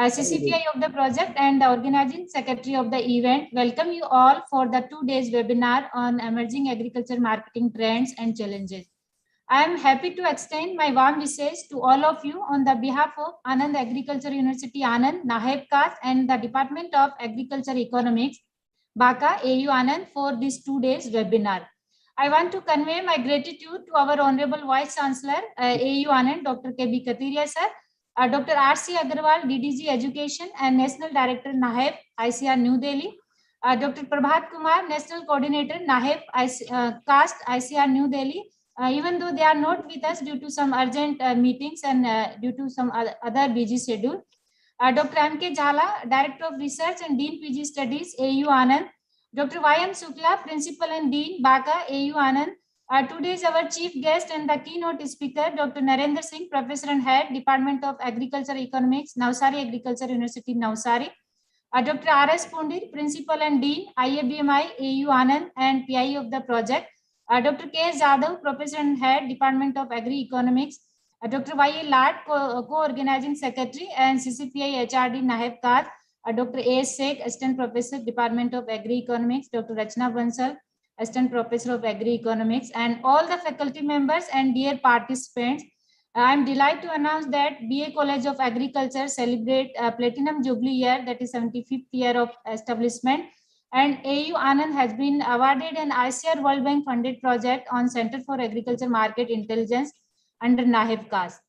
CCPI of the project and the organizing secretary of the event, welcome you all for the 2 days webinar on emerging agriculture marketing trends and challenges. I am happy to extend my warm wishes to all of you on the behalf of Anand Agriculture University Anand, Naheb Kast, and the Department of Agriculture Economics, Baka, AU Anand, for this 2 days webinar. I want to convey my gratitude to our Honorable Vice Chancellor, AU Anand, Dr. K.B. Katiria sir, Dr. R.C. Agarwal, DDG Education and National Director, Naheb, ICR New Delhi, Dr. Prabhat Kumar, National Coordinator, Naheb, Kast, ICR New Delhi, even though they are not with us due to some urgent meetings and due to some other busy schedule. Dr. M.K. Jhala, Director of Research and Dean PG Studies, AU Anand. Dr. Y.M. Sukla, Principal and Dean, Baka, AU Anand. Today is our chief guest and the keynote speaker, Dr. Narendra Singh, Professor and Head, Department of Agriculture Economics, Navsari Agriculture University, Navsari. Dr. R.S. Pundir, Principal and Dean, IABMI, AU Anand and PI of the project. Dr. K.S. Jadhav, Professor and Head, Department of Agri-Economics. Dr. Y.A. Lad, Co-Organizing Secretary and CCPI HRD, Naheb Kast. Dr. A.S. Sheikh, Assistant Professor, Department of Agri-Economics. Dr. Rachna Bansal, Assistant Professor of Agri-Economics, and all the faculty members and dear participants. I am delighted to announce that BA College of Agriculture celebrate Platinum Jubilee year, that is 75th year of establishment. And AU Anand has been awarded an ICR World Bank funded project on Center for Agriculture Market Intelligence under Naheb Kast.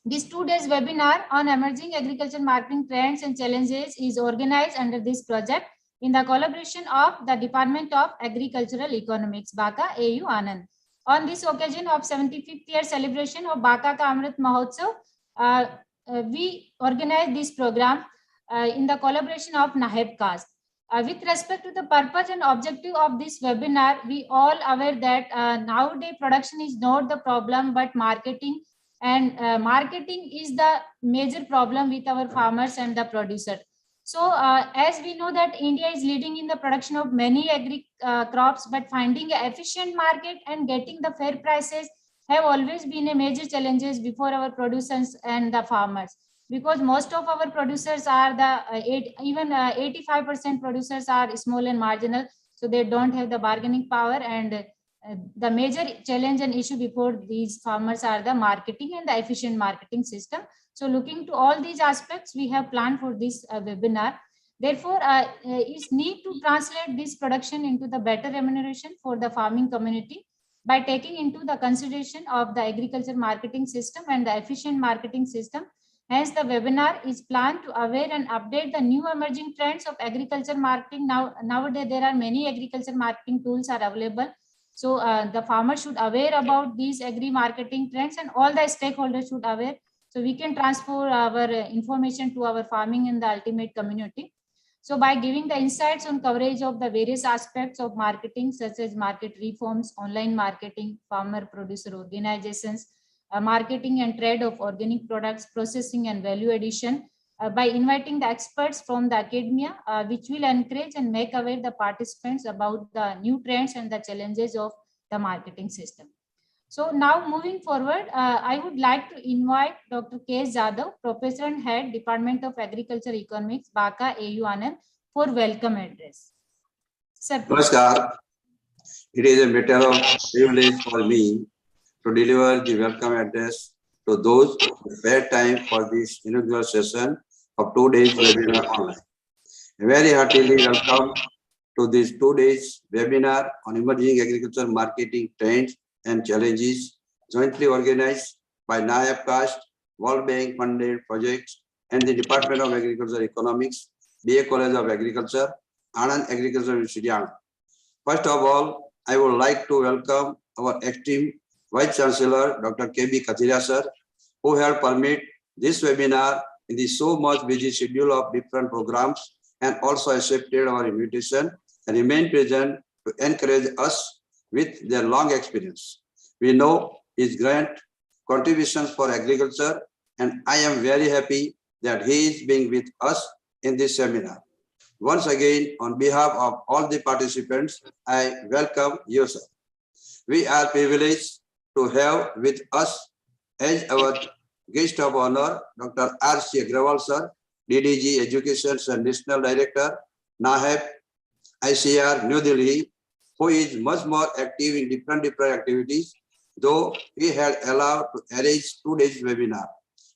This 2 days webinar on emerging agriculture marketing trends and challenges is organized under this project in the collaboration of the Department of Agricultural Economics, Baka, AU Anand. On this occasion of 75th year celebration of Baka Ka Amrit Mahotsav, we organized this program in the collaboration of Naheb Kast. With respect to the purpose and objective of this webinar, we all aware that nowadays production is not the problem, but marketing, and marketing is the major problem with our farmers and the producer. So as we know that India is leading in the production of many agri crops, but finding an efficient market and getting the fair prices have always been a major challenges before our producers and the farmers. Because most of our producers are the, even 85% producers are small and marginal, so they don't have the bargaining power, and the major challenge and issue before these farmers are the marketing and the efficient marketing system. So looking to all these aspects, we have planned for this webinar. Therefore, it's need to translate this production into the better remuneration for the farming community by taking into the consideration of the agriculture marketing system and the efficient marketing system. Hence, the webinar is planned to aware and update the new emerging trends of agriculture marketing. Nowadays, there are many agriculture marketing tools are available. So the farmer should aware about these agri marketing trends, and all the stakeholders should aware. So we can transfer our information to our farming and the ultimate community. So by giving the insights on coverage of the various aspects of marketing, such as market reforms, online marketing, farmer producer organizations, marketing and trade of organic products, processing and value addition, by inviting the experts from the academia, which will encourage and make aware the participants about the new trends and the challenges of the marketing system. So now moving forward, I would like to invite Dr. K.S. Jadhav, Professor and Head, Department of Agriculture Economics, Baka, AU Anand, for welcome address. Sir, Namaskar. It is a matter of privilege for me to deliver the welcome address to those who spare time for this inaugural session of 2 days webinar online. A very heartily welcome to this 2 days webinar on emerging agriculture marketing trends and challenges, jointly organized by Naheb Kast, World Bank funded projects, and the Department of Agriculture Economics, BA College of Agriculture, Anand Agriculture University, Anand. First of all, I would like to welcome our esteemed Vice Chancellor, Dr. K.B. Katiria sir, who have permitted this webinar in the so much busy schedule of different programs, and also accepted our invitation and remain present to encourage us with their long experience. We know his great contributions for agriculture, and I am very happy that he is being with us in this seminar. Once again, on behalf of all the participants, I welcome you, sir. We are privileged to have with us as our guest of honor, Dr. R.C. Agarwal, sir, DDG Education and National Director, NAHEP, ICR, New Delhi, who is much more active in different activities, though he had allowed to arrange 2 days webinar.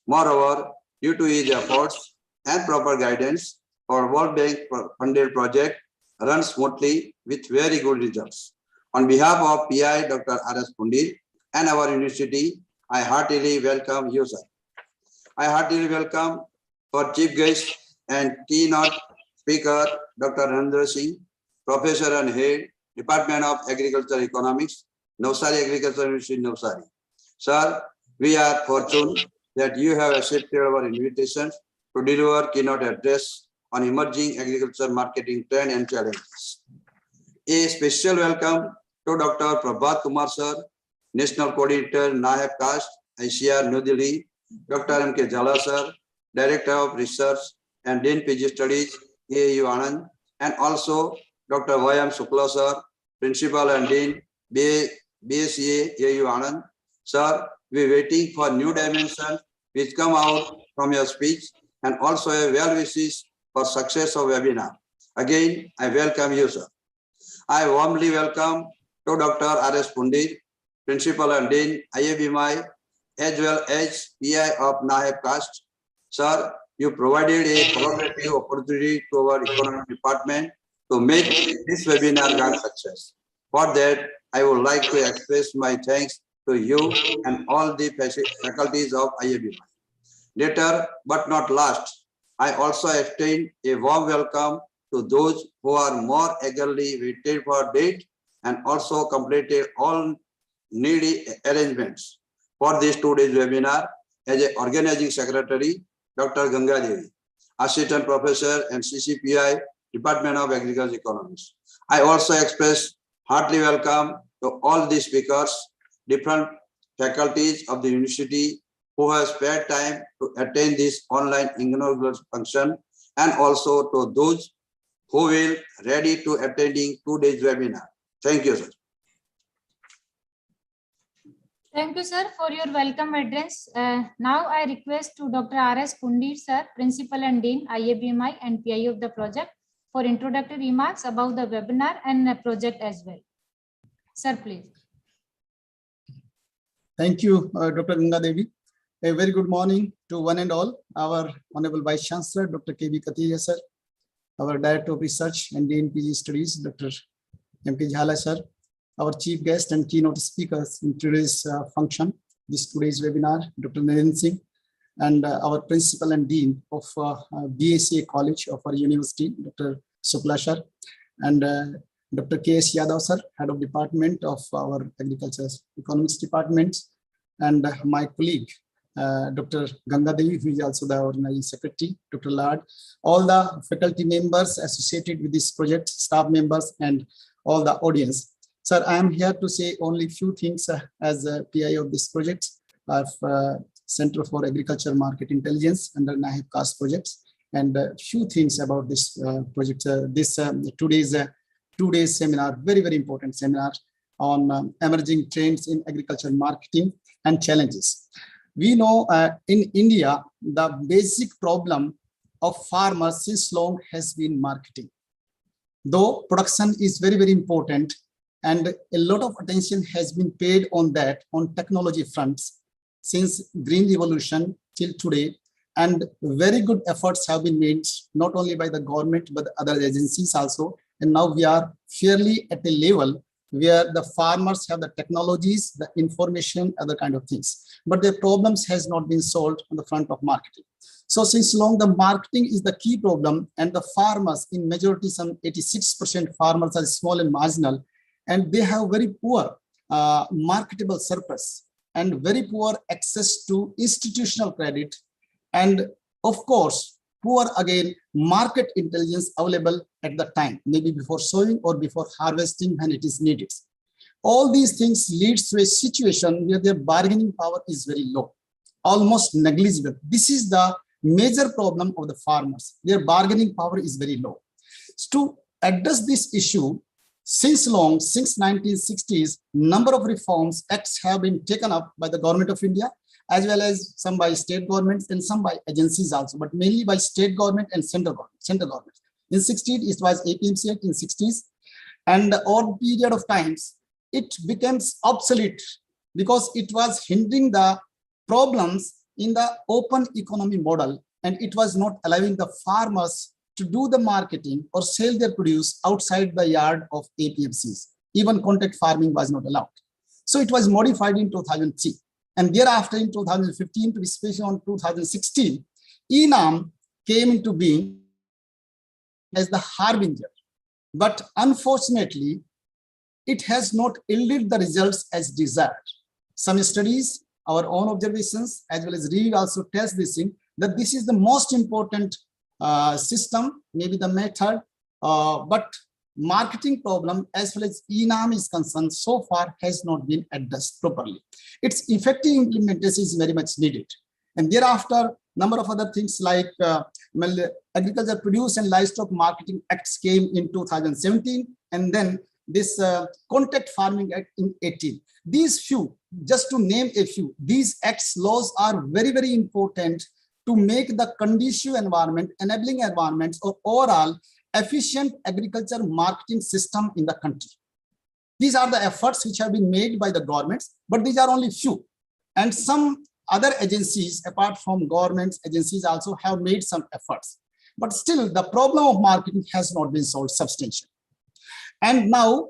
Moreover, due to his efforts and proper guidance, our World Bank funded project runs smoothly with very good results. On behalf of PI Dr. R.S. Pundit and our university, I heartily welcome you, sir. I heartily welcome our chief guest and keynote speaker, Dr. Narendra Singh, Professor and Head, Department of Agricultural Economics, Navsari Agricultural University, Navsari. Sir, we are fortunate that you have accepted our invitations to deliver keynote address on emerging agriculture marketing trend and challenges. A special welcome to Dr. Prabhat Kumar sir, National Coordinator, NAHEP Caste, ICR, New Delhi, Dr. M.K. Jhala sir, Director of Research and Dean PG Studies, AAU Anand, and also Dr. Y.M. Shukla sir, Principal and Dean, BSCA, AAU Anand. Sir, we are waiting for new dimensions which come out from your speech and also a well wishes for success of webinar. Again, I welcome you, sir. I warmly welcome to Dr. R.S. Pundit, Principal and Dean, IABMI, as well as PI of NAHEP Caste. Sir, you provided a collaborative opportunity to our economic department to make this webinar grand success. For that, I would like to express my thanks to you and all the faculties of IABMI. Later, but not last, I also extend a warm welcome to those who are more eagerly waited for date and also completed all needy arrangements for this 2 days webinar. As an organizing secretary, Dr. Ganga Devi, Assistant Professor and CCPI, Department of Agricultural Economics. I also express heartily welcome to all the speakers, different faculties of the university who have spared time to attend this online inaugural function, and also to those who will ready to attending 2 days webinar. Thank you, sir. Thank you, sir, for your welcome address. Now I request to Dr. R.S. Pundit, sir, Principal and Dean, IABMI and PI of the project, for introductory remarks about the webinar and the project as well. Sir, please. Thank you, Dr. Ganga Devi. A very good morning to one and all. Our Honorable Vice Chancellor, Dr. K.B. Katiya, sir. Our Director of Research and Dean PG Studies, Dr. M.K. Jhala, sir. Our chief guest and keynote speakers in today's function, today's webinar, Dr. Narendra Singh, and our principal and dean of BSA College of our university, Dr. Shukla sir, and Dr. K.S. Yadav sir, head of department of our agriculture economics department, and my colleague, Dr. Ganga Devi, who is also the organizing secretary, Dr. Lad, all the faculty members associated with this project, staff members, and all the audience. Sir, I am here to say only few things as a PI of this project of Center for Agriculture Market Intelligence under NAHEP Caste projects, and a few things about this project. Today's 2 days seminar, very, very important seminar on emerging trends in agriculture marketing and challenges. We know in India, the basic problem of farmers since long has been marketing. Though production is very, very important, and a lot of attention has been paid on that, on technology fronts, since Green Revolution till today, and very good efforts have been made, not only by the government, but other agencies also. And now we are fairly at a level where the farmers have the technologies, the information, other kind of things. But the problems has not been solved on the front of marketing. So since long, the marketing is the key problem, and the farmers, in majority, some 86% farmers are small and marginal, and they have very poor marketable surplus and very poor access to institutional credit, and of course, poor again market intelligence available at the time, maybe before sowing or before harvesting when it is needed. All these things leads to a situation where their bargaining power is very low, almost negligible. This is the major problem of the farmers. Their bargaining power is very low. So to address this issue, since 1960s, number of reforms acts have been taken up by the government of India, as well as some by state governments and some by agencies also, but mainly by state government and central government. In 60s, it was APMC Act in 60s, and over a period of times, it becomes obsolete because it was hindering the problems in the open economy model, and it was not allowing the farmers to do the marketing or sell their produce outside the yard of APMCs. Even contact farming was not allowed. So it was modified in 2003. And thereafter in 2015 to especially on 2016, ENAM came into being as the harbinger. But unfortunately, it has not yielded the results as desired. Some studies, our own observations, as well as review also tells this thing, that this is the most important system, maybe the method, but marketing problem as well as ENAM is concerned so far has not been addressed properly. Its effective implementation is very much needed. And thereafter, number of other things like Agriculture Produce and Livestock Marketing Acts came in 2017, and then this Contact Farming Act in 18. These few, just to name a few, these acts laws are very, very important to make the conducive environment, enabling environments, or overall efficient agriculture marketing system in the country. These are the efforts which have been made by the governments, but these are only few. And some other agencies, apart from governments, agencies also have made some efforts. But still, the problem of marketing has not been solved substantially. And now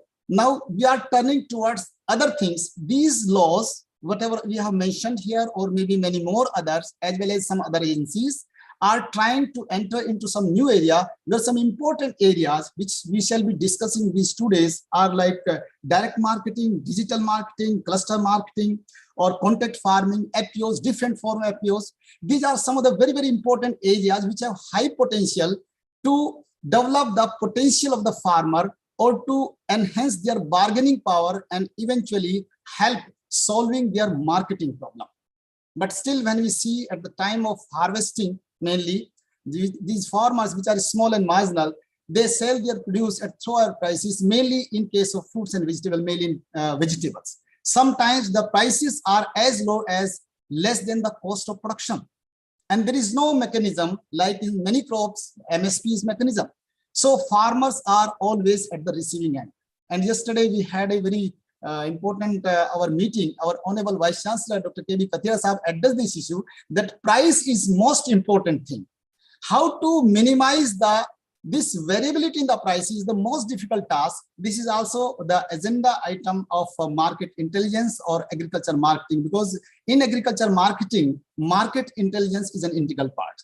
we are turning towards other things. These laws, whatever we have mentioned here, or maybe many more others, as well as some other agencies, are trying to enter into some new area. There are some important areas which we shall be discussing these 2 days are like direct marketing, digital marketing, cluster marketing, or contact farming, APOs, different form of APOs. These are some of the very, very important areas which have high potential to develop the potential of the farmer or to enhance their bargaining power and eventually help solving their marketing problem. But still, when we see at the time of harvesting, mainly these farmers which are small and marginal, they sell their produce at thrower prices, mainly in case of fruits and vegetables, mainly in vegetables. Sometimes the prices are as low as less than the cost of production. And there is no mechanism like in many crops, MSP's mechanism. So farmers are always at the receiving end. And yesterday we had a very important our meeting, our Honorable Vice Chancellor, Dr. KB Kathia Sahab addressed this issue that price is most important thing. How to minimize this variability in the price is the most difficult task. This is also the agenda item of market intelligence or agriculture marketing, because in agriculture marketing, market intelligence is an integral part.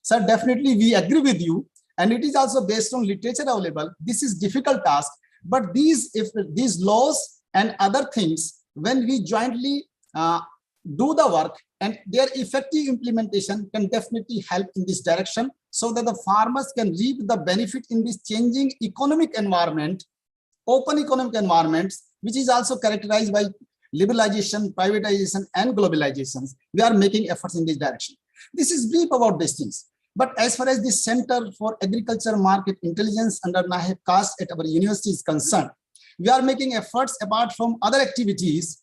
So definitely we agree with you, and it is also based on literature available. This is difficult task, but if these laws and other things, when we jointly do the work, and their effective implementation can definitely help in this direction, so that the farmers can reap the benefit in this changing economic environment, open economic environments, which is also characterized by liberalization, privatization, and globalizations. We are making efforts in this direction. This is brief about these things. But as far as the Center for Agriculture Market Intelligence under NAHEP CAST at our university is concerned, we are making efforts apart from other activities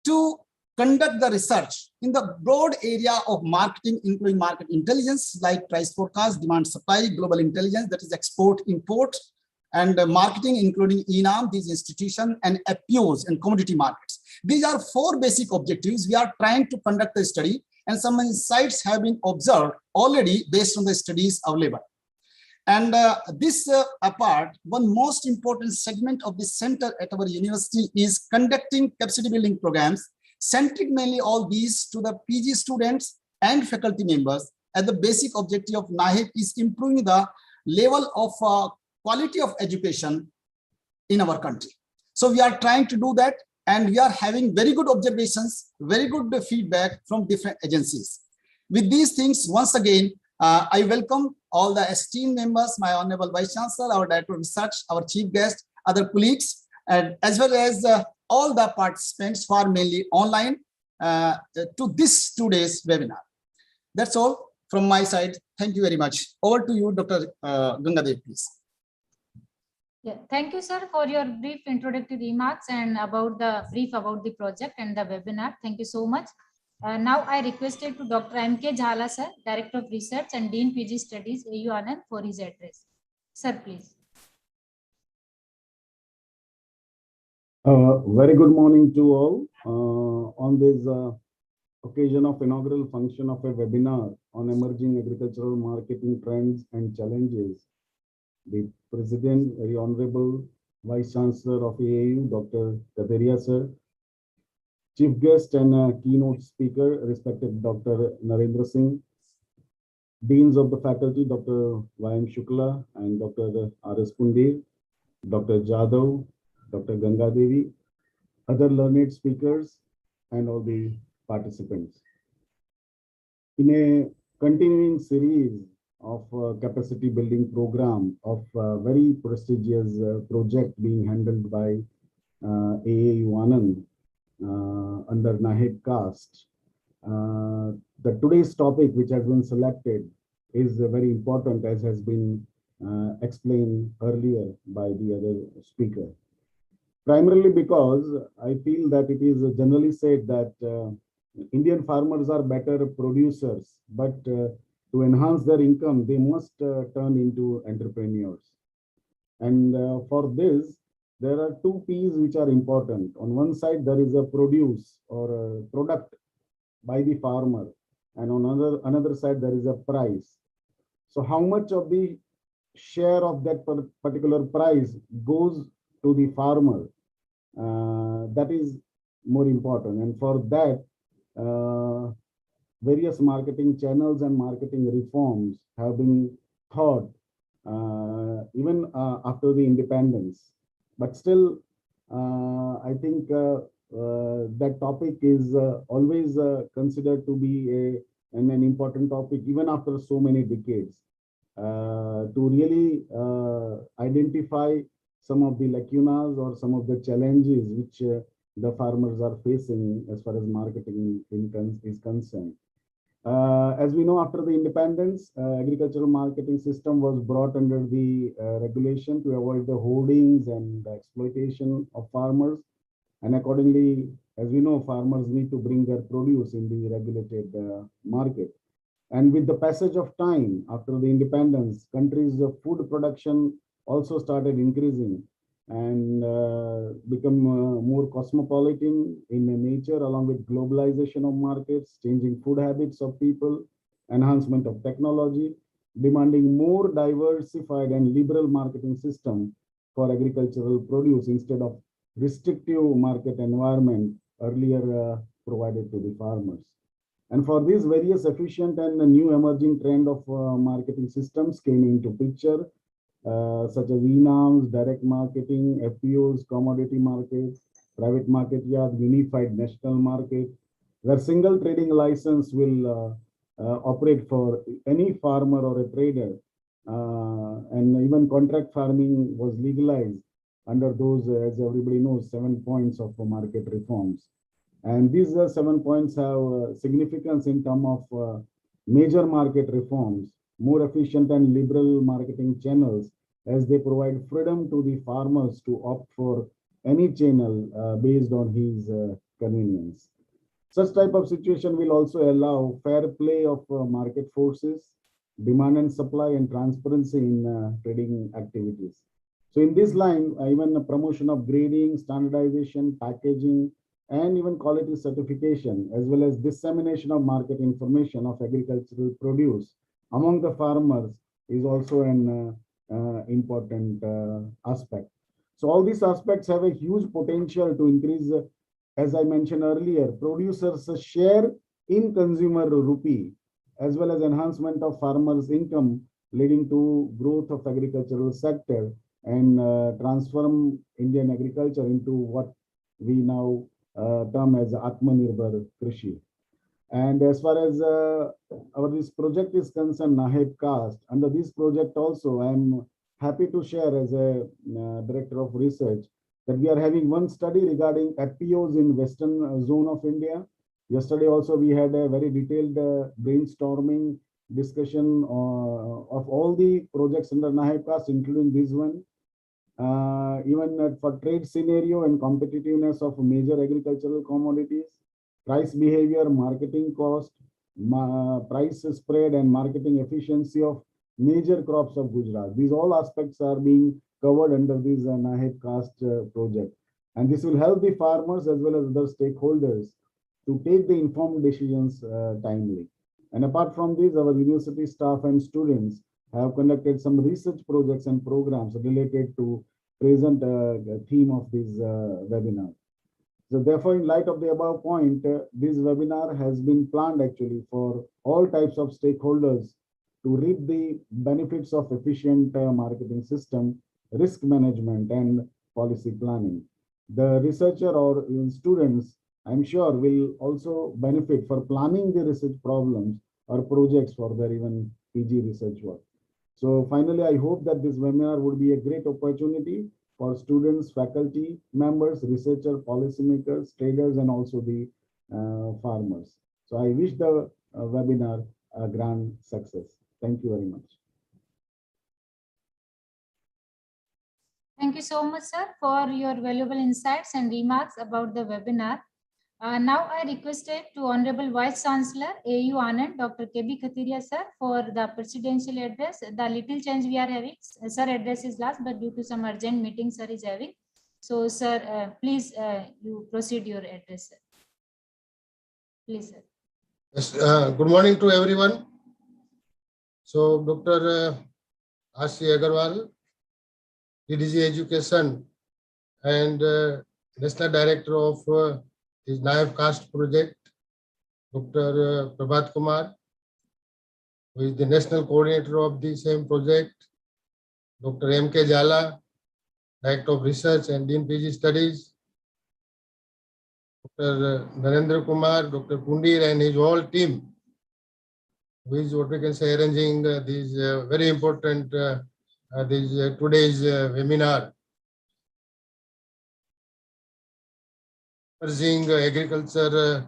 to conduct the research in the broad area of marketing, including market intelligence like price forecast, demand supply, global intelligence, that is export, import, and marketing, including ENAM, these institutions, and APOs and commodity markets. These are 4 basic objectives. We are trying to conduct the study, and some insights have been observed already based on the studies available. And this apart, one most important segment of this center at our university is conducting capacity building programs, centric mainly all these to the PG students and faculty members. And the basic objective of NAHEP is improving the level of quality of education in our country. So we are trying to do that, and we are having very good observations, very good feedback from different agencies. With these things, once again, I welcome all the esteemed members, my Honorable Vice Chancellor, our Director of Research, our Chief Guest, other colleagues, and as well as all the participants who are mainly online to this 2 days webinar. That's all from my side. Thank you very much. Over to you, Dr. Gangadev, please. Yeah, thank you, sir, for your brief introductory remarks and about the brief about the project and the webinar. Thank you so much. Now I requested to Dr. M.K. Jhala, sir, Director of Research and Dean PG Studies, AU Anand, for his address. Sir, please. Very good morning to all. On this occasion of inaugural function of a webinar on emerging agricultural marketing trends and challenges, the President, Very Honorable Vice Chancellor of AAU, Dr. Kateria sir, Chief Guest and Keynote Speaker, respected Dr. Narendra Singh, Deans of the Faculty, Dr. Y.M. Shukla and Dr. R.S. Pundir, Dr. Jadhav, Dr. Ganga Devi, other learned speakers, and all the participants. In a continuing series of capacity building program of very prestigious project being handled by AAU Anand under NAHED CAST, the today's topic which has been selected is very important, as has been explained earlier by the other speaker. Primarily because I feel that it is generally said that Indian farmers are better producers, but to enhance their income, they must turn into entrepreneurs. And for this, there are two P's which are important. On one side, there is a produce or a product by the farmer, and on another side, there is a price. So how much of the share of that particular price goes to the farmer, that is more important. And for that, various marketing channels and marketing reforms have been thought even after the independence. But still, I think that topic is always considered to be an important topic even after so many decades. To really identify some of the lacunas or some of the challenges which the farmers are facing as far as marketing is concerned. As we know, after the independence, agricultural marketing system was brought under the regulation to avoid the hoardings and the exploitation of farmers. And accordingly, as we know, farmers need to bring their produce in the regulated market. And with the passage of time after the independence, countries' food production also started increasing and become more cosmopolitan in nature, along with globalization of markets, changing food habits of people, enhancement of technology, demanding more diversified and liberal marketing system for agricultural produce instead of restrictive market environment earlier provided to the farmers. And for these various efficient and new emerging trend of marketing systems came into picture, such as e-norms, direct marketing, FPOs, commodity markets, private market yard, unified national market, where single trading license will operate for any farmer or a trader. And even contract farming was legalized under those, as everybody knows, 7 points of market reforms. And these 7 points have significance in terms of major market reforms, more efficient and liberal marketing channels, as they provide freedom to the farmers to opt for any channel based on his convenience. Such type of situation will also allow fair play of market forces, demand and supply, and transparency in trading activities. So in this line, even the promotion of grading, standardization, packaging, and even quality certification, as well as dissemination of market information of agricultural produce among the farmers is also an important aspect. So all these aspects have a huge potential to increase, as I mentioned earlier, producers' share in consumer rupee, as well as enhancement of farmers' income, leading to growth of agricultural sector and transform Indian agriculture into what we now term as Atmanirbhar Krishi. And as far as this project is concerned, NAHED CAST, under this project also, I'm happy to share as a director of research that we are having one study regarding FPOs in Western zone of India. Yesterday also we had a very detailed brainstorming discussion of all the projects under NAHED CAST, including this one. Even for trade scenario and competitiveness of major agricultural commodities, price behavior, marketing cost, price spread, and marketing efficiency of major crops of Gujarat. These all aspects are being covered under this NAHED CAST project. And this will help the farmers as well as other stakeholders to take the informed decisions timely. And apart from this, our university staff and students have conducted some research projects and programs related to present theme of this webinar. So therefore, in light of the above point, this webinar has been planned actually for all types of stakeholders to reap the benefits of efficient marketing system, risk management, and policy planning. The researcher or students, I'm sure, will also benefit for planning the research problems or projects for their even PG research work. So finally, I hope that this webinar would be a great opportunity for students, faculty members, researchers, policymakers, traders, and also the farmers. So I wish the webinar a grand success. Thank you very much. Thank you so much, sir, for your valuable insights and remarks about the webinar. Now I requested to Honorable Vice Chancellor, AU Anand, Dr. KB Khatiriya, sir, for the presidential address. The little change we are having, sir address is last, but due to some urgent meeting, sir is having. So, sir, please, you proceed your address, sir. Please, sir. Yes, good morning to everyone. So, Dr. R.C. Agarwal, DDG Education and National Director of is NAHED CAST project, Dr. Prabhat Kumar, who is the National Coordinator of the same project, Dr. M.K. Jala, Director of Research and Dean PG Studies, Dr. Narendra Kumar, Dr. Pundir and his whole team, who is what we can say arranging these very important today's webinar. Emerging agriculture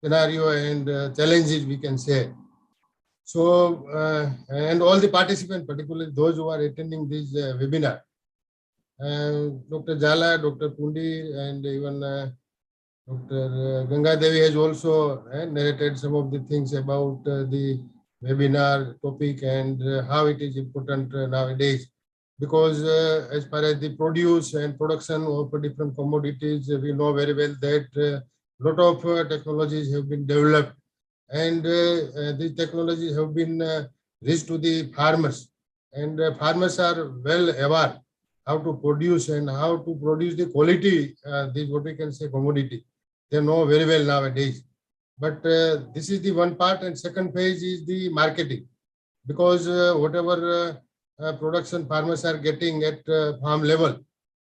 scenario and challenges, we can say. So, and all the participants, particularly those who are attending this webinar, Dr. Jala, Dr. Pundi, and even Dr. Ganga Devi has also narrated some of the things about the webinar topic and how it is important nowadays. Because as far as the produce and production of different commodities, we know very well that a lot of technologies have been developed, and these technologies have been reached to the farmers, and farmers are well aware how to produce and how to produce the quality, this what we can say commodity. They know very well nowadays. But this is the one part, and second phase is the marketing, because whatever production farmers are getting at farm level,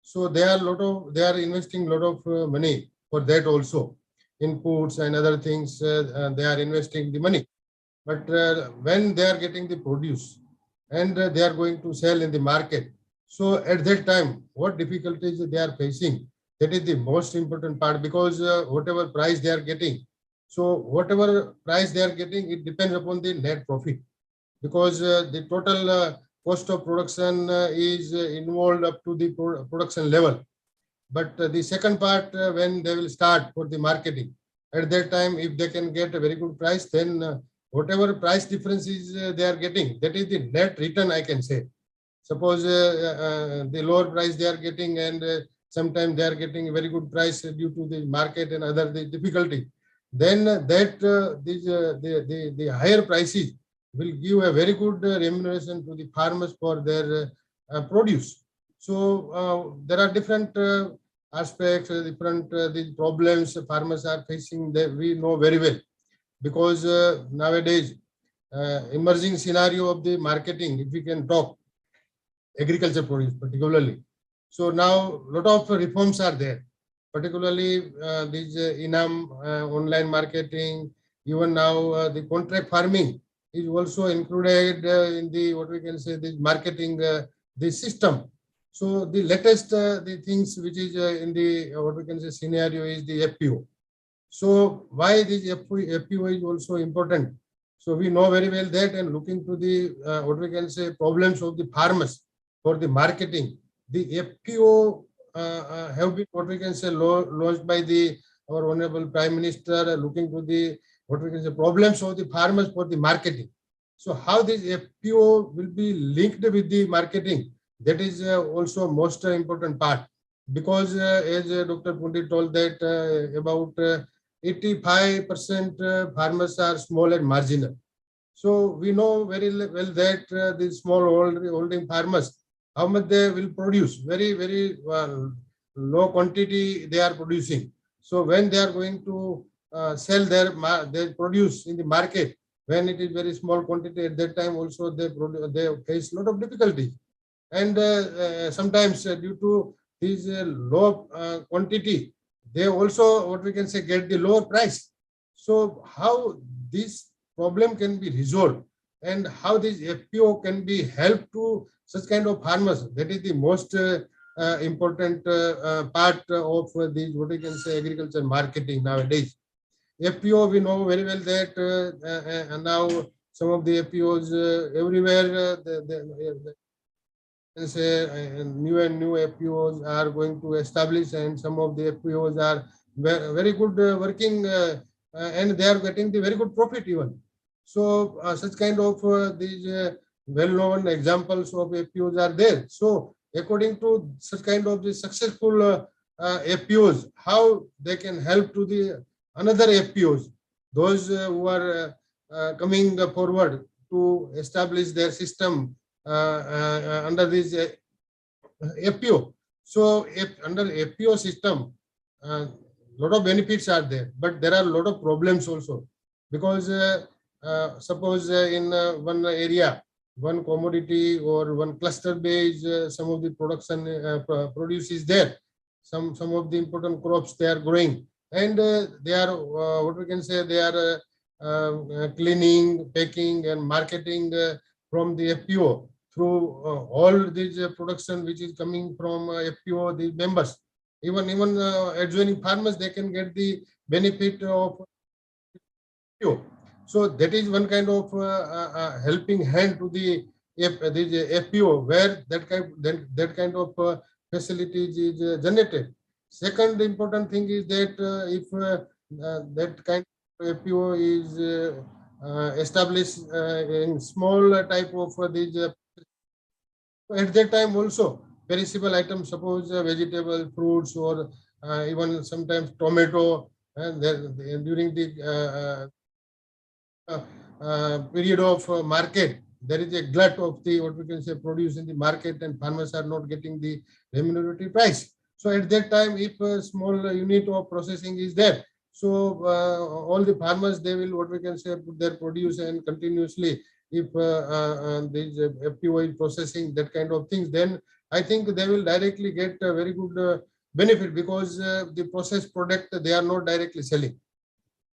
so they are investing a lot of money for that also, inputs and other things. They are investing the money, but when they are getting the produce and they are going to sell in the market, so at that time what difficulties they are facing, that is the most important part, because whatever price they are getting, so whatever price they are getting, it depends upon the net profit, because the total cost of production is involved up to the production level. But the second part, when they will start for the marketing, at that time, if they can get a very good price, then whatever price differences they are getting, that is the net return, I can say. Suppose the lower price they are getting, and sometimes they are getting a very good price due to the market and other difficulty, then that the higher prices will give a very good remuneration to the farmers for their produce. So there are different aspects, different the problems farmers are facing that we know very well, because nowadays emerging scenario of the marketing, if we can talk agriculture produce particularly. So now a lot of reforms are there, particularly these INAM, online marketing, even now the contract farming is also included in the what we can say the marketing the system. So the latest the things which is in the what we can say scenario is the FPO. So why this FPO is also important? So we know very well that, and looking to the what we can say problems of the farmers for the marketing, the FPO have been what we can say launched by our honorable Prime Minister, looking to the what we can say problems of the farmers for the marketing. So how this FPO will be linked with the marketing, that is also most important part, because as Dr. Pundit told that about 85% farmers are small and marginal. So we know very well that the small holding farmers, how much they will produce, very low quantity they are producing. So when they are going to sell their produce in the market, when it is very small quantity, at that time also they face a lot of difficulties. And sometimes due to this low quantity, they also what we can say get the lower price. So how this problem can be resolved and how this FPO can be helped to such kind of farmers, that is the most important part of this what we can say agriculture marketing nowadays. FPO, we know very well that and now some of the FPOs everywhere, say new and new FPOs are going to establish, and some of the FPOs are very good working and they are getting the very good profit even. So such kind of these well-known examples of FPOs are there. So according to such kind of the successful FPOs, how they can help to the another FPOs, those who are coming forward to establish their system under this FPO. So under FPO system, lot of benefits are there, but there are a lot of problems also, because suppose in one area, one commodity or one cluster base, some of the production produce is there, some of the important crops they are growing, and they are what we can say, they are cleaning, packing and marketing from the FPO through all these production which is coming from FPO, the members, even adjoining farmers, they can get the benefit of FPO. So that is one kind of helping hand to the FPO, where that kind of facilities is generated. Second important thing is that if that kind of FPO is established in small type of these, at that time also perishable items, suppose vegetable, fruits, or even sometimes tomato, and then during the period of market, there is a glut of the what we can say produce in the market, and farmers are not getting the remunerative price. So at that time, if a small unit of processing is there, so all the farmers, they will what we can say put their produce, and continuously if this FPO is processing that kind of things, then I think they will directly get a very good benefit, because the processed product they are not directly selling,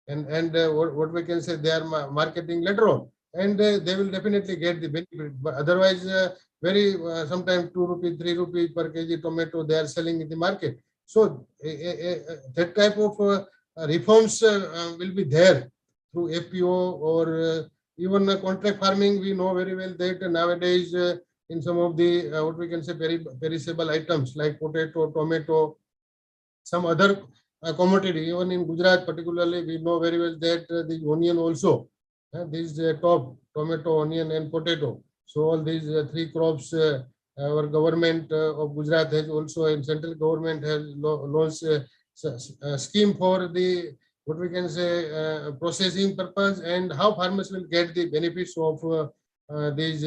and what we can say, they are marketing later on, and they will definitely get the benefit. But otherwise, very sometimes 2 rupees, 3 rupees per kg tomato they are selling in the market. So that type of reforms will be there through FPO, or even contract farming. We know very well that nowadays in some of the what we can say perishable items like potato, tomato, some other commodity, even in Gujarat particularly, we know very well that the onion also, this top tomato, onion and potato. So all these three crops, our government of Gujarat has also, and central government has launched a scheme for the what we can say processing purpose, and how farmers will get the benefits of these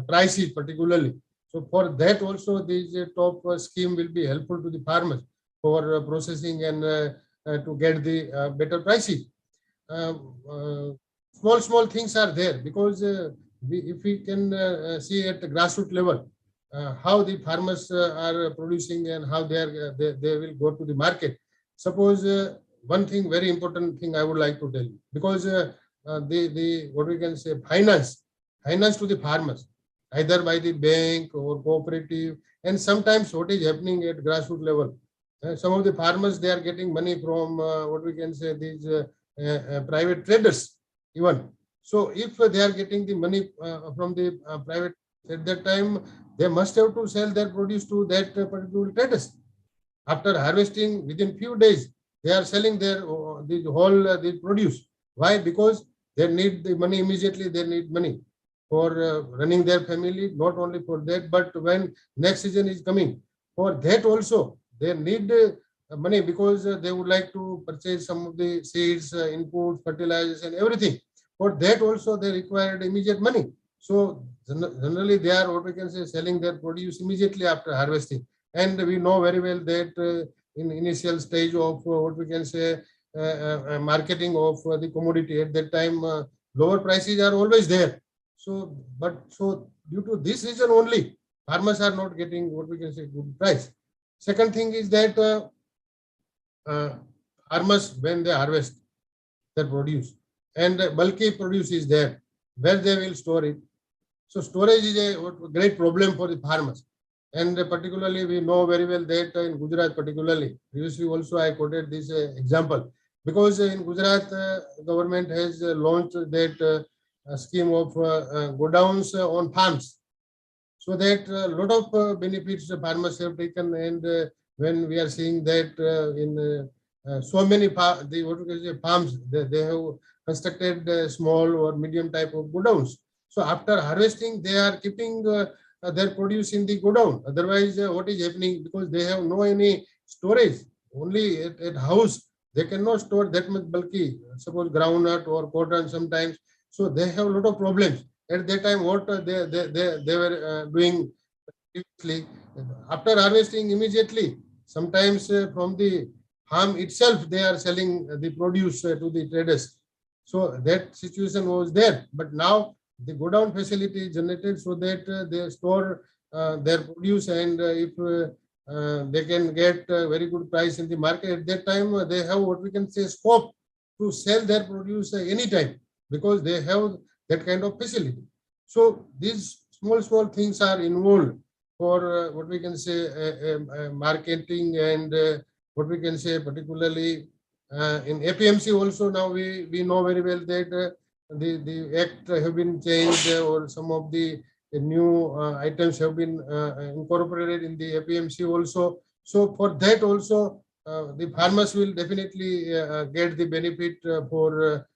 prices particularly. So for that also, this top scheme will be helpful to the farmers for processing and to get the better pricing. Small things are there, because if we can see at the grassroots level how the farmers are producing and how they will go to the market. Suppose one thing, very important thing I would like to tell you, because the what we can say finance to the farmers, either by the bank or cooperative, and sometimes what is happening at grassroots level, some of the farmers, they are getting money from what we can say these private traders even. So if they are getting the money from the private At that time, they must have to sell their produce to that particular traders. After harvesting, within few days, they are selling their the whole the produce. Why? Because they need the money immediately. They need money for running their family. Not only for that, but when next season is coming, for that also they need money, because they would like to purchase some of the seeds, inputs, fertilizers, and everything. For that also they required immediate money. So generally they are, what we can say, selling their produce immediately after harvesting. And we know very well that in initial stage of what we can say marketing of the commodity, at that time lower prices are always there. So due to this reason only, farmers are not getting, what we can say, good price. Second thing is that farmers, when they harvest their produce and bulky produce is there, where they will store it. So storage is a great problem for the farmers. And particularly, we know very well that in Gujarat, particularly, previously also I quoted this example, because in Gujarat, government has launched that scheme of godowns on farms, so that a lot of benefits the farmers have taken. And when we are seeing that in so many what we say farms, they have constructed small or medium type of godowns. So after harvesting, they are keeping their produce in the godown. Otherwise, what is happening? Because they have no any storage, only at house. They cannot store that much bulky, suppose groundnut or cotton sometimes. So they have a lot of problems. At that time, what they were doing previously, after harvesting immediately, sometimes from the farm itself, they are selling the produce to the traders. So that situation was there. But now the go down facility is generated so that they store their produce, and if they can get a very good price in the market, at that time they have, what we can say, scope to sell their produce anytime, because they have that kind of facility. So these small things are involved for what we can say marketing, and what we can say particularly in APMC also. Now we know very well that the act have been changed, or some of the new items have been incorporated in the APMC also. So for that also, the farmers will definitely get the benefit for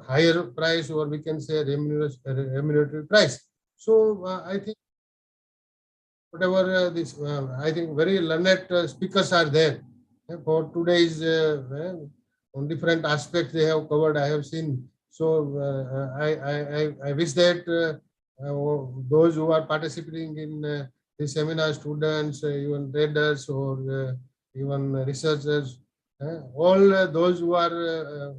higher price, or we can say remunerative price. So I think whatever this, I think very learned speakers are there for today's on different aspects they have covered. I have seen. So I wish that those who are participating in the seminar, students, even traders, or even researchers, all those who are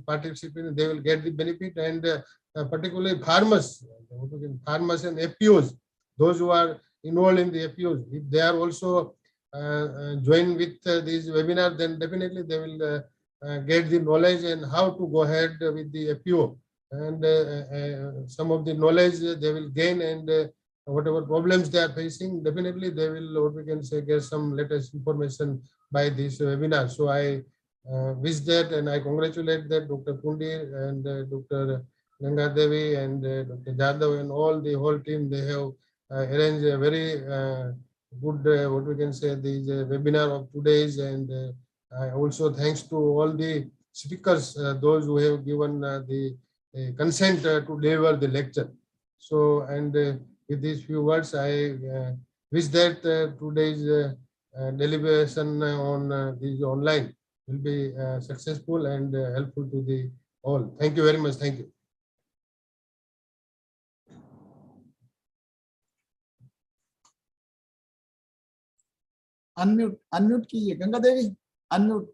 participating, they will get the benefit. And particularly farmers and FPOs, those who are involved in the FPOs, if they are also join with this webinar, then definitely they will get the knowledge and how to go ahead with the FPO, and some of the knowledge they will gain, and whatever problems they are facing, definitely they will, what we can say, get some latest information by this webinar. So I wish that, and I congratulate that Dr. Pundi and Dr. Ganga Devi and Dr. Jadhav and all the whole team. They have arranged a very good, what we can say, the webinar of today's. And I also thanks to all the speakers, those who have given the consent to deliver the lecture. So, and with these few words, I wish that today's deliberation on this online will be successful and helpful to the all. Thank you very much. Thank you. Unmute कीजिए Ganga Devi, unmute.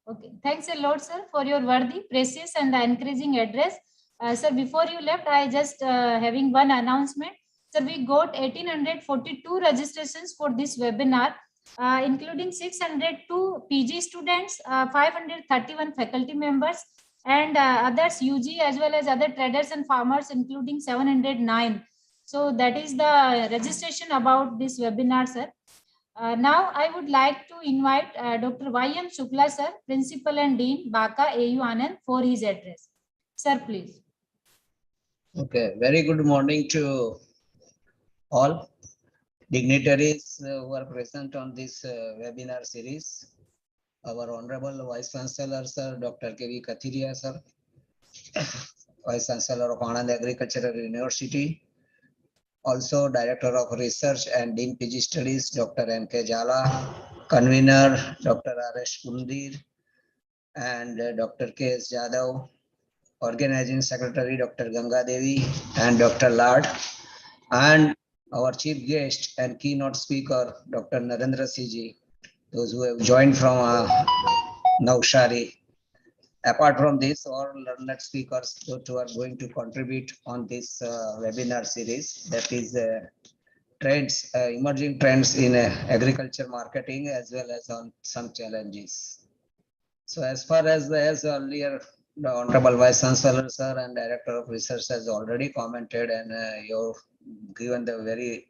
Okay, thanks a lot, sir, for your worthy, precious, and encouraging address. Sir, before you left, I just having one announcement. Sir, we got 1842 registrations for this webinar, including 602 PG students, 531 faculty members, and others UG as well as other traders and farmers, including 709. So that is the registration about this webinar, sir. Now I would like to invite Dr. Y.M. Shukla, sir, Principal and Dean, Baka AU Anand, for his address. Sir, please. Okay, very good morning to all dignitaries who are present on this webinar series. Our Honorable Vice Chancellor, Sir, Dr. K.V. Kathiria, Sir, Vice Chancellor of Anand Agricultural University, also Director of Research and Dean PG Studies, Dr. M.K. Jala, Convener, Dr. R.S. Kundir, and Dr. K.S. Jadhav, Organizing Secretary, Dr. Ganga Devi, and Dr. Lad, and our chief guest and keynote speaker, Dr. Narendra Singh, those who have joined from Navshari. Apart from this, all learned speakers who are going to contribute on this webinar series, that is trends, emerging trends in agriculture marketing, as well as on some challenges. So as far as earlier, the Honorable Vice Chancellor, Sir, and Director of Research has already commented, and you've given the very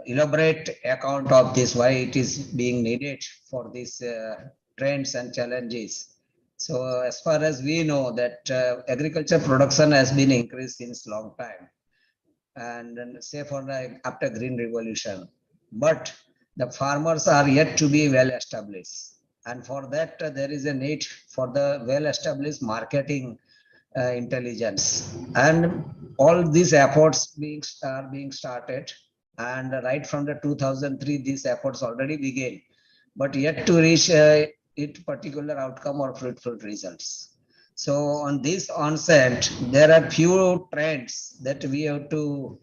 elaborate account of this, why it is being needed for these trends and challenges. So as far as we know that agriculture production has been increased since long time, and then say for the after green revolution, but the farmers are yet to be well established, and for that there is a need for the well established marketing intelligence, and all these efforts are being started, and right from the 2003 these efforts already began, but yet to reach it particular outcome or fruitful results. So on this onset, there are few trends that we have to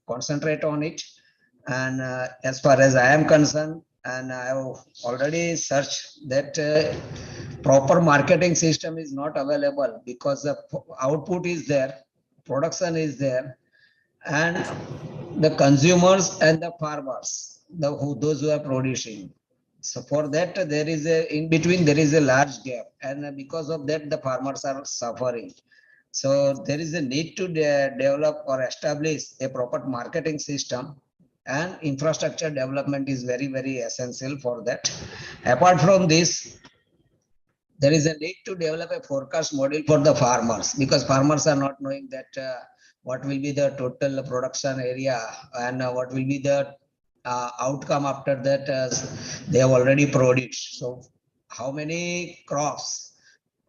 concentrate on it. And as far as I am concerned, and I have already searched that proper marketing system is not available because the output is there, production is there, and the consumers and the farmers, those who are producing. So for that, there is in between, there is a large gap. And because of that, the farmers are suffering. So there is a need to develop or establish a proper marketing system, and infrastructure development is very, very essential for that. Apart from this, there is a need to develop a forecast model for the farmers, because farmers are not knowing that what will be the total production area, and what will be the outcome after that they have already produced. So how many crops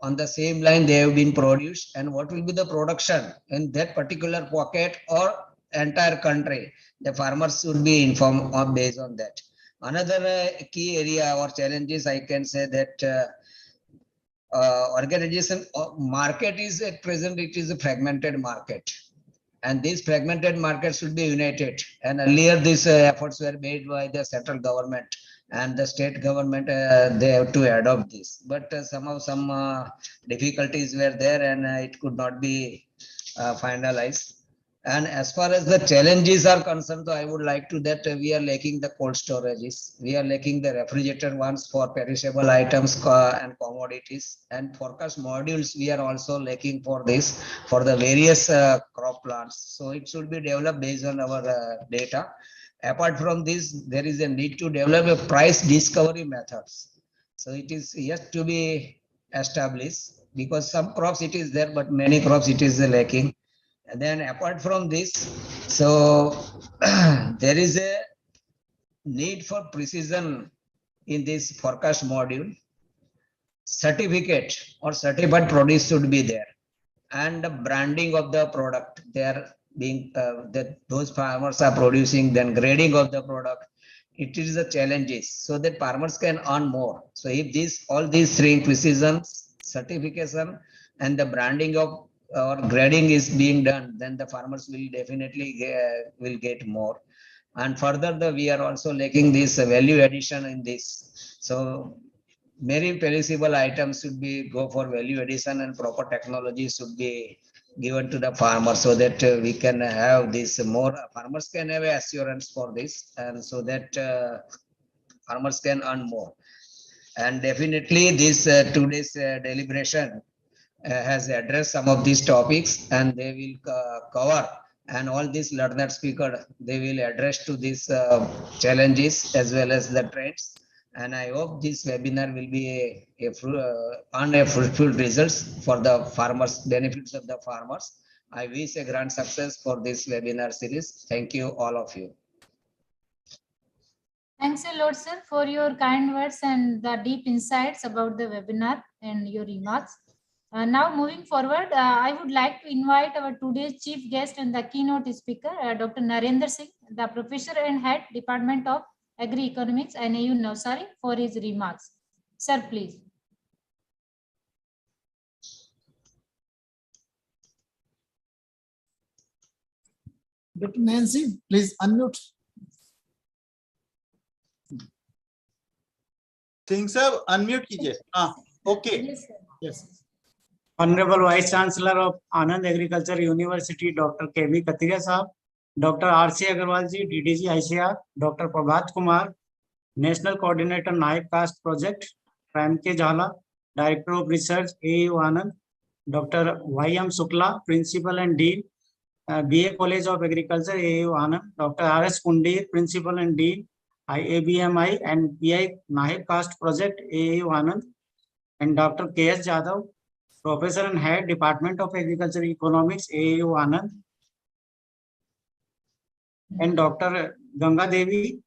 on the same line they have been produced, and what will be the production in that particular pocket or entire country. The farmers should be informed based on that. Another key area or challenges, I can say that organization market is at present, it is a fragmented market, and this fragmented market should be united. And earlier these efforts were made by the central government and the state government, they have to adopt this, but somehow some difficulties were there, and it could not be finalized. And as far as the challenges are concerned, so I would like to that we are lacking the cold storages, we are lacking the refrigerator ones for perishable items and commodities, and forecast modules we are also lacking for this, for the various crop plants. So it should be developed based on our data. Apart from this, there is a need to develop a price discovery methods. So it is yet to be established, because some crops it is there, but many crops it is lacking. And then apart from this, so there is a need for precision in this forecast module. Certificate or certified produce should be there, and the branding of the product, they are being that those farmers are producing, then grading of the product, it is the challenges, so that farmers can earn more. So if this all these three, precision, certification, and the branding of or grading is being done, then the farmers will definitely will get more. And further, we are also lacking this value addition in this. So many perishable items should be go for value addition, and proper technology should be given to the farmer, so that we can have this more, farmers can have assurance for this, and so that farmers can earn more. And definitely this today's deliberation has addressed some of these topics, and they will cover, and all these learned speakers, they will address to these challenges as well as the trends. And I hope this webinar will be on a fruitful results for the farmers, benefits of the farmers. I wish a grand success for this webinar series. Thank you, all of you. Thanks a lot, sir, for your kind words and the deep insights about the webinar and your remarks. Now, moving forward, I would like to invite our today's chief guest and the keynote speaker, Dr. Narendra Singh, the professor and head Department of Agri-Economics, NAU Navsari, for his remarks. Sir, please. Dr. Nancy, please unmute. Singh sir, unmute कीजिए. Okay. Yes, sir. Yes. Honorable Vice Chancellor of Anand Agriculture University, Dr. K.B. Katiria Sahab, Dr. R.C. Agarwal ji, DDG ICR, Dr. Prabhat Kumar, National Coordinator Naib Caste Project, Prem K. Jhala, Director of Research, AU Anand, Dr. Y.M. Sukla, Principal and Dean, BA College of Agriculture, AU Anand, Dr. R.S. Kundir, Principal and Dean, IABMI and PI Naib Caste Project, AU Anand, and Dr. K.S. Jadhav, Professor and Head Department of Agriculture Economics, AAU Anand, and Dr. Ganga Devi,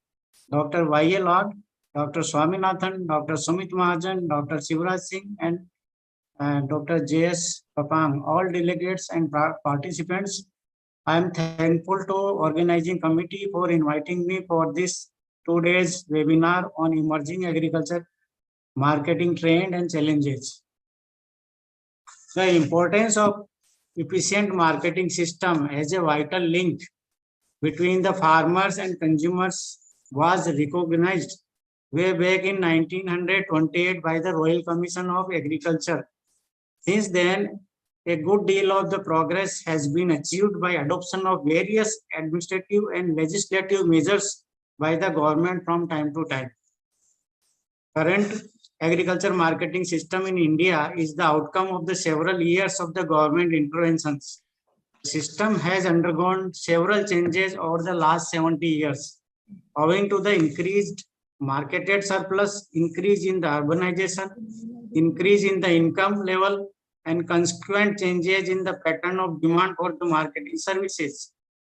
Dr. Y.A. Lord, Dr. Swaminathan, Dr. Sumit Mahajan, Dr. Shivraj Singh, and Dr. J.S. Papang, all delegates and participants. I am thankful to organizing committee for inviting me for this 2 days webinar on emerging agriculture marketing trend and challenges. The importance of efficient marketing system as a vital link between the farmers and consumers was recognized way back in 1928 by the Royal Commission of Agriculture. Since then, a good deal of the progress has been achieved by adoption of various administrative and legislative measures by the government from time to time. Current agriculture marketing system in India is the outcome of the several years of the government interventions. The system has undergone several changes over the last 70 years, owing to the increased marketed surplus, increase in the urbanization, increase in the income level, and consequent changes in the pattern of demand for the marketing services,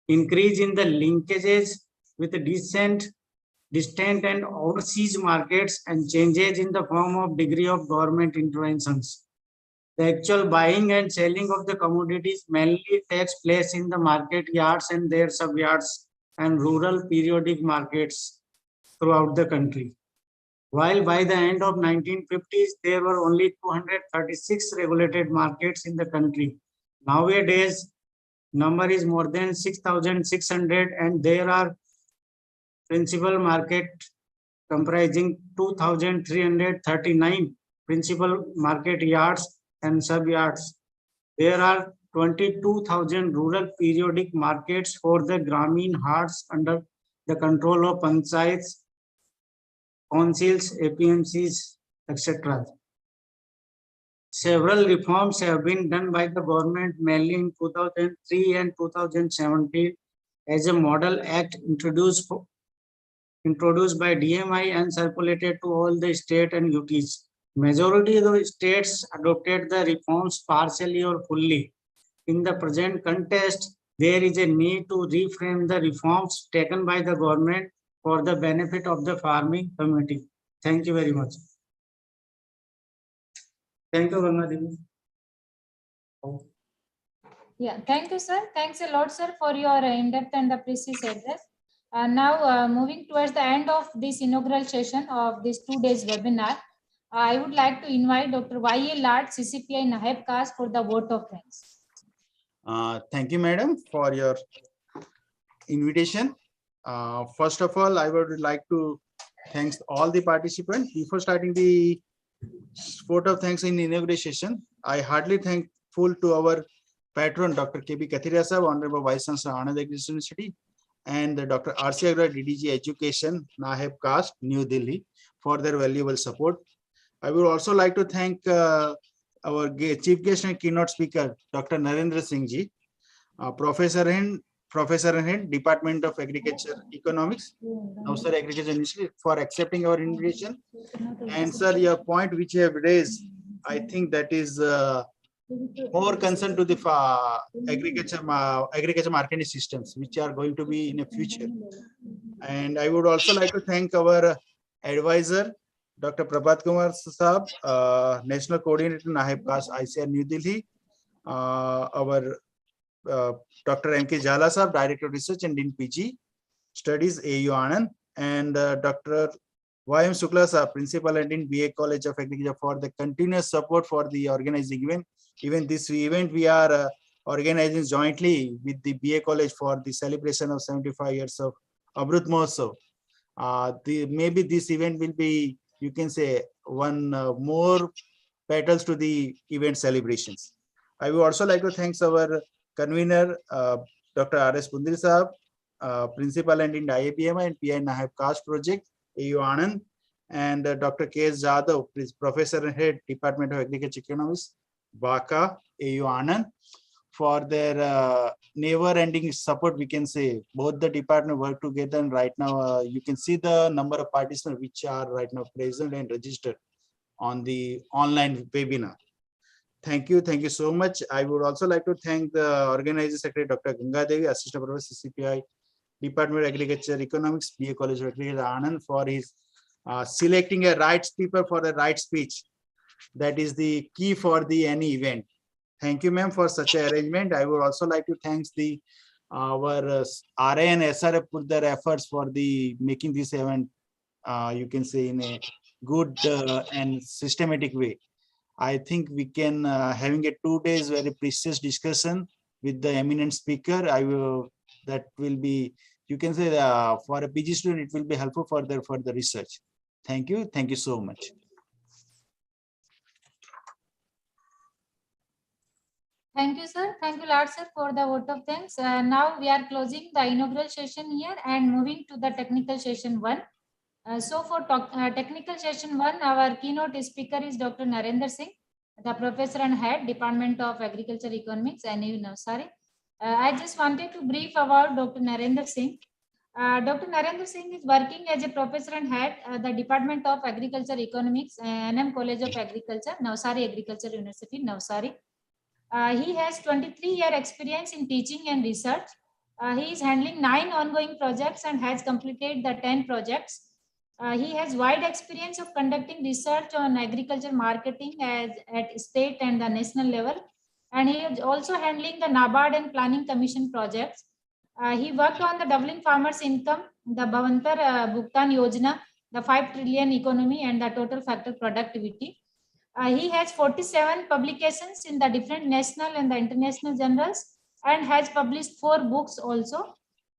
increase in the linkages with the distant and overseas markets, and changes in the form of degree of government interventions. The actual buying and selling of the commodities mainly takes place in the market yards and their subyards and rural periodic markets throughout the country. While by the end of 1950s, there were only 236 regulated markets in the country. Nowadays, number is more than 6,600, and there are principal market comprising 2,339 principal market yards and sub-yards. There are 22,000 rural periodic markets for the Grameen Hats under the control of panchayats, councils, APMCs, etc. Several reforms have been done by the government mainly in 2003 and 2017 as a model act introduced by DMI and circulated to all the state and UTs. Majority of the states adopted the reforms partially or fully. In the present context, there is a need to reframe the reforms taken by the government for the benefit of the farming community. Thank you very much. Thank you, Ganga Devi. Yeah, thank you, sir. Thanks a lot, sir, for your in-depth and the precise address. Now, moving towards the end of this inaugural session of this 2 days webinar, I would like to invite Dr. Y.A. Lard, CCPI Naib Caste, for the vote of thanks. Thank you, madam, for your invitation. First of all, I would like to thank all the participants. Before starting the vote of thanks in inauguration, I heartily thankful to our patron, Dr. K.B. Katiria Sahab, Honorable Vice Chancellor, Anand Agriculture University, and Dr. R.C. Agarwal, DDG Education, Naib Caste, New Delhi, for their valuable support. I would also like to thank our chief guest and keynote speaker, Dr. Narendra Singh ji, professor Professor and Head, Department of Agriculture Economics, Navsari Agriculture Institute, for accepting our invitation. And sir, your point which you have raised, I think that is more concerned to the agriculture marketing systems, which are going to be in the future. And I would also like to thank our advisor, Dr. Prabhat Kumar Saab, National Coordinator, Nahib Kas, ICR New Delhi, our Dr. M.K. Jhala Saab, Director of Research and Dean PG Studies, AU Anand, and Dr. Y.M. Shukla Saab, Principal and Dean BA College of Agriculture, for the continuous support for the organizing event. Even this event we are organizing jointly with the BA College for the celebration of 75 years of Amrut Mahotsav. Maybe this event will be, you can say, one more petals to the event celebrations. I would also like to thank our convener, Dr. R.S. Pundri Saab, Principal and in IAPM and PI Nahib Kas Project, AU Anand, and Dr. K.S. Jadhav, Professor and Head, Department of Agriculture Economics, BACA, AU Anand, for their never-ending support. We can say both the department work together, and right now you can see the number of participants which are right now present and registered on the online webinar. Thank you so much. I would also like to thank the organizing secretary, Dr. Ganga Devi, Assistant Professor CPI, Department of Agriculture Economics, BA College of Agriculture, Anand, for his selecting a right speaker for the right speech. That is the key for the any event. Thank you, ma'am, for such an arrangement. I would also like to thank the our RA and SRF put their efforts for the making this event, you can say, in a good and systematic way. I think we can having a 2 days very precious discussion with the eminent speaker. That will be, you can say, for a PG student, it will be helpful for the research. Thank you so much. Thank you, sir. Thank you, Lord, sir, for the vote of thanks. Now we are closing the inaugural session here and moving to the technical session 1. So for technical session 1, our keynote speaker is Dr. Narendra Singh, the Professor and Head, Department of Agriculture Economics, NAU Navsari. I just wanted to brief about Dr. Narendra Singh. Dr. Narendra Singh is working as a Professor and Head at the Department of Agriculture Economics, NM College of Agriculture, Navsari Agriculture University, Navsari. He has 23-year experience in teaching and research. He is handling 9 ongoing projects and has completed the 10 projects. He has wide experience of conducting research on agriculture marketing at state and the national level. And he is also handling the NABARD and Planning Commission projects. He worked on the doubling farmers' income, the Bhavantar Bhugtan Yojana, the 5 trillion economy, and the total factor productivity. He has 47 publications in the different national and the international journals and has published 4 books also.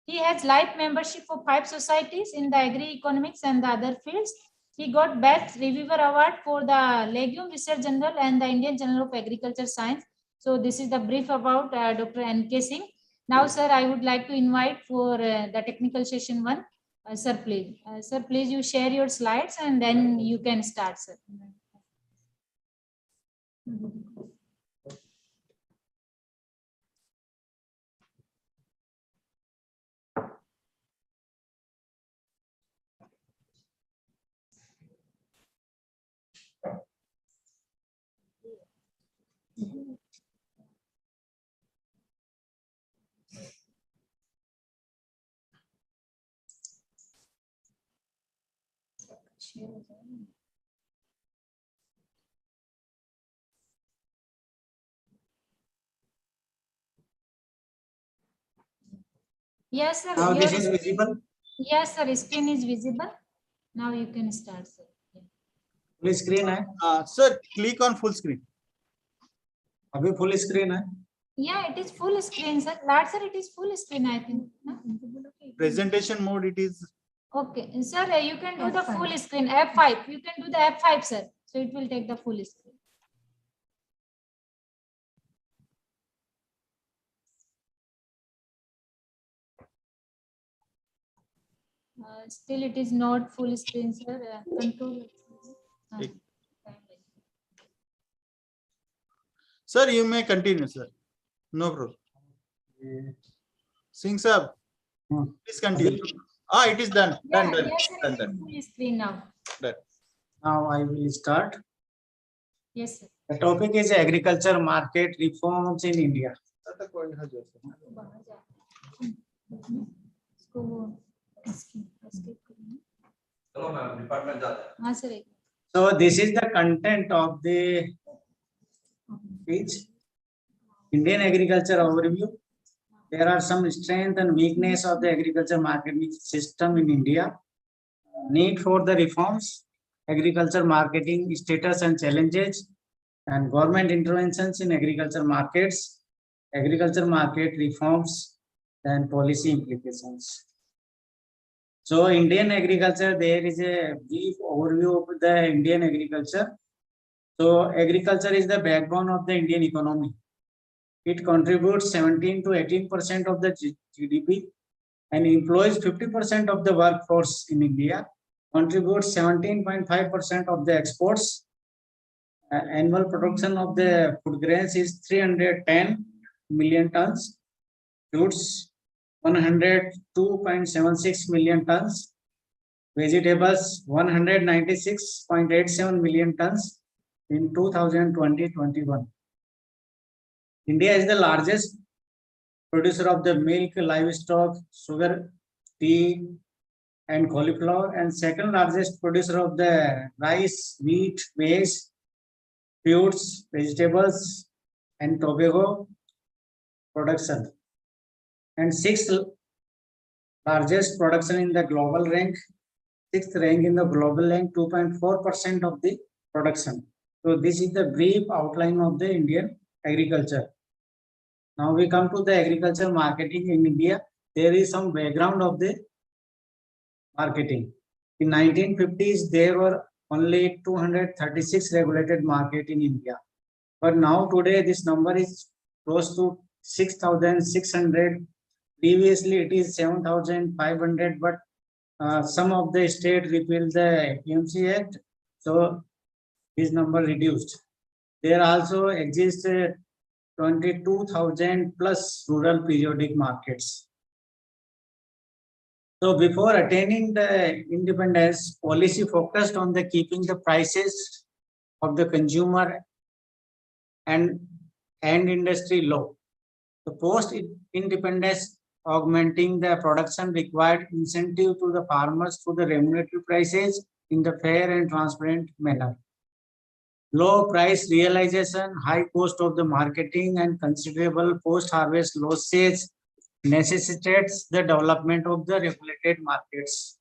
He has life membership of 5 societies in the agri-economics and the other fields. He got Best Reviewer Award for the Legume Research Journal and the Indian Journal of Agriculture Science. So this is the brief about Dr. N.K. Singh. Now, sir, I would like to invite for the technical session 1. Sir, please. Sir, please you share your slides and then you can start, sir. Yes, sir. Now this is visible. Yes, sir. Screen is visible. Now you can start, sir. Full screen है. Sir, click on full screen. अभी full screen है. Yeah, it is full screen, sir. Lord, sir, it is full screen, I think. Presentation mode, it is. Okay, sir, you can do the full screen, F5. You can do the F5, sir. So it will take the full screen. Still, it is not full screen, sir. Control. Sir, you may continue, sir. No problem. Singh sir, please continue. It is done. Done. Yes, sir, Done. full screen now. Now I will start. Yes, sir. The topic is agriculture market reforms in India. हाँ sir एक So this is the content of the speech. Indian agriculture overview. There are some strength and weakness of the agriculture marketing system in India. Need for the reforms, agriculture marketing status and challenges, and government interventions in agriculture markets, agriculture market reforms, and policy implications. So Indian agriculture, there is a brief overview of the Indian agriculture. So agriculture is the backbone of the Indian economy. It contributes 17 to 18% of the GDP and employs 50% of the workforce in India, contributes 17.5% of the exports. Annual production of the food grains is 310 million tons, fruits 102.76 million tons, vegetables 196.87 million tons in 2020-21. India is the largest producer of the milk, livestock, sugar, tea, and cauliflower, and second largest producer of the rice, wheat, maize, fruits, vegetables, and tobacco production. And sixth largest production in the global rank, sixth rank in the global rank, 2.4% of the production. So this is the brief outline of the Indian agriculture. Now we come to the agriculture marketing in India. There is some background of the marketing. In 1950s, there were only 236 regulated market in India. But now today, this number is close to 6,600. Previously, it is 7,500, but some of the state repealed the APMC Act. So this number reduced. There also exists 22,000 plus rural periodic markets. So before attaining the independence, policy focused on the keeping the prices of the consumer and industry low. The post-independence augmenting the production required incentive to the farmers through the remunerative prices in the fair and transparent manner. Low price realization, high cost of the marketing, and considerable post-harvest losses necessitates the development of the regulated markets,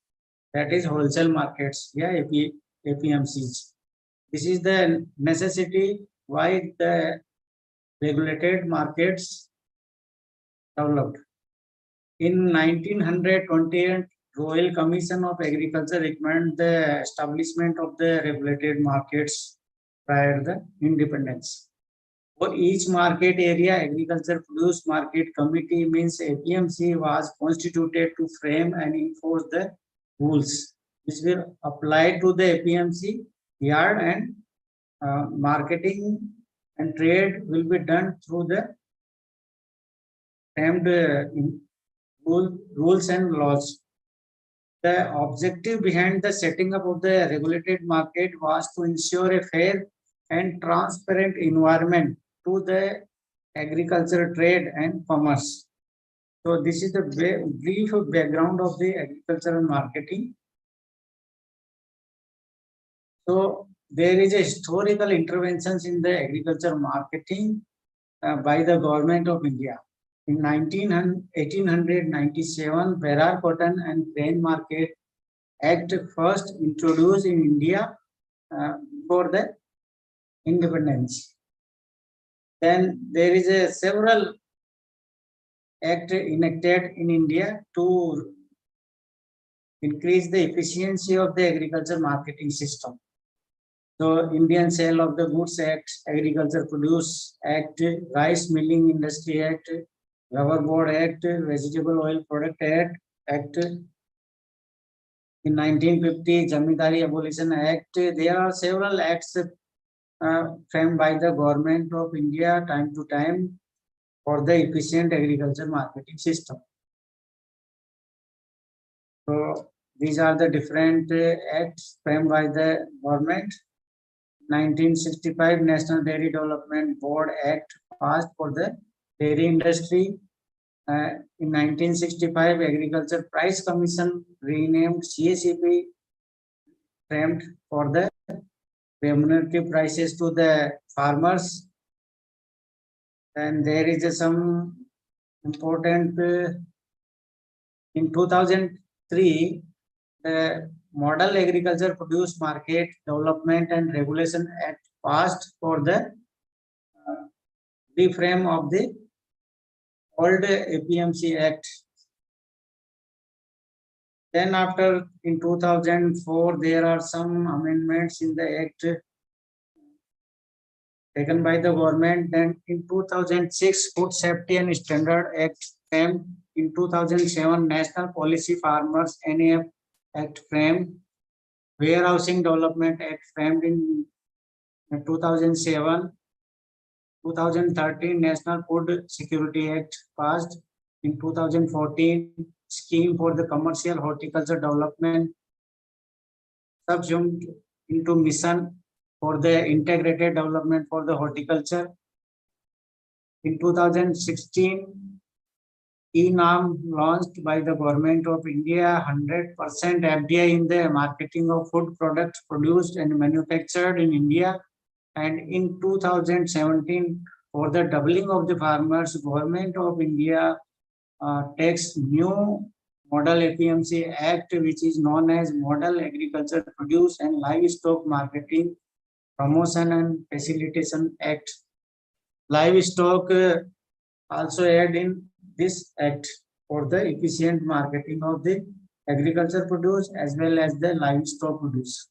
that is wholesale markets, APMCs. This is the necessity why the regulated markets developed. In 1928, Royal Commission of Agriculture recommended the establishment of the regulated markets prior to the independence. For each market area, Agriculture Produce Market Committee means APMC was constituted to frame and enforce the rules which will apply to the APMC yard, and marketing and trade will be done through the framed rules and laws. The objective behind the setting up of the regulated market was to ensure a fair and transparent environment to the agricultural trade and commerce. So this is the brief background of the agricultural marketing. So there is a historical interventions in the agriculture marketing by the government of India. In 1897, Berar Cotton and Grain Market Act first introduced in India for the independence. Then there is a several act enacted in India to increase the efficiency of the agriculture marketing system. So Indian Sale of the Goods Act, Agriculture Produce Act, Rice Milling Industry Act, Rubber Board Act, Vegetable Oil Product Act. In 1950, Zamindari Abolition Act. There are several acts framed by the government of India time to time for the efficient agriculture marketing system. So these are the different acts framed by the government. 1965 National Dairy Development Board Act passed for the dairy industry. In 1965, Agriculture Price Commission renamed CACP, framed for the remunerative prices to the farmers. And there is some important, in 2003, the Model Agriculture Produce Market Development and Regulation Act passed for the reframe of the old APMC Act. Then after, in 2004, there are some amendments in the Act taken by the government. Then in 2006, Food Safety and Standard Act framed. In 2007, National Policy Farmers NAF Act framed. Warehousing Development Act framed in 2007. 2013, National Food Security Act passed. In 2014, Scheme for the Commercial Horticulture Development subsumed into Mission for the Integrated Development for the Horticulture. In 2016, ENAM launched by the Government of India 100% FDI in the marketing of food products produced and manufactured in India. And in 2017, for the doubling of the farmers, Government of India takes new Model APMC Act, which is known as Model Agriculture Produce and Livestock Marketing Promotion and Facilitation Act. Livestock also add in this act for the efficient marketing of the agriculture produce as well as the livestock produce.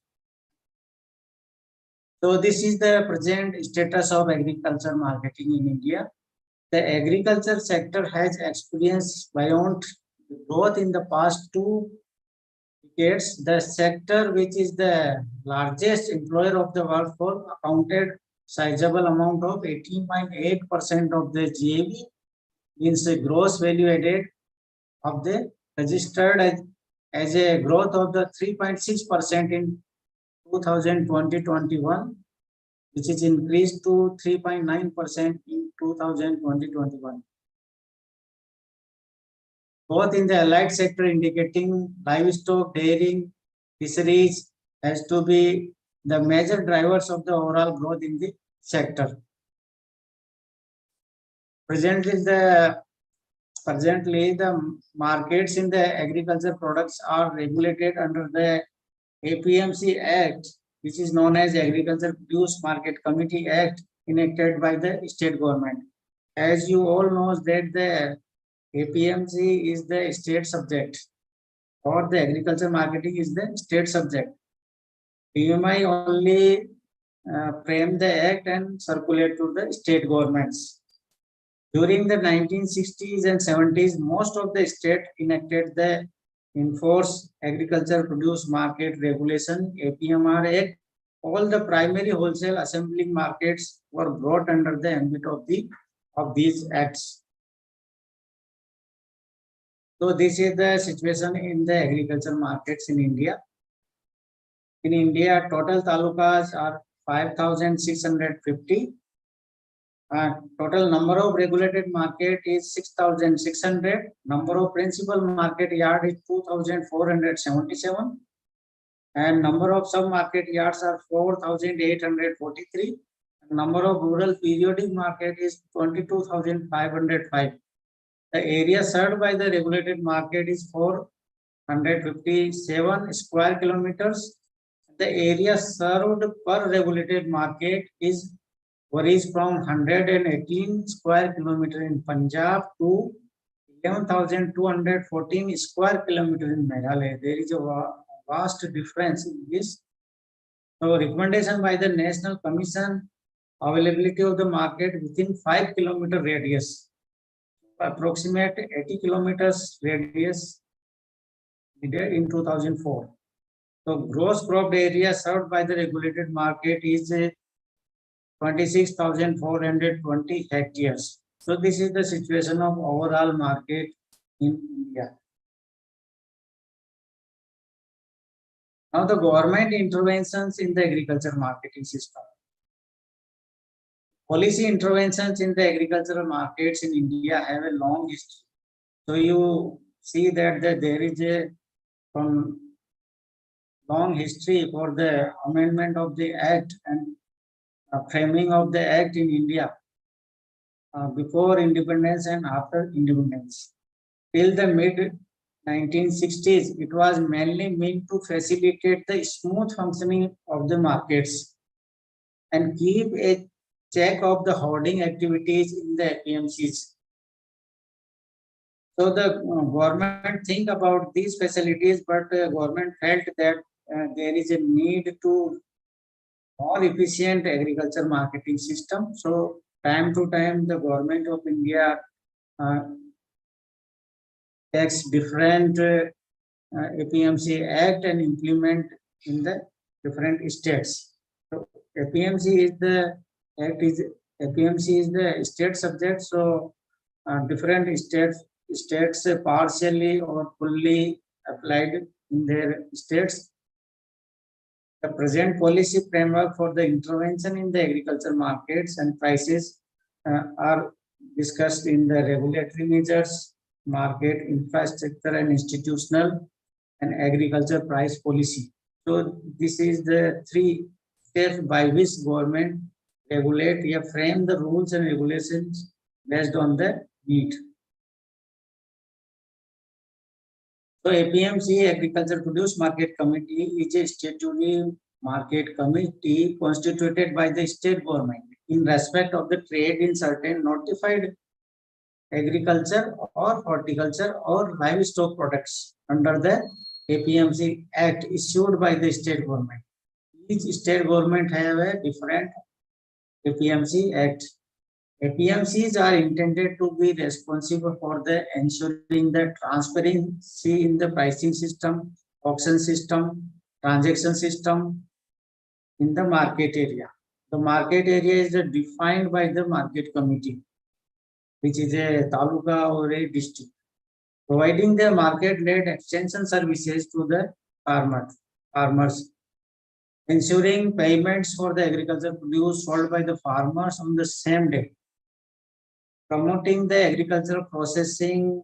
So this is the present status of agriculture marketing in India. The agriculture sector has experienced buoyant growth in the past 2 decades. The sector, which is the largest employer of the workforce, accounted sizable amount of 18.8% of the GAV, means the gross value added of the registered as a growth of the 3.6% in 2020-21, which is increased to 3.9% in 2020-21. Both in the allied sector indicating livestock, dairying, fisheries has to be the major drivers of the overall growth in the sector. Presently, the markets in the agriculture products are regulated under the APMC Act, which is known as Agriculture Produce Market Committee Act, enacted by the state government. As you all know that the APMC is the state subject, or the agriculture marketing is the state subject. PMI only frame the act and circulate to the state governments. During the 1960s and 70s, most of the state enacted the Enforce Agriculture Produce Market Regulation APMR Act. All the primary wholesale assembling markets were brought under the ambit of these acts. So this is the situation in the agriculture markets in India. In India, total talukas are 5,650. Total number of regulated market is 6,600. Number of principal market yard is 2,477. And number of sub-market yards are 4,843. Number of rural periodic market is 22,505. The area served by the regulated market is 457 square kilometers. The area served per regulated market varies from 118 square kilometer in Punjab to 11,214 square kilometer in Meghalaya. There is a vast difference in this. So recommendation by the National Commission, availability of the market within 5 kilometer radius, approximate 80 kilometers radius in 2004. So gross cropped area served by the regulated market is 26,420 hectares. So this is the situation of overall market in India. Now the government interventions in the agriculture marketing system. Policy interventions in the agricultural markets in India have a long history. So you see that there is a long history for the amendment of the Act and framing of the Act in India before independence and after independence. Till the mid 1960s, it was mainly meant to facilitate the smooth functioning of the markets and keep a check of the hoarding activities in the APMCs. So the government think about these facilities, but government felt that there is a need to more efficient agriculture marketing system. So time to time, the government of India takes different APMC Act and implement in the different states. So APMC is the Act is APMC is the state subject. So different states partially or fully applied in their states. The present policy framework for the intervention in the agriculture markets and prices are discussed in the regulatory measures, market infrastructure and institutional, and agriculture price policy. So this is the 3 steps by which government regulate or frame the rules and regulations based on the need. So APMC, Agriculture Produce Market Committee, is a statutory market committee constituted by the state government in respect of the trade in certain notified agriculture or horticulture or livestock products under the APMC Act issued by the state government. Each state government have a different APMC Act. APMCs are intended to be responsible for the ensuring the transparency in the pricing system, auction system, transaction system in the market area. The market area is defined by the market committee, which is a taluka or a district, providing the market-led extension services to the farmers, ensuring payments for the agriculture produce sold by the farmers on the same day, promoting the agricultural processing,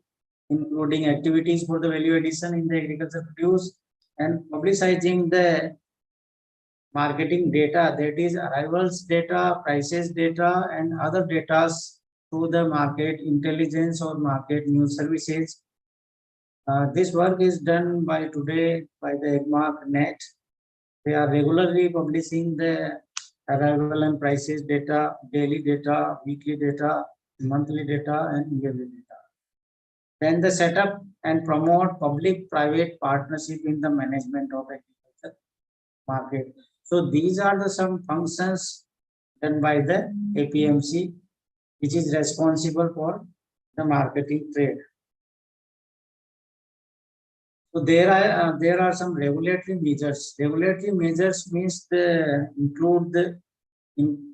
including activities for the value addition in the agriculture produce, and publicizing the marketing data, that is arrivals data, prices data, and other data to the market intelligence or market news services. This work is done by today by the EGMARK net. They are regularly publishing the arrival and prices data, daily data, weekly data, monthly data, and yearly data. Then the setup and promote public-private partnership in the management of agriculture market. So these are some functions done by the APMC, which is responsible for the marketing trade. So there are some regulatory measures. Regulatory measures means include the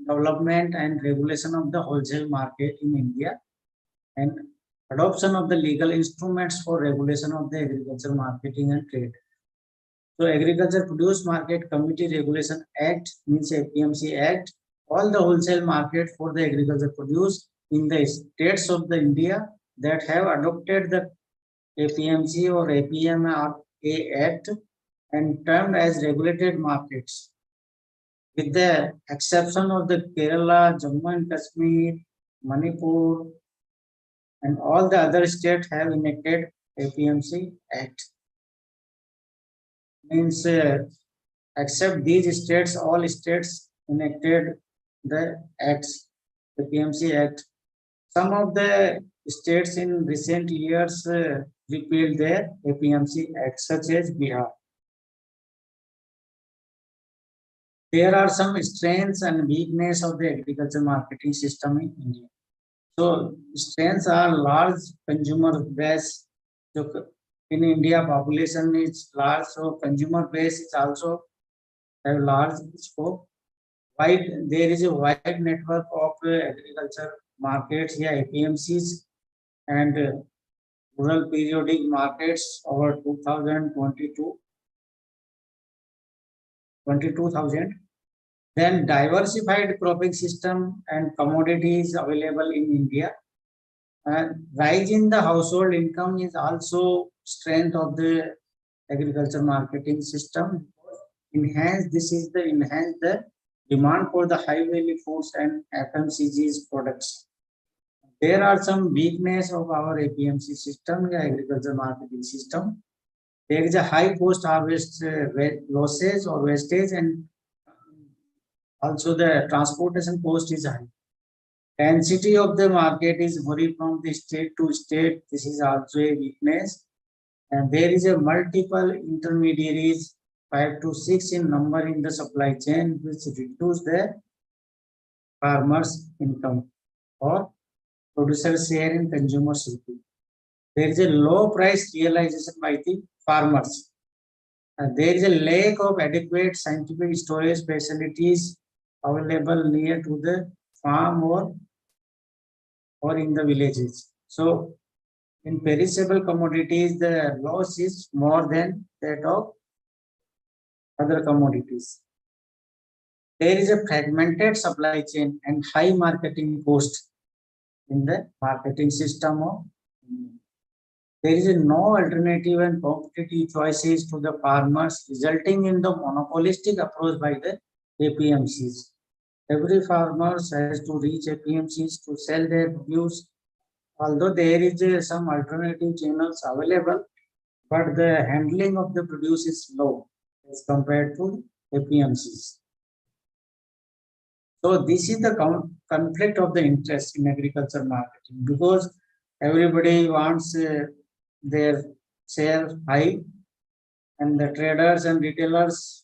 development and regulation of the wholesale market in India and adoption of the legal instruments for regulation of the agriculture marketing and trade. So Agriculture Produce Market Committee Regulation Act means APMC Act. All the wholesale market for the agriculture produce in the states of the India that have adopted the APMC or APMA Act and termed as regulated markets, with the exception of the Kerala, Jammu and Kashmir, Manipur, and all the other states have enacted APMC Act. Means except these states, all states enacted the acts, the APMC Act. Some of the states in recent years repealed their APMC Act, such as Bihar. There are some strengths and weaknesses of the agriculture marketing system in India. So strengths are large consumer base. So in India, population is large, so consumer base is also have large scope. There is a wide network of agriculture markets here, APMCs, and rural periodic markets over 2022. 22,000. Then diversified cropping system and commodities available in India. Rise in the household income is also strength of the agriculture marketing system. Enhance the demand for the high value foods and FMCG's products. There are some weakness of our APMC system, the agriculture marketing system. There is a high post harvest losses or wastage, and also the transportation cost is high. Density of the market is vary from the state to state. This is also a weakness. And there is a multiple intermediaries, 5 to 6 in number in the supply chain, which reduce the farmers' income or producer share in consumers' income. There is a low price realization by the farmers. And there is a lack of adequate scientific storage facilities available near to the farm or in the villages. So in perishable commodities, the loss is more than that of other commodities. There is a fragmented supply chain and high marketing cost in the marketing system of. There is no alternative and competitive choices to the farmers, resulting in the monopolistic approach by the APMCs. Every farmer has to reach APMCs to sell their produce. Although there is some alternative channels available, but the handling of the produce is low as compared to APMCs. So this is the conflict of the interest in agriculture marketing, because everybody wants their share high, and the traders and retailers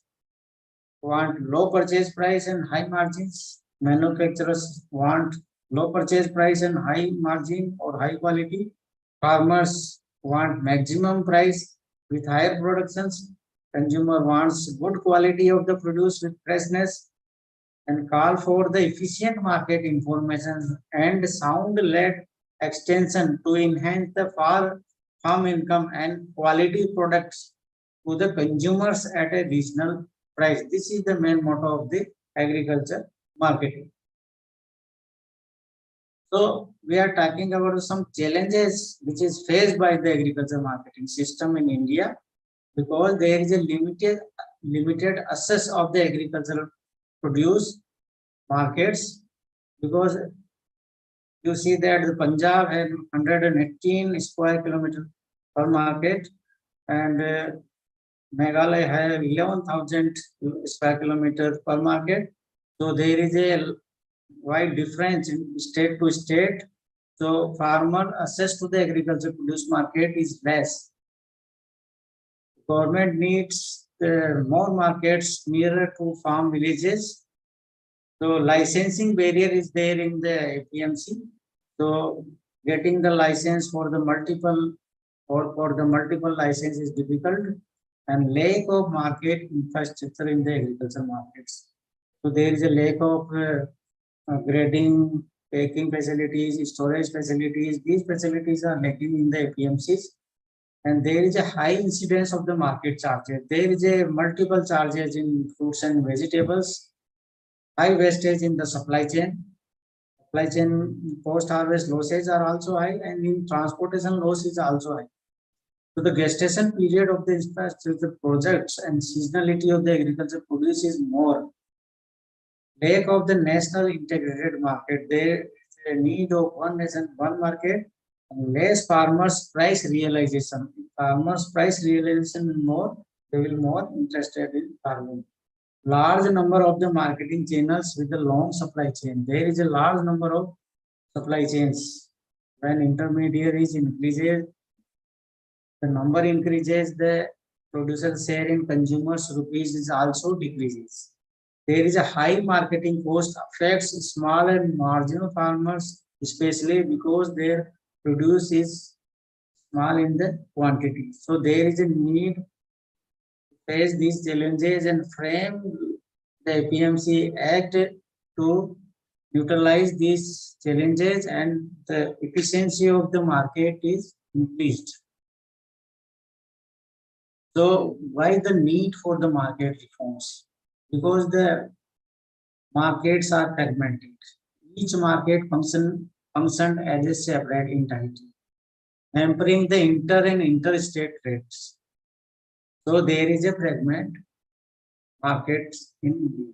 want low purchase price and high margins. Manufacturers want low purchase price and high margin or high quality. Farmers want maximum price with higher productions. Consumer wants good quality of the produce with freshness, and call for the efficient market information and sound-led extension to enhance the farm income and quality products to the consumers at a reasonable price. This is the main motto of the agriculture marketing. So we are talking about some challenges which is faced by the agriculture marketing system in India, because there is a limited access of the agricultural produce markets, because you see that the Punjab has 118 square kilometer per market, and Meghalaya has 11,000 square kilometer per market. So there is a wide difference in state to state. So farmer access to the agriculture produce market is less. Government needs more markets nearer to farm villages. So licensing barrier is there in the APMC. So getting the license for the multiple license is difficult, and lack of market infrastructure in the agriculture markets. So there is a lack of grading, packing facilities, storage facilities. These facilities are lacking in the APMCs. And there is a high incidence of the market charges. There is a multiple charges in fruits and vegetables, high wastage in the supply chain. Supply chain post-harvest losses are also high, and in transportation loss is also high. So the gestation period of the infrastructure projects and seasonality of the agriculture produce is more. Lack of the national integrated market. There is a need of one nation, one market, and less farmers price realization. If farmers price realization is more, they will more interested in farming. Large number of the marketing channels with a long supply chain. There is a large number of supply chains. When intermediaries increases, the number increases, the producer share in consumers' rupees is also decreases. There is a high marketing cost affects small and marginal farmers, especially because their produce is small in the quantity. So there is a need to face these challenges and frame the APMC Act to utilize these challenges, and the efficiency of the market is increased. So why the need for the market reforms? because the markets are fragmented. Each market functioned as a separate entity, hampering the inter and interstate trades. So there is a fragment markets in India.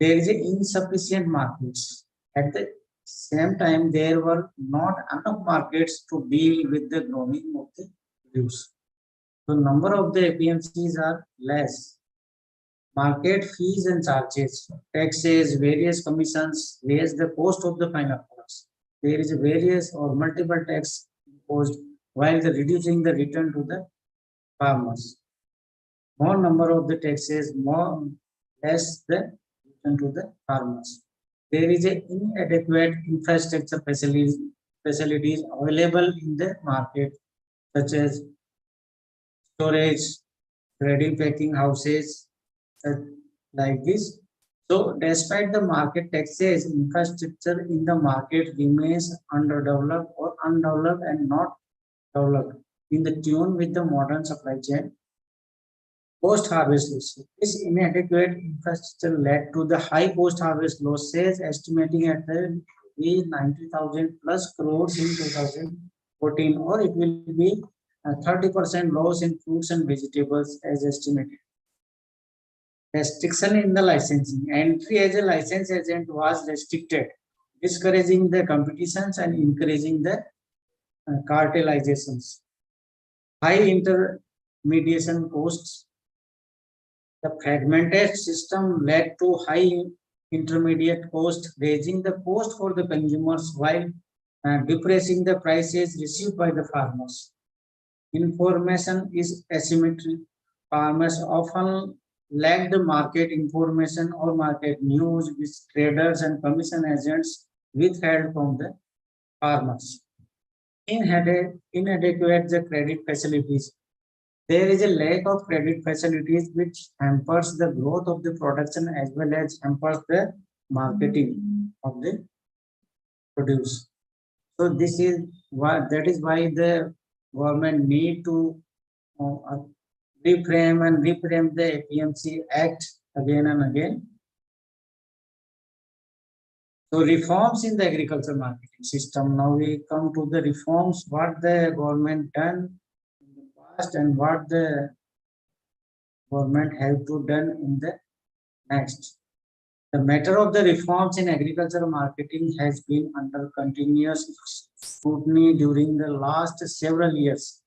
There is insufficient markets. At the same time, there were not enough markets to deal with the growing of the produce. So number of the APMCs are less. Market fees and charges, taxes, various commissions raise the cost of the final products. There is a various or multiple tax imposed while reducing the return to the farmers. More number of the taxes, less the return to the farmers. There is an inadequate infrastructure facilities available in the market, such as storage, ready packing houses, like this. So despite the market taxes, infrastructure in the market remains underdeveloped or undeveloped and not developed in the tune with the modern supply chain. Post-harvest losses. This inadequate infrastructure led to the high post-harvest losses, estimating at the 90,000 plus crores in 2014, or it will be 30% loss in fruits and vegetables as estimated. Restriction in the licensing. Entry as a license agent was restricted, discouraging the competitions and encouraging the cartelizations. High intermediation costs. The fragmented system led to high intermediate cost, raising the cost for the consumers while depressing the prices received by the farmers. Information is asymmetric. Farmers often lack the market information or market news, which traders and commission agents withheld from the farmers. Inadequate the credit facilities. There is a lack of credit facilities which hampers the growth of the production as well as hampers the marketing of the produce. So this is why the government need to reframe the APMC Act again and again. So reforms in the agriculture marketing system. Now we come to the reforms, what the government done in the past and what the government have to done in the next. The matter of the reforms in agricultural marketing has been under continuous scrutiny during the last several years.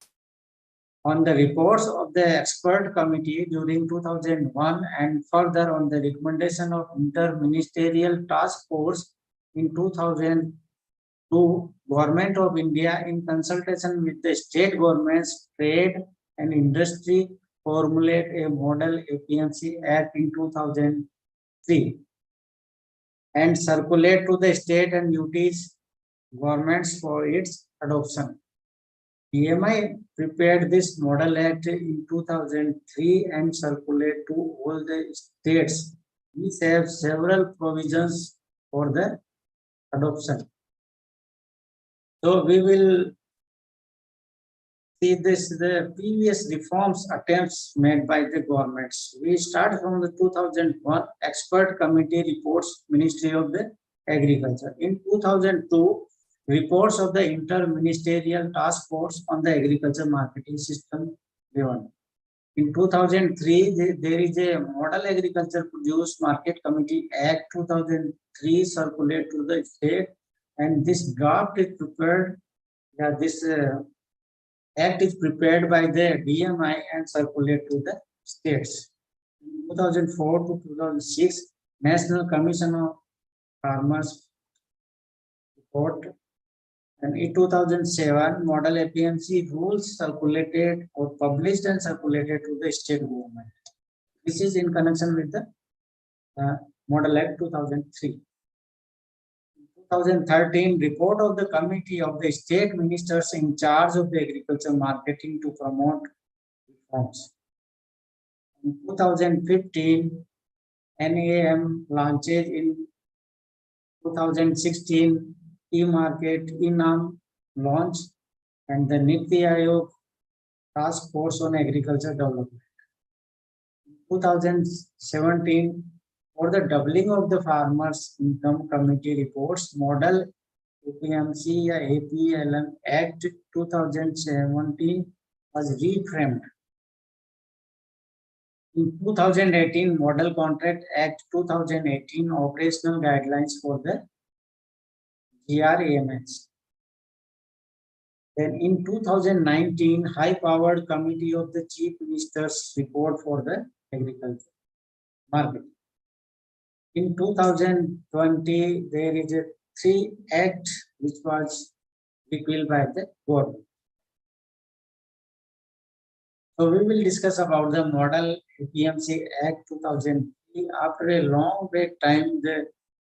On the reports of the expert committee during 2001 and further on the recommendation of Inter-Ministerial Task Force in 2002, Government of India in consultation with the state governments, trade and industry formulate a model APMC Act in 2003 and circulate to the state and UTs governments for its adoption. PMI prepared this model act in 2003 and circulated to all the states. We have several provisions for the adoption. So we will see the previous reforms attempts made by the governments. We start from the 2001 expert committee reports, Ministry of the Agriculture. In 2002, reports of the Inter-Ministerial Task Force on the Agriculture Marketing System given. In 2003, there is a Model Agriculture Produce Market Committee Act 2003 circulated to the state, and this draft is prepared. This act is prepared by the DMI and circulated to the states. In 2004 to 2006, National Commission of Farmers report. And in 2007, Model APMC rules circulated or published and circulated to the state government. This is in connection with the Model Act 2003. In 2013, report of the Committee of the State Ministers in charge of the agriculture marketing to promote reforms. In 2015, NAM launches in 2016 e-market, e-NAM launch, and the Niti Aayog Task Force on Agriculture Development. In 2017 for the doubling of the farmers income committee reports model APMC या APLN Act 2017 was reframed. In 2018 Model Contract Act 2018 operational guidelines for the GRAMS. Then in 2019 high-powered committee of the Chief Minister's report for the agriculture market. In 2020 there is a 3 Act which was repealed by the government. So we will discuss about the Model APMC Act 2003. After a long break time,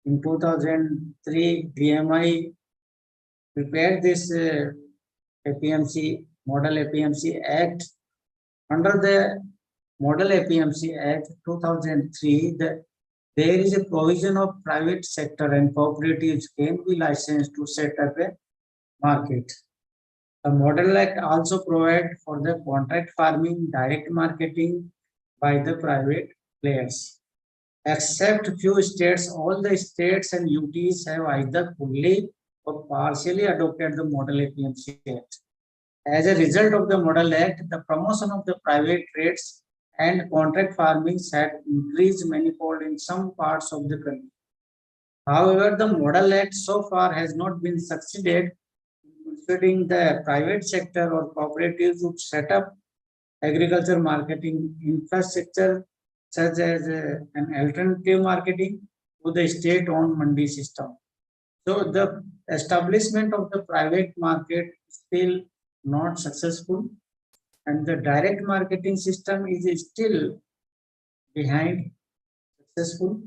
in 2003, DMI prepared this APMC Model APMC Act. Under the Model APMC Act 2003, there is a provision of private sector and cooperatives can be licensed to set up a market. The Model Act also provides for the contract farming, direct marketing by the private players. Except few states, all the states and UTs have either fully or partially adopted the Model APMC Act. As a result of the Model Act, the promotion of the private trades and contract farming had increased manifold in some parts of the country. However, the Model Act so far has not been succeeded persuading the private sector or cooperatives to set up agriculture marketing infrastructure such as an alternative marketing to the state-owned mandi system. So the establishment of the private market is still not successful, and the direct marketing system is still behind successful.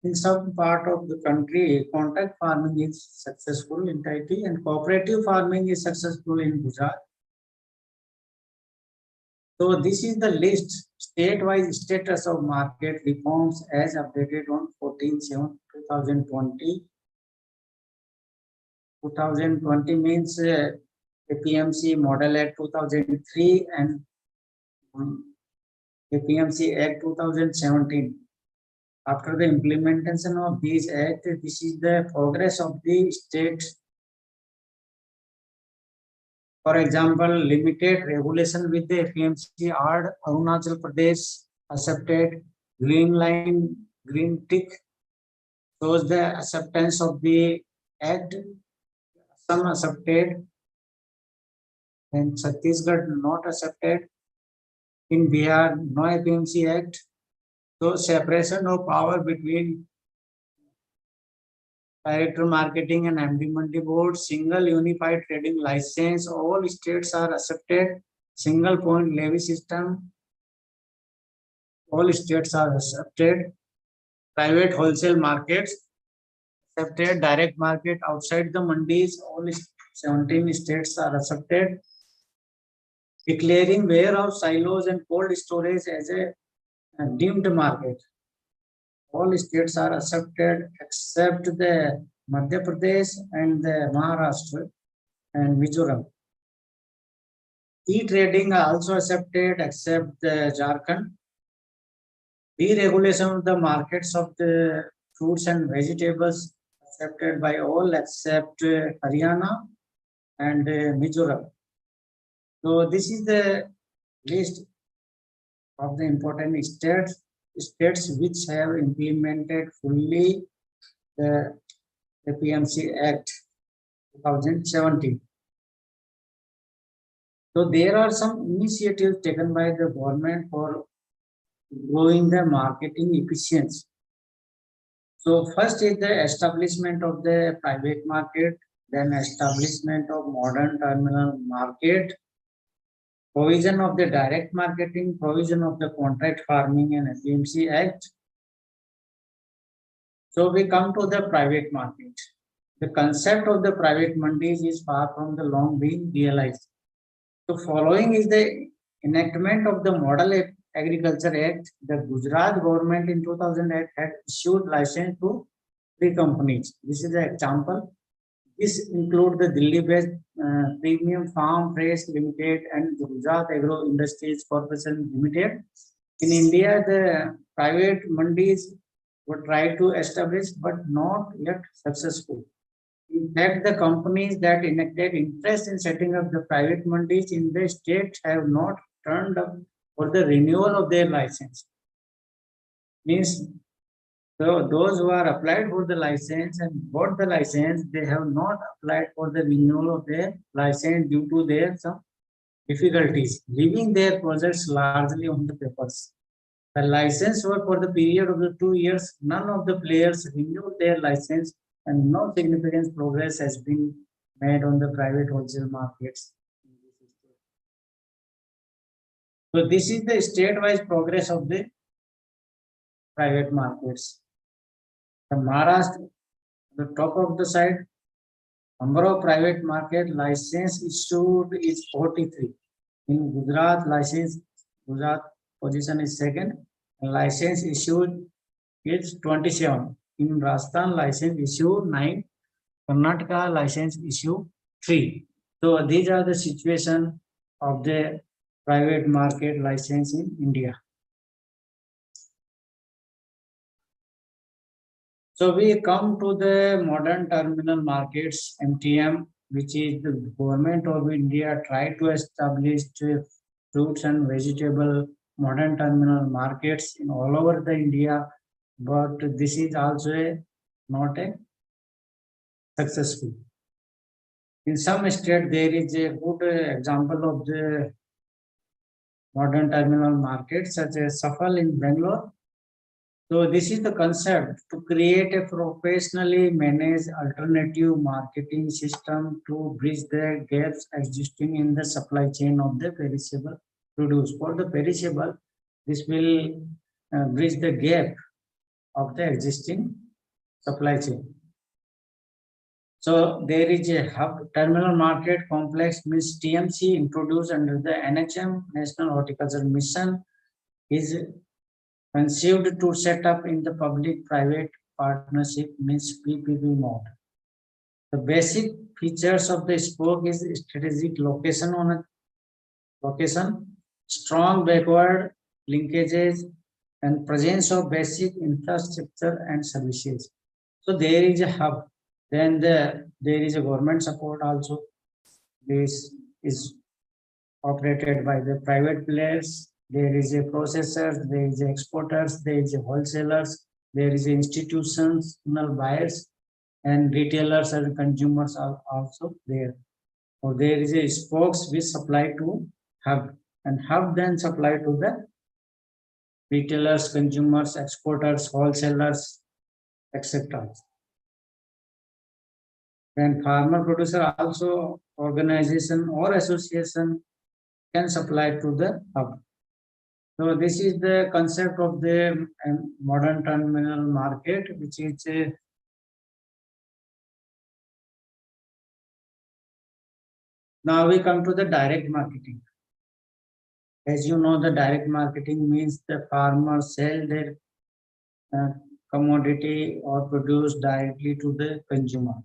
In some part of the country, contract farming is successful in Tahiti and cooperative farming is successful in Gujarat. So this is the list, statewide status of market reforms as updated on 14/7/2020. 2020 means APMC Model Act 2003 and APMC Act 2017. After the implementation of these acts, this is the progress of the state. For example, limited regulation with the APMC are Arunachal Pradesh accepted, green line, green tick shows the acceptance of the act, some accepted, and Chhattisgarh not accepted. In Bihar, no APMC Act. So separation of power between Director Marketing and MD Mandi Board, single unified trading license, all states are accepted. Single point levy system, all states are accepted. Private wholesale markets, accepted. Direct market outside the mandis, all 17 states are accepted. Declaring warehouse silos and cold storage as a deemed market. All states are accepted except the Madhya Pradesh and the Maharashtra and Mizoram. E-trading are also accepted except the Jharkhand. Deregulation of the markets of the fruits and vegetables accepted by all except Haryana and Mizoram. So this is the list of the important states which have implemented fully the APMC Act 2017. So there are some initiatives taken by the government for growing the marketing efficiency. So first is the establishment of the private market, then establishment of modern terminal market, provision of the direct marketing, provision of the contract farming and APMC Act. So we come to the private market. The concept of the private mandis is far from the long being realized. So following is the enactment of the Model Agriculture Act. The Gujarat government in 2008 had issued license to 3 companies. This is the example. This include the Delhi-based Premium Farm Fresh Limited and Gujarat Agro Industries Corporation Limited. In India, the private mandis were tried to establish but not yet successful. In fact, the companies that enacted interest in setting up the private mandis in the state have not turned up for the renewal of their license. Means those who are applied for the license and got the license, they have not applied for the renewal of their license due to their some difficulties, leaving their projects largely on the papers. The license were for the period of the 2 years. None of the players renewed their license, and no significant progress has been made on the private wholesale markets. So this is the state-wise progress of the private markets. The Maharashtra, the top of the side, number of private market license issued is 43. In Gujarat, Gujarat position is second. License issued is 27. In Rajasthan, license issued 9. Karnataka, license issued 3. So these are the situation of the private market license in India. So we come to the modern terminal markets, MTM, which is the government of India tried to establish fruits and vegetable modern terminal markets in all over the India, but this is also not a successful. In some state, there is a good example of the modern terminal markets, such as Safal in Bangalore. So this is the concept to create a professionally managed alternative marketing system to bridge the gaps existing in the supply chain of the perishable produce. For the perishable, this will bridge the gap of the existing supply chain. So there is a hub terminal market complex, means TMC, introduced under the NHM, National Horticulture Mission, is conceived to set up in the public-private partnership, means PPP mode. The basic features of the spoke is strategic location on a location, strong backward linkages, and presence of basic infrastructure and services. So there is a hub. Then there is a government support also. This is operated by the private players. There is a processors, there is exporters, there is a wholesalers, there is institutional buyers, and retailers and consumers are also there. Or there is a spokes which supply to hub, and hub then supply to the retailers, consumers, exporters, wholesalers, etc. Then farmer producer also organization or association can supply to the hub. So this is the concept of the modern terminal market, which is now we come to the direct marketing. As you know, the direct marketing means the farmers sell their commodity or produce directly to the consumer.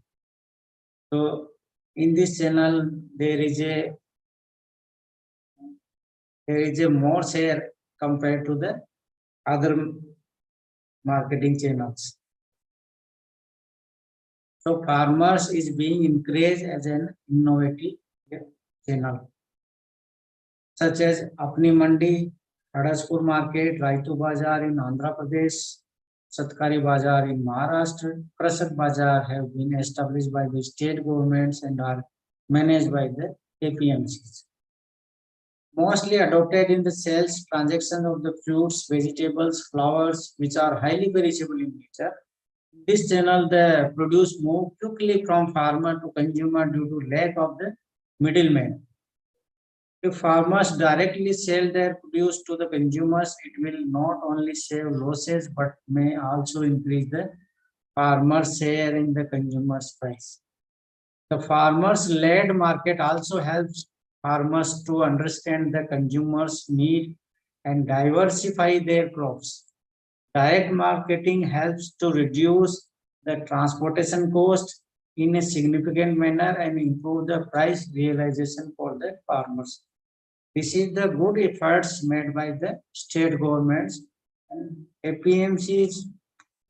So in this channel, there is a more share compared to the other marketing channels. So farmers is being encouraged as an innovative channel, such as Apni Mandi, Hadaspur Market, Raitu Bazar in Andhra Pradesh, Satkari Bazar in Maharashtra, Krasak Bazar have been established by the state governments and are managed by the APMCs. Mostly adopted in the sales transaction of the fruits, vegetables, flowers, which are highly perishable in nature. This channel, the produce move quickly from farmer to consumer due to lack of the middleman. If farmers directly sell their produce to the consumers, it will not only save losses but may also increase the farmer's share in the consumer's price. The farmers-led market also helps farmers to understand the consumers' need and diversify their crops. Direct marketing helps to reduce the transportation cost in a significant manner and improve the price realization for the farmers. This is the good efforts made by the state governments, and APMCs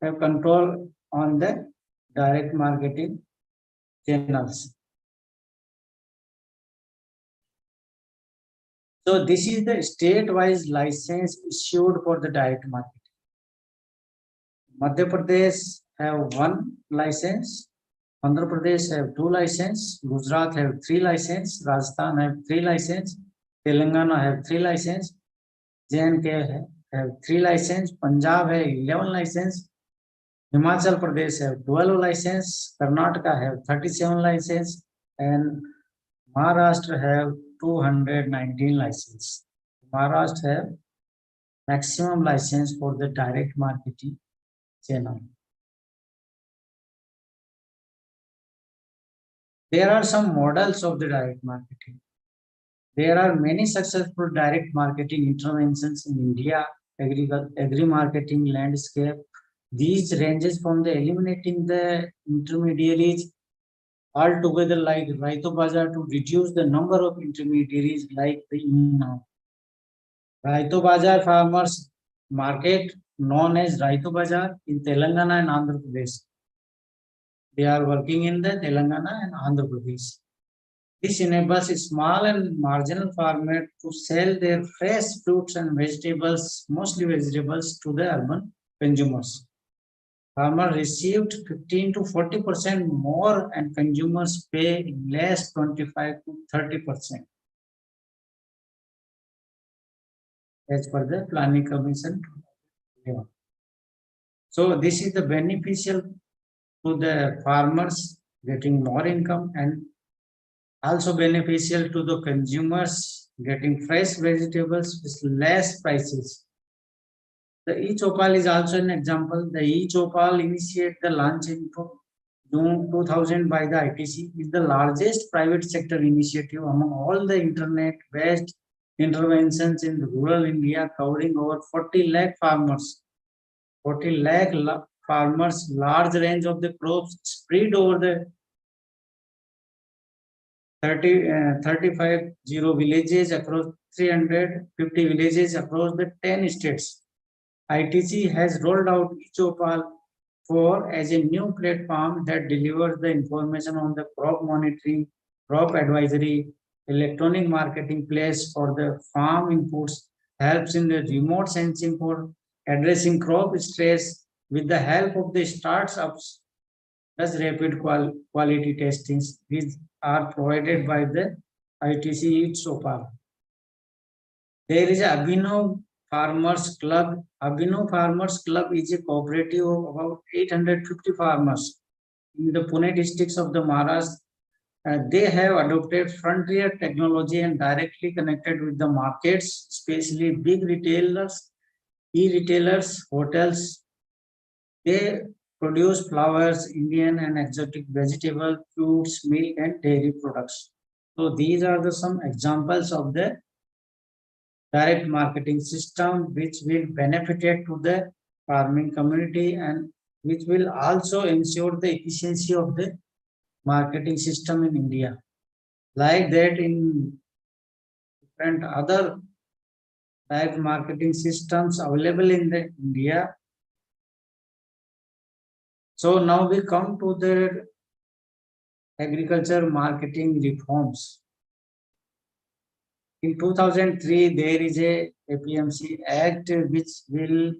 have control on the direct marketing channels. So this is the state-wise license issued for the direct market. Madhya Pradesh have 1 license, Andhra Pradesh have 2 license, Gujarat have 3 license, Rajasthan have 3 license, Telangana have 3 license, JNK have 3 license, Punjab have 11 license, Himachal Pradesh have 12 license, Karnataka have 37 license, and Maharashtra have 219 license. Maharashtra have maximum license for the direct marketing channel. There are some models of the direct marketing. There are many successful direct marketing interventions in India, agri-marketing landscape. These ranges from the eliminating the intermediaries altogether like Raito Bazar to reduce the number of intermediaries like the Raito Bazar farmers market known as Raito Bazar in Telangana and Andhra Pradesh. They are working in the Telangana and Andhra Pradesh. This enables a small and marginal farmer to sell their fresh fruits and vegetables, mostly vegetables, to the urban consumers. Farmers received 15 to 40% more and consumers pay less 25 to 30%. As per the Planning Commission. So this is the beneficial to the farmers getting more income and also beneficial to the consumers getting fresh vegetables with less prices. The e-Chopal is also an example. The e-Chopal initiated the launch in June 2000 by the ITC. Is the largest private sector initiative among all the internet-based interventions in rural India, covering over 40 lakh farmers. 40 lakh farmers, large range of the crops spread over the 35 villages across 350 villages across the 10 states. ITC has rolled out e-Chopal 4 as a new platform that delivers the information on the crop monitoring, crop advisory, electronic marketplace for the farm inputs, helps in the remote sensing for addressing crop stress with the help of the startups, plus rapid quality testings. These are provided by the ITC e-Chopal. There is a Abhinav Farmers Club. Abhinav Farmers Club is a cooperative of about 850 farmers in the Pune districts of the Maharashtra. They have adopted frontier technology and directly connected with the markets, especially big retailers, e-retailers, hotels. They produce flowers, Indian and exotic vegetable, fruits, milk, and dairy products. So these are some examples of the direct marketing system which will benefit to the farming community and which will also ensure the efficiency of the marketing system in India. Like that in different other direct marketing systems available in the India. So now we come to the agriculture marketing reforms. In 2003, there is a APMC Act which will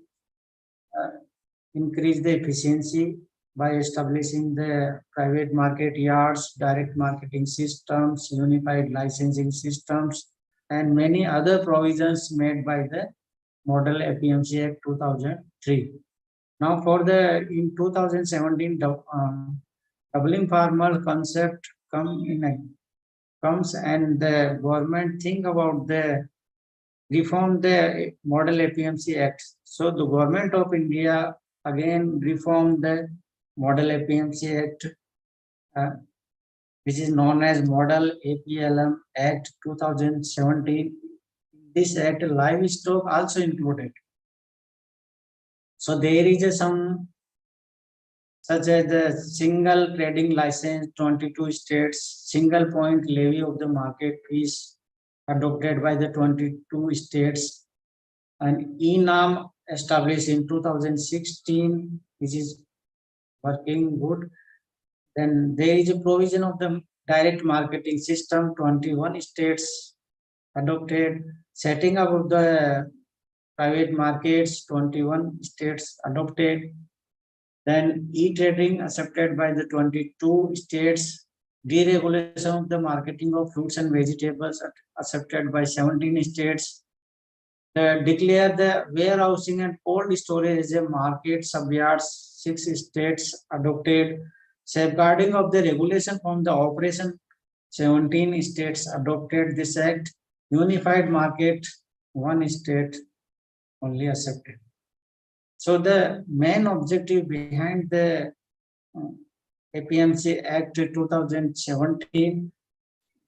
increase the efficiency by establishing the private market yards, direct marketing systems, unified licensing systems, and many other provisions made by the Model APMC Act 2003. Now for the in 2017, doubling farmer concept comes and the government think about the reform the Model APMC Act. So the government of India again reformed the Model APMC Act, which is known as Model APLM Act 2017. This act livestock also included. So there is some such as the single trading license, 22 states, single point levy of the market fees adopted by the 22 states, and ENAM established in 2016, which is working good. Then there is a provision of the direct marketing system, 21 states adopted, setting up of the private markets, 21 states adopted. Then e-trading accepted by the 22 states, deregulation of the marketing of fruits and vegetables accepted by 17 states, declare the warehousing and cold storage as a market subyards, 6 states adopted, safeguarding of the regulation from the operation, 17 states adopted this act, unified market, 1 state only accepted. So the main objective behind the APMC Act 2017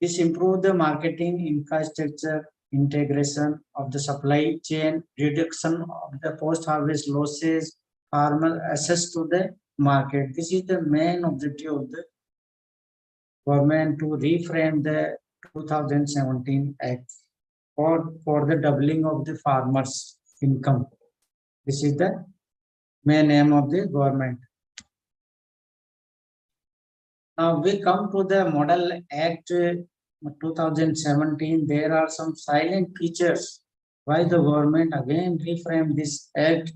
is improve the marketing infrastructure, integration of the supply chain, reduction of the post-harvest losses, farmer access to the market. This is the main objective of the government to reframe the 2017 Act for the doubling of the farmers' income. This is the main aim of the government. Now we come to the Model Act 2017. There are some silent features why the government again reframed this act.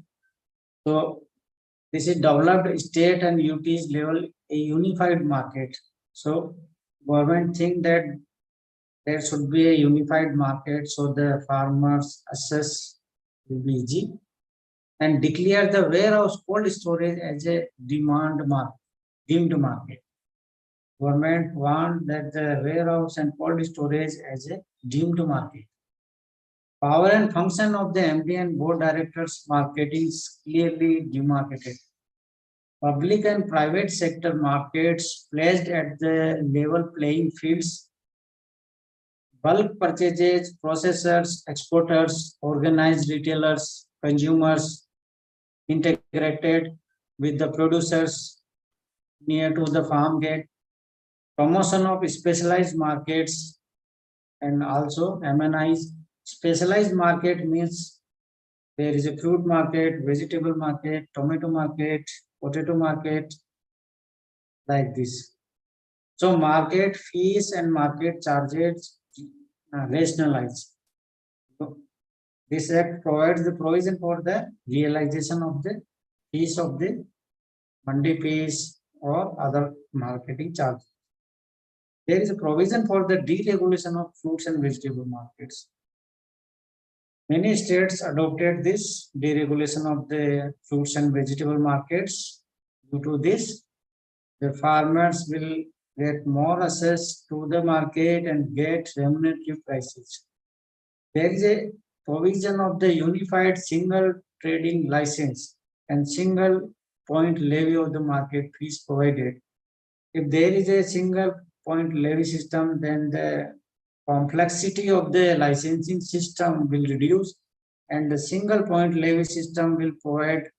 So this is developed state and UTs level a unified market. So government think that there should be a unified market so the farmers access will be easy, and declare the warehouse cold storage as a deemed market. Government want that the warehouse and cold storage as a deemed market. Power and function of the MD and board directors marketing is clearly demarcated. Public and private sector markets placed at the level playing fields. Bulk purchases, processors, exporters, organized retailers, consumers integrated with the producers near to the farm gate. Promotion of specialized markets and also MNIs. Specialized market means there is a fruit market, vegetable market, tomato market, potato market, like this. So market fees and market charges rationalized. So this act provides the provision for the realization of the fees of the mandi fees or other marketing charges. There is a provision for the deregulation of fruits and vegetable markets. Many states adopted this deregulation of the fruits and vegetable markets. Due to this, the farmers will get more access to the market and get remunerative prices. There is a provision of the unified single trading license and single point levy of the market fees provided. If there is a single point levy system, then the complexity of the licensing system will reduce and the single point levy system will provide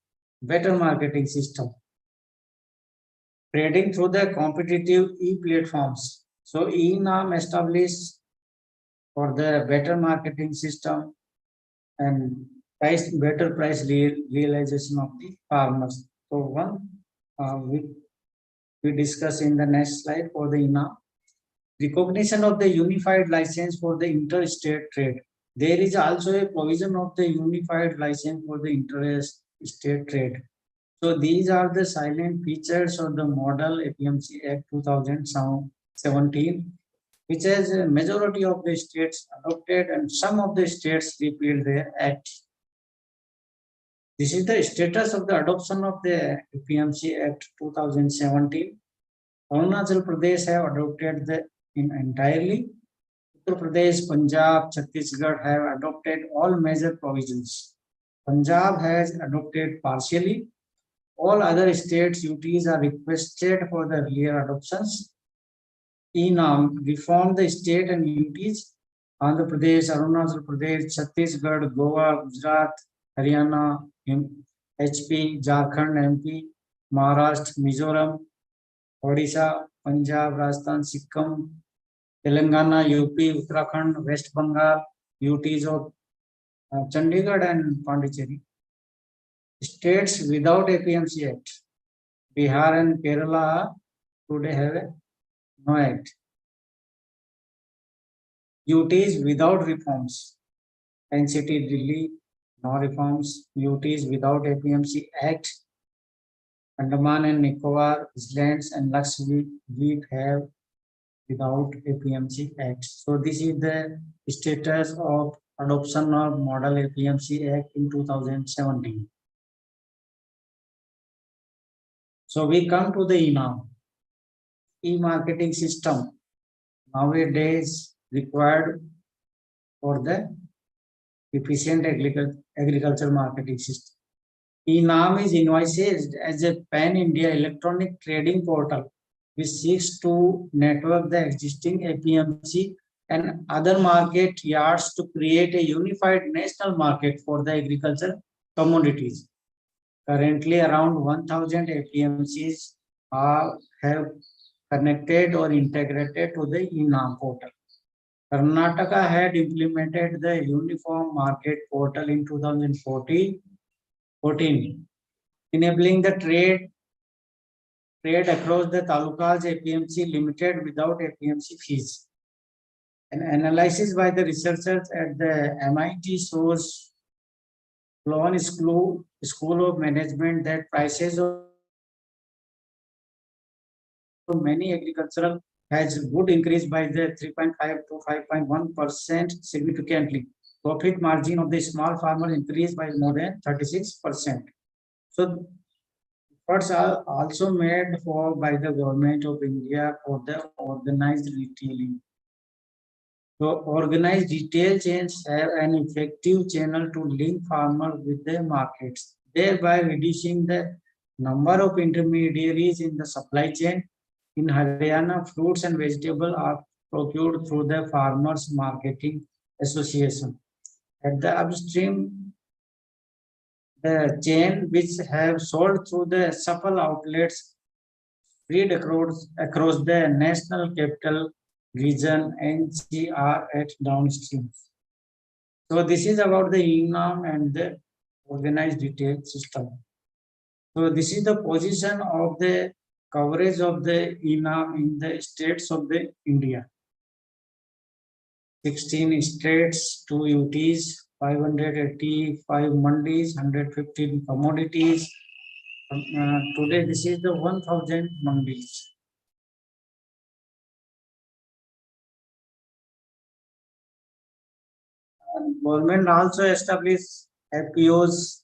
better marketing system. Trading through the competitive e-platforms. So ENAM established for the better marketing system and better price realization of the farmers. So we discuss in the next slide for the ENAM. Recognition of the unified license for the interstate trade. There is also a provision of the unified license for the interstate trade. So these are the silent features of the model APMC Act 2017, which has a majority of the states adopted and some of the states repealed their act. This is the status of the adoption of the APMC Act 2017. Arunachal Pradesh have adopted the entirely. Uttar Pradesh, Punjab, Chhattisgarh have adopted all major provisions. Punjab has adopted partially. All other states, UTs are requested for the earlier adoptions. ENAM reform the state and UTs. Andhra Pradesh, Arunachal Pradesh, Chhattisgarh, Goa, Gujarat, Haryana, HP, Jharkhand, MP Maharashtra, Mizoram, Odisha, Punjab, Rajasthan, Sikkim, Telangana, UP, Uttarakhand, West Bengal, UTs of Chandigarh and Pondicherry. States without APMC Act, Bihar and Kerala today have no act. UTs without reforms, NCT Delhi, no reforms. UTs without APMC Act, Andaman and Nicobar Islands and Lakshadweep have without APMC Act. So this is the status of adoption of Model APMC Act in 2017. So we come to the e-now, e-marketing system nowadays required for the efficient agriculture marketing system. e-Nam is envisaged as a pan-India electronic trading portal which seeks to network the existing APMC and other market yards to create a unified national market for the agriculture commodities. Currently, around 1,000 APMCs have connected or integrated to the e-Nam portal. Karnataka had implemented the Uniform Market Portal in 2014, enabling the trade across the talukas APMC limited without APMC fees. An analysis by the researchers at the MIT shows Sloan School of Management that prices of many agricultural has would increase by the 3.5 to 5.1% significantly. Profit margin of the small farmer increased by more than 36%. So efforts are also made by the government of India for the organized retailing. So organized retail chains have an effective channel to link farmers with their markets, thereby reducing the number of intermediaries in the supply chain. In Haryana, fruits and vegetables are procured through the Farmers Marketing Association. At the upstream, the chain which have sold through the supple outlets spread across the National Capital Region NCR at downstream. So this is about the e-Nam and the organized retail system. So this is the position of the coverage of the e-Nam in the states of the India. 16 states, 2 UTs, 585 mandis, 115 commodities. Today, this is the 1,000 mandis. Government also established FPOs,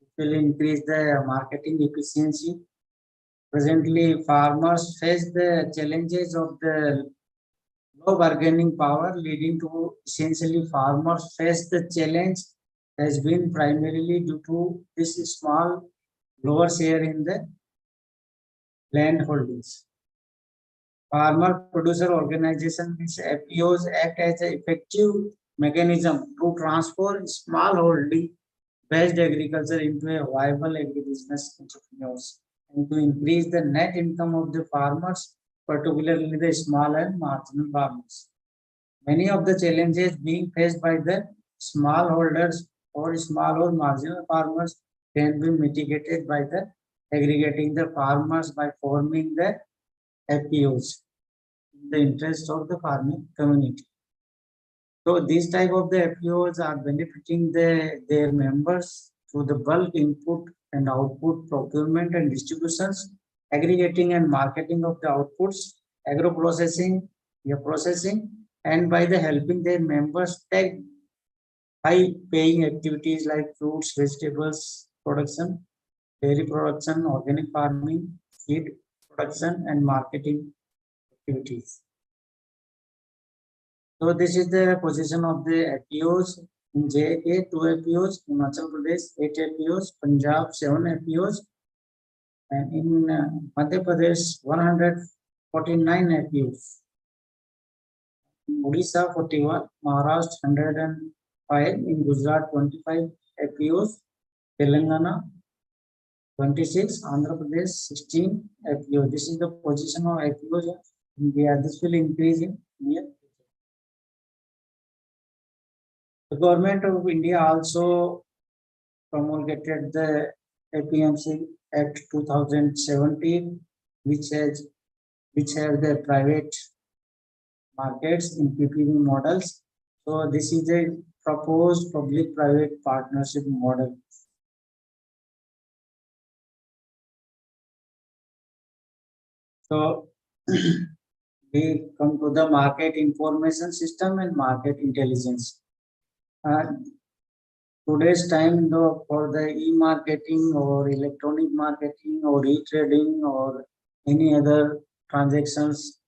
which will increase the marketing efficiency. Presently, farmers face the challenges of the low bargaining power, leading to essentially farmers face the challenge has been primarily due to this small lower share in the land holdings. Farmer producer organizations, FPOs, act as an effective mechanism to transform small holding based agriculture into a viable agribusiness entrepreneurs and to increase the net income of the farmers, particularly the small and marginal farmers. Many of the challenges being faced by the smallholders or small or marginal farmers can be mitigated by the aggregating the farmers by forming the FPOs in the interest of the farming community. So these type of the FPOs are benefiting their members through the bulk input and output procurement and distributions, aggregating and marketing of the outputs, agro-processing, processing, and by the helping their members take high-paying activities like fruits, vegetables production, dairy production, organic farming, seed production, and marketing activities. So this is the position of the FPOs. In JK, 2 FPOs, Himachal Pradesh, 8 FPOs, Punjab, 7 FPOs, and in Madhya Pradesh, 149 FPOs. Odisha, 41, Maharashtra, 105, in Gujarat, 25 FPOs, Telangana, 26, Andhra Pradesh 16 FPO. This is the position of FPO in India. This will increase in near future. The government of India also promulgated the APMC Act 2017, which has the private markets in PPP models. So this is a proposed public-private partnership model. So we come to the market information system and market intelligence. Today's time, though, for the e-marketing or electronic marketing or e-trading or any other transactions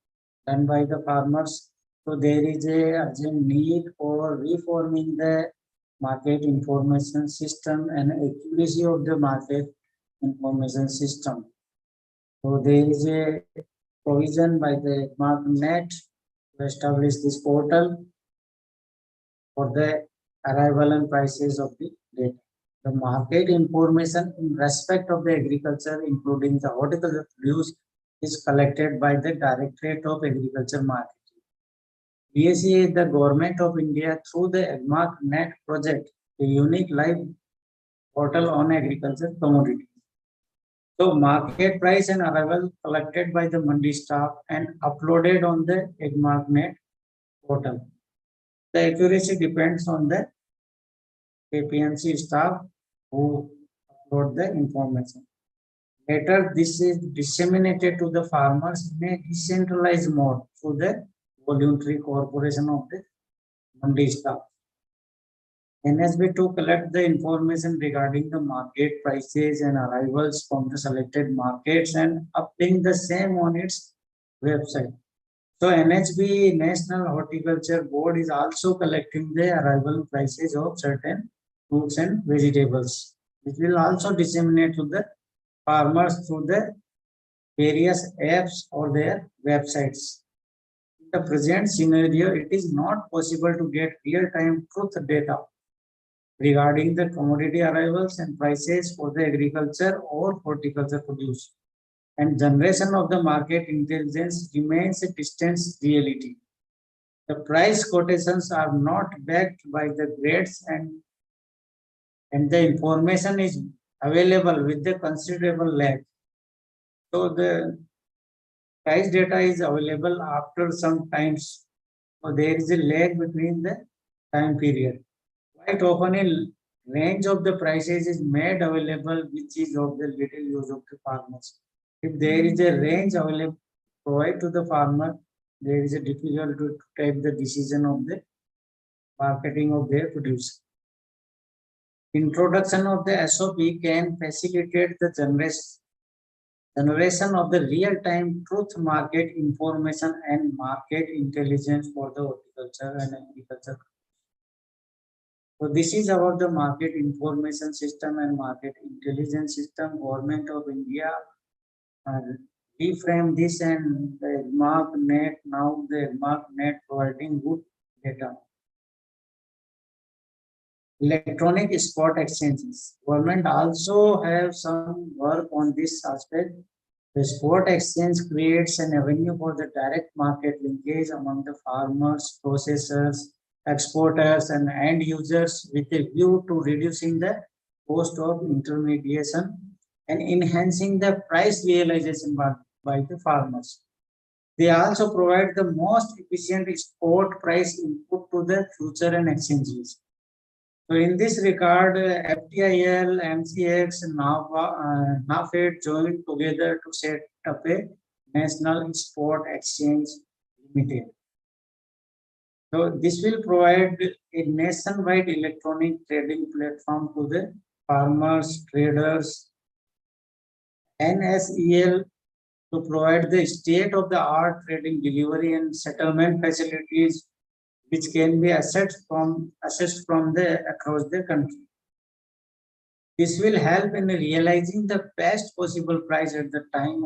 done by the farmers, so there is a urgent need for reforming the market information system and accuracy of the market information system. So there is a provision by the Enactment to establish this portal for the arrival and prices of the data. The market information in respect of the agriculture, including the horticulture produce, is collected by the Directorate of Agriculture Marketing. DSE is the Government of India through the Enactment project, a unique live portal on agriculture commodities. So market price and arrival collected by the Mandi staff and uploaded on the Enactment portal. The accuracy depends on the APMC staff who upload the information. Later, this is disseminated to the farmers in a decentralized mode through the voluntary corporation of the Mandi staff. NSB to collect the information regarding the market prices and arrivals from the selected markets and uploading the same on its website. So NHB, National Horticulture Board, is also collecting the arrival prices of certain fruits and vegetables. It will also disseminate to the farmers through the various apps or their websites. In the present scenario, it is not possible to get real-time truth data regarding the commodity arrivals and prices for the agriculture or horticulture produce. And generation of the market intelligence remains a distant reality. The price quotations are not backed by the grades and the information is available with the considerable lag. So the price data is available after some times. So there is a lag between the time period. Quite often a range of the prices is made available, which is of the little use of the farmers. If there is a range available provided to the farmer, there is a difficult to take the decision of the marketing of their produce. Introduction of the SOP can facilitate the generation of the real-time truth market information and market intelligence for the horticulture and agriculture. So this is about the market information system and market intelligence system. Government of India reframe this and the Enactment, now the Enactment providing good data. Electronic spot exchanges. Government also have some work on this aspect. The spot exchange creates an avenue for the direct market linkage among the farmers, processors, exporters, and end users with a view to reducing the cost of intermediation and enhancing the price realization by the farmers. They also provide the most efficient spot price input to the future and exchanges. So in this regard, FTIL, MCX, and NAFED joined together to set up a National Spot Exchange Limited. So this will provide a nationwide electronic trading platform to the farmers, traders, NSEL to provide the state-of-the-art trading delivery and settlement facilities which can be assessed from across the country. This will help in realizing the best possible price at the time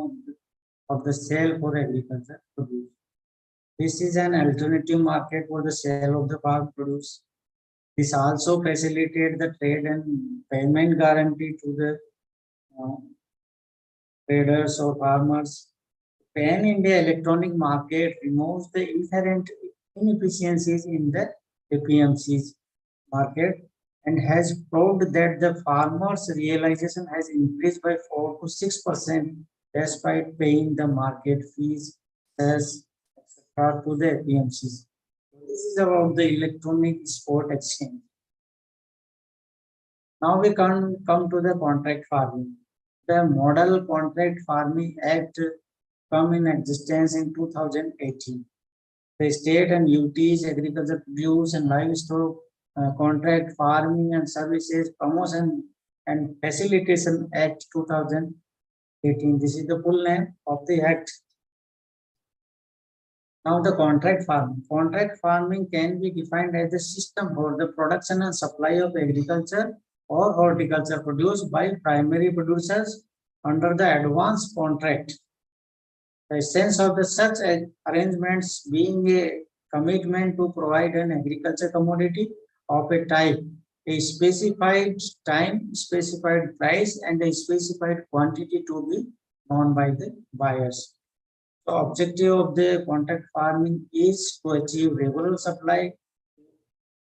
of the sale for agriculture produce. This is an alternative market for the sale of the farm produce. This also facilitates the trade and payment guarantee to the traders or farmers. Pan-India electronic market removes the inherent inefficiencies in the APMC's market and has proved that the farmers' realization has increased by 4 to 6% despite paying the market fees as to the APMCs. This is about the electronic spot exchange. Now we come to the contract farming. The Model Contract Farming Act come in existence in 2018. The state and UTs, agriculture produce and livestock, contract farming and services, promotion and facilitation act 2018. This is the full name of the act. Now the contract farming. Contract farming can be defined as the system for the production and supply of agriculture or horticulture produced by primary producers under the advance contract. The essence of the such arrangements being a commitment to provide an agriculture commodity of a type, a specified time, specified price, and a specified quantity to be known by the buyers. The objective of the contract farming is to achieve regular supply,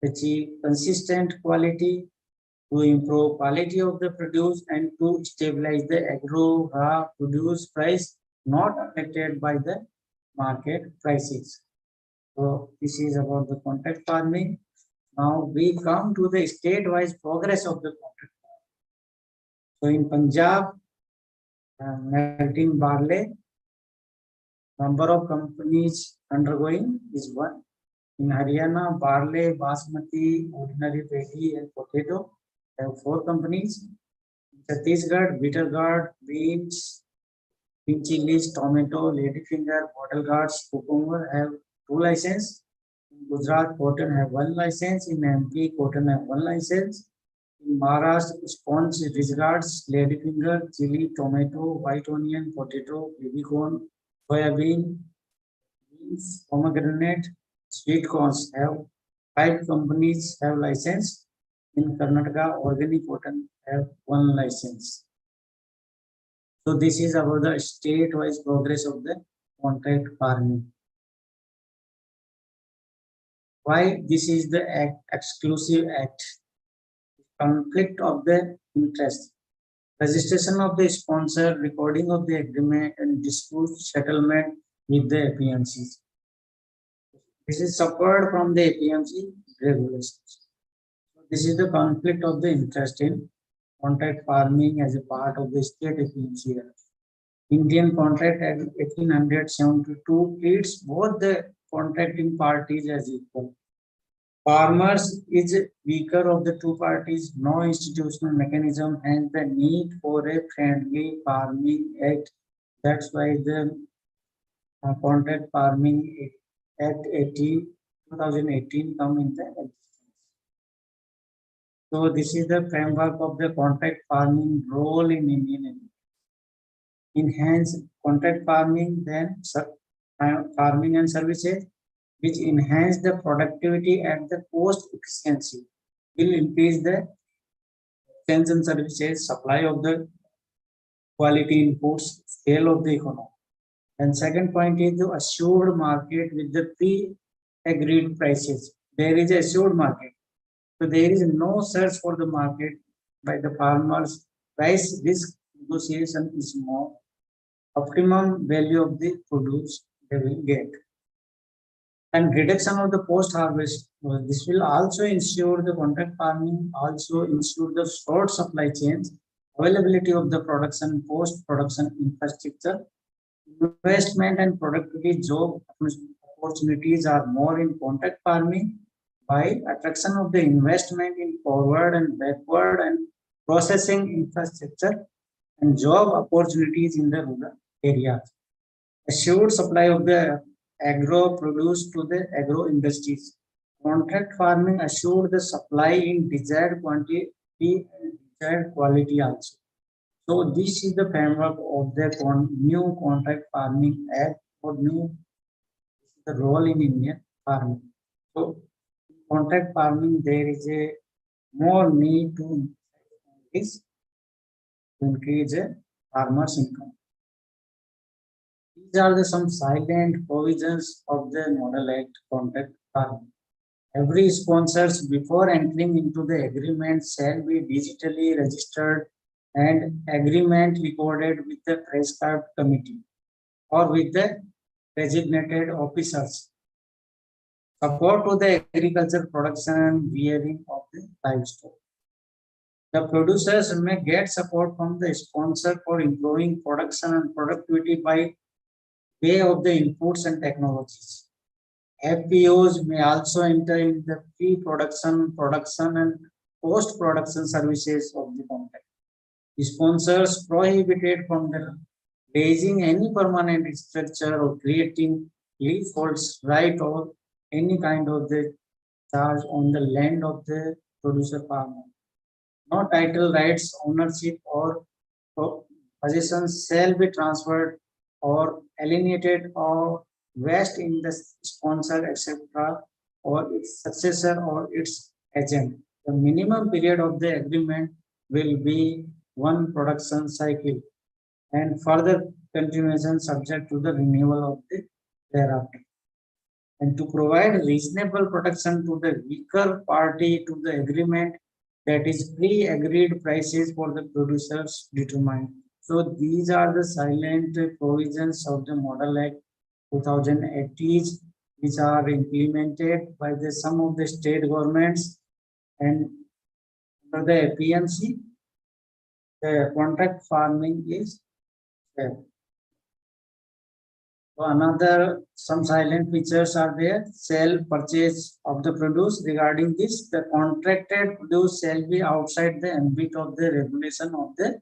achieve consistent quality, to improve quality of the produce, and to stabilize the agro raw produce price not affected by the market prices. So this is about the contract farming. Now we come to the state-wise progress of the contract farming. So in Punjab, melting barley, number of companies undergoing is 1. In Haryana, barley, basmati, ordinary paddy, and potato have 4 companies. In Chhattisgarh, bitter gourd, beans, green chilies, tomato, ladyfinger, bottle gourds, cucumber have 2 licenses. In Gujarat, cotton have 1 license. In MP, cotton have 1 license. In Maharashtra, sponge, ridge gourds, ladyfinger, chili, tomato, white onion, potato, baby corn, soybean, beans, pomegranate, sweet corns have 5 companies have license. In Karnataka, organic cotton have 1 license. So this is about the state-wise progress of the contract farming. Why this is the exclusive act? Conflict of the interest. Registration of the sponsor, recording of the agreement, and dispute settlement with the APMCs. This is separate from the APMC regulations. This is the conflict of the interest in contract farming as a part of the state APMC. Indian Contract Act 1872 treats both the contracting parties as equal. Farmers is weaker of the 2 parties, no institutional mechanism, and the need for a friendly farming act. That's why the Contract Farming Act 2018 come in the existence. So this is the framework of the contract farming role in Indian. Enhance contract farming, then farming and services, which enhance the productivity and the cost efficiency, will increase the exchange and services, supply of the quality inputs, scale of the economy. And second point is the assured market with the pre-agreed prices. There is a assured market. So there is no search for the market by the farmers. Price risk negotiation is more. Optimum value of the produce they will get. And reduction of the post-harvest. This will also ensure the contract farming, also ensure the short supply chains, availability of the production, post-production infrastructure, investment and productivity job opportunities are more in contract farming by attraction of the investment in forward and backward and processing infrastructure and job opportunities in the rural areas. Assured supply of the agro produce to the agro industries. Contract farming assured the supply in desired quantity and desired quality also. So this is the framework of the new Contract Farming Act or new the role in Indian farming. So contract farming, there is a more need to increase a farmer's income. These are some silent provisions of the Model Act contract farming. Every sponsors before entering into the agreement shall be digitally registered and agreement recorded with the prescribed committee or with the designated officers. Support to the agriculture production and rearing of the livestock. The producers may get support from the sponsor for improving production and productivity by way of the inputs and technologies. FPOs may also enter in the pre-production, production, and post-production services of the contract. Sponsors prohibited from the raising any permanent structure or creating leaseholds right or any kind of the charge on the land of the producer farmer. No title rights, ownership, or possessions shall be transferred or alienated or vest in the sponsor, etc., or its successor or its agent. The minimum period of the agreement will be one production cycle and further continuation subject to the renewal of the thereafter. And to provide reasonable protection to the weaker party to the agreement, that is pre-agreed prices for the producers determined. So these are the silent provisions of the Model Act 2018, which are implemented by some of the state governments, and for the PMC, the contract farming is there. So another some silent features are there. Sale purchase of the produce. Regarding this, the contracted produce shall be outside the ambit of the regulation of the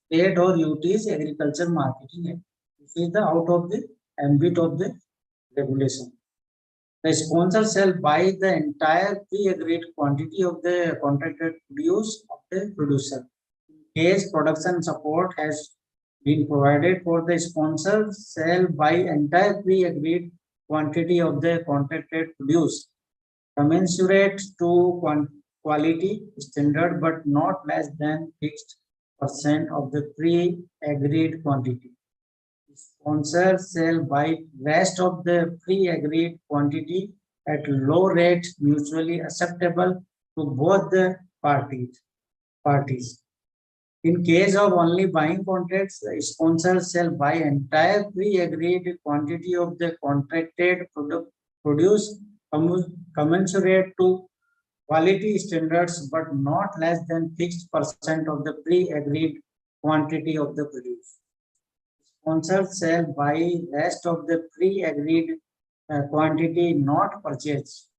state or UT's Agriculture Marketing Act. This is the out of the ambit of the regulation. The sponsor shall buy the entire pre-agreed quantity of the contracted produce of the producer. In case production support has been provided for, the sponsor shall buy entire pre-agreed quantity of the contracted produce commensurate to quality standard but not less than fixed % of the pre-agreed quantity. Sponsor shall buy rest of the pre-agreed quantity at low rate mutually acceptable to both the parties. In case of only buying contracts, the sponsor shall buy entire pre-agreed quantity of the contracted produce commensurate to quality standards but not less than fixed % of the pre-agreed quantity of the produce. Sponsor shall buy rest of the pre-agreed quantity not purchased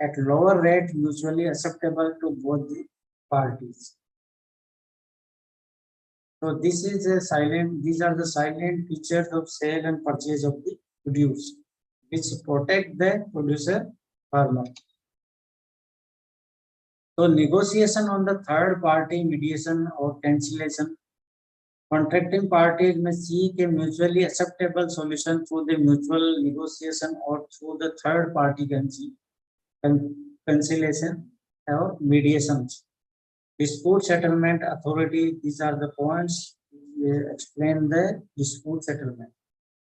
at lower rate mutually acceptable to both the parties. So this is a silent, these are the silent features of sale and purchase of the produce, which protect the producer farmer. So negotiation on the third party, mediation or cancellation. Contracting parties may seek a mutually acceptable solution through the mutual negotiation or through the third party cancellation or mediations. Dispute settlement authority, these are the points explain the dispute settlement.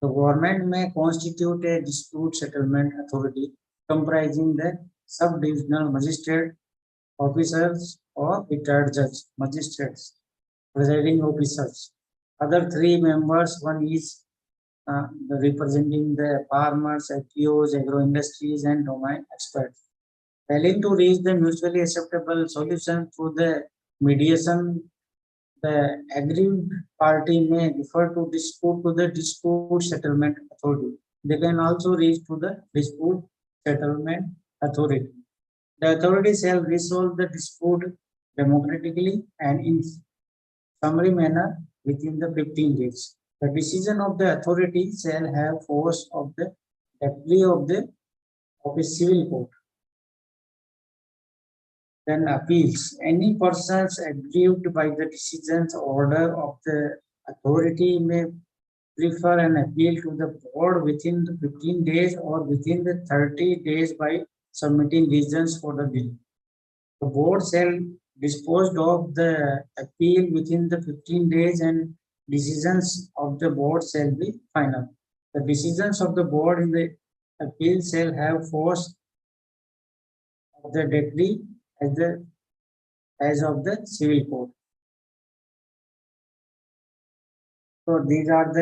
The government may constitute a dispute settlement authority comprising the sub-divisional magistrate officers or retired judge, magistrates, presiding officers. Other 3 members, one is representing the farmers, FPOs, agro industries, and domain experts. Failing to reach the mutually acceptable solution through the mediation, the aggrieved party may refer to dispute to the dispute settlement authority. They can also reach to the dispute settlement authority. The authority shall resolve the dispute democratically and in summary manner within the 15 days. The decision of the authority shall have force of the decree of a civil court. Then appeals. Any persons aggrieved by the decisions order of the authority may prefer an appeal to the board within the 15 days or within the 30 days by submitting reasons for the bill. The board shall dispose of the appeal within the 15 days and decisions of the board shall be final. The decisions of the board in the appeal shall have force of the decree as of the civil code. So these are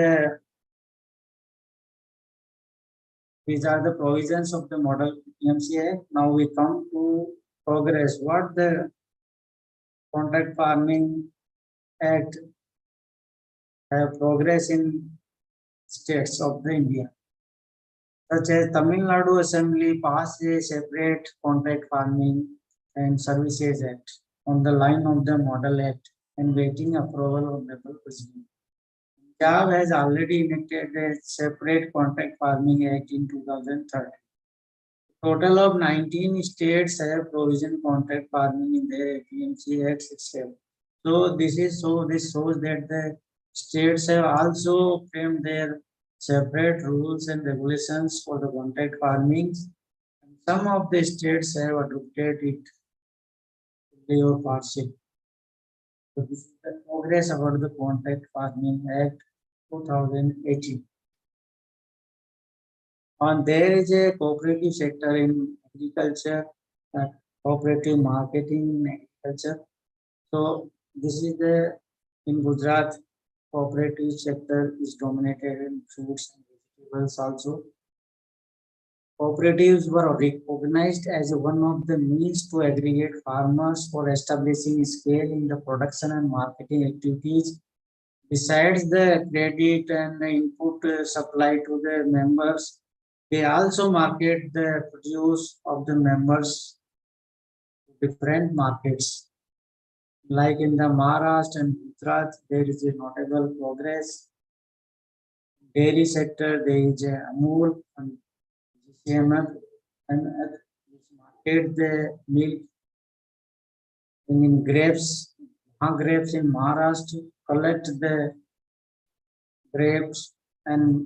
the provisions of the Model PMC Act. Now we come to progress. What the Contract Farming Act have progress in states of the India, such as Tamil Nadu Assembly passed a separate Contract Farming and Services Act on the line of the Model Act and waiting approval of the President. Punjab has already enacted a separate Contract Farming Act in 2013. Total of 19 states have provision contract farming in their APMC Act itself. So this shows that the states have also framed their separate rules and regulations for the contract farming. Some of the states have adopted it fully or partially. So this is the progress about the Contract Farming Act 2018. And there is a cooperative sector in agriculture, cooperative marketing in agriculture. So this is in Gujarat, cooperative sector is dominated in fruits and vegetables also. Cooperatives were recognized as one of the means to aggregate farmers for establishing scale in the production and marketing activities. Besides the credit and the input supply to the members, they also market the produce of the members to different markets. Like in the Maharashtra and Gujarat, there is a notable progress. Dairy sector, there is a Amul and GCMF, and market the milk. And in grapes in Maharashtra, collect the grapes and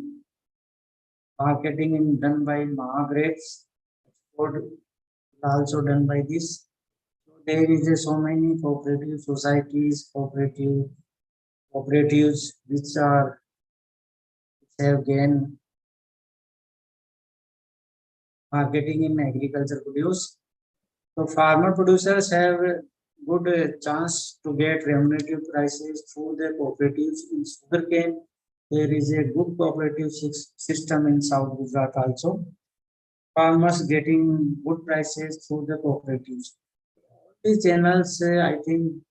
marketing is done by Mahagrapes. Export is also done by this. So there is so many cooperative societies, cooperatives which have gained marketing in agriculture produce. So farmer producers have a good chance to get remunerative prices through the cooperatives. In sugarcane, there is a good cooperative system in South Gujarat also. Farmers getting good prices through the cooperatives. These channels, I think,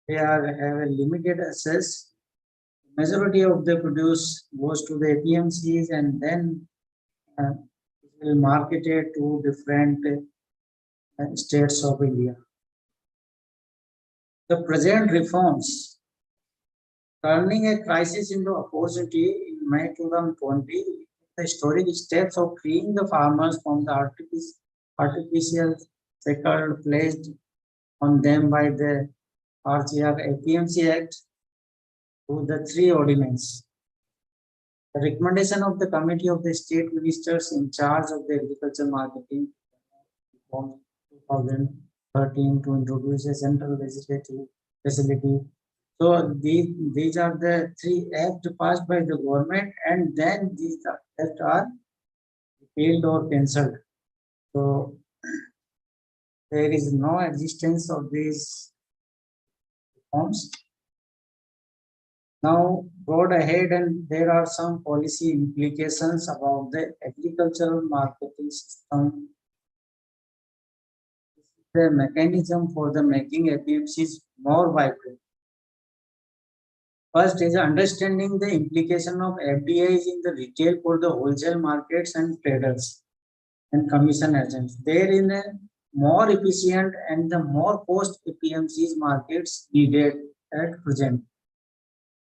they have a limited access. Majority of the produce goes to the APMCs and then will marketed to different states of India. The present reforms turning a crisis into opportunity in May 2020, the historic steps of freeing the farmers from the artificial shackle placed on them by the RCR APMC Act to the 3 ordinance. The recommendation of the Committee of the State Ministers in charge of the agriculture marketing from 2013 to introduce a central legislative facility. So these are the 3 acts passed by the government, and then these acts are repealed or cancelled. So there is no existence of these reforms. Now go ahead, and there are some policy implications about the agricultural marketing system. The mechanism for the making APMCs more vibrant. First is understanding the implication of FDIs in the retail for the wholesale markets and traders and commission agents. There is a more efficient and the more post APMCs markets needed at present.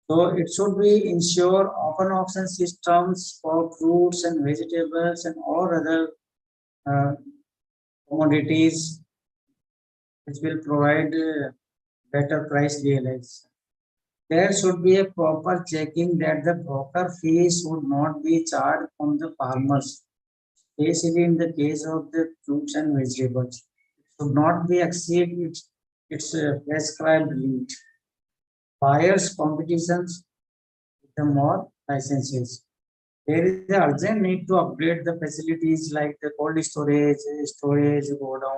So it should be ensure open auction systems for fruits and vegetables and all other commodities, which will provide better price realization. There should be a proper checking that the broker fees would not be charged from the farmers, especially in the case of the fruits and vegetables. It should not be exceed its prescribed limit. Buyers' competitions the more licenses. There is an urgent need to upgrade the facilities like the cold storage, godown,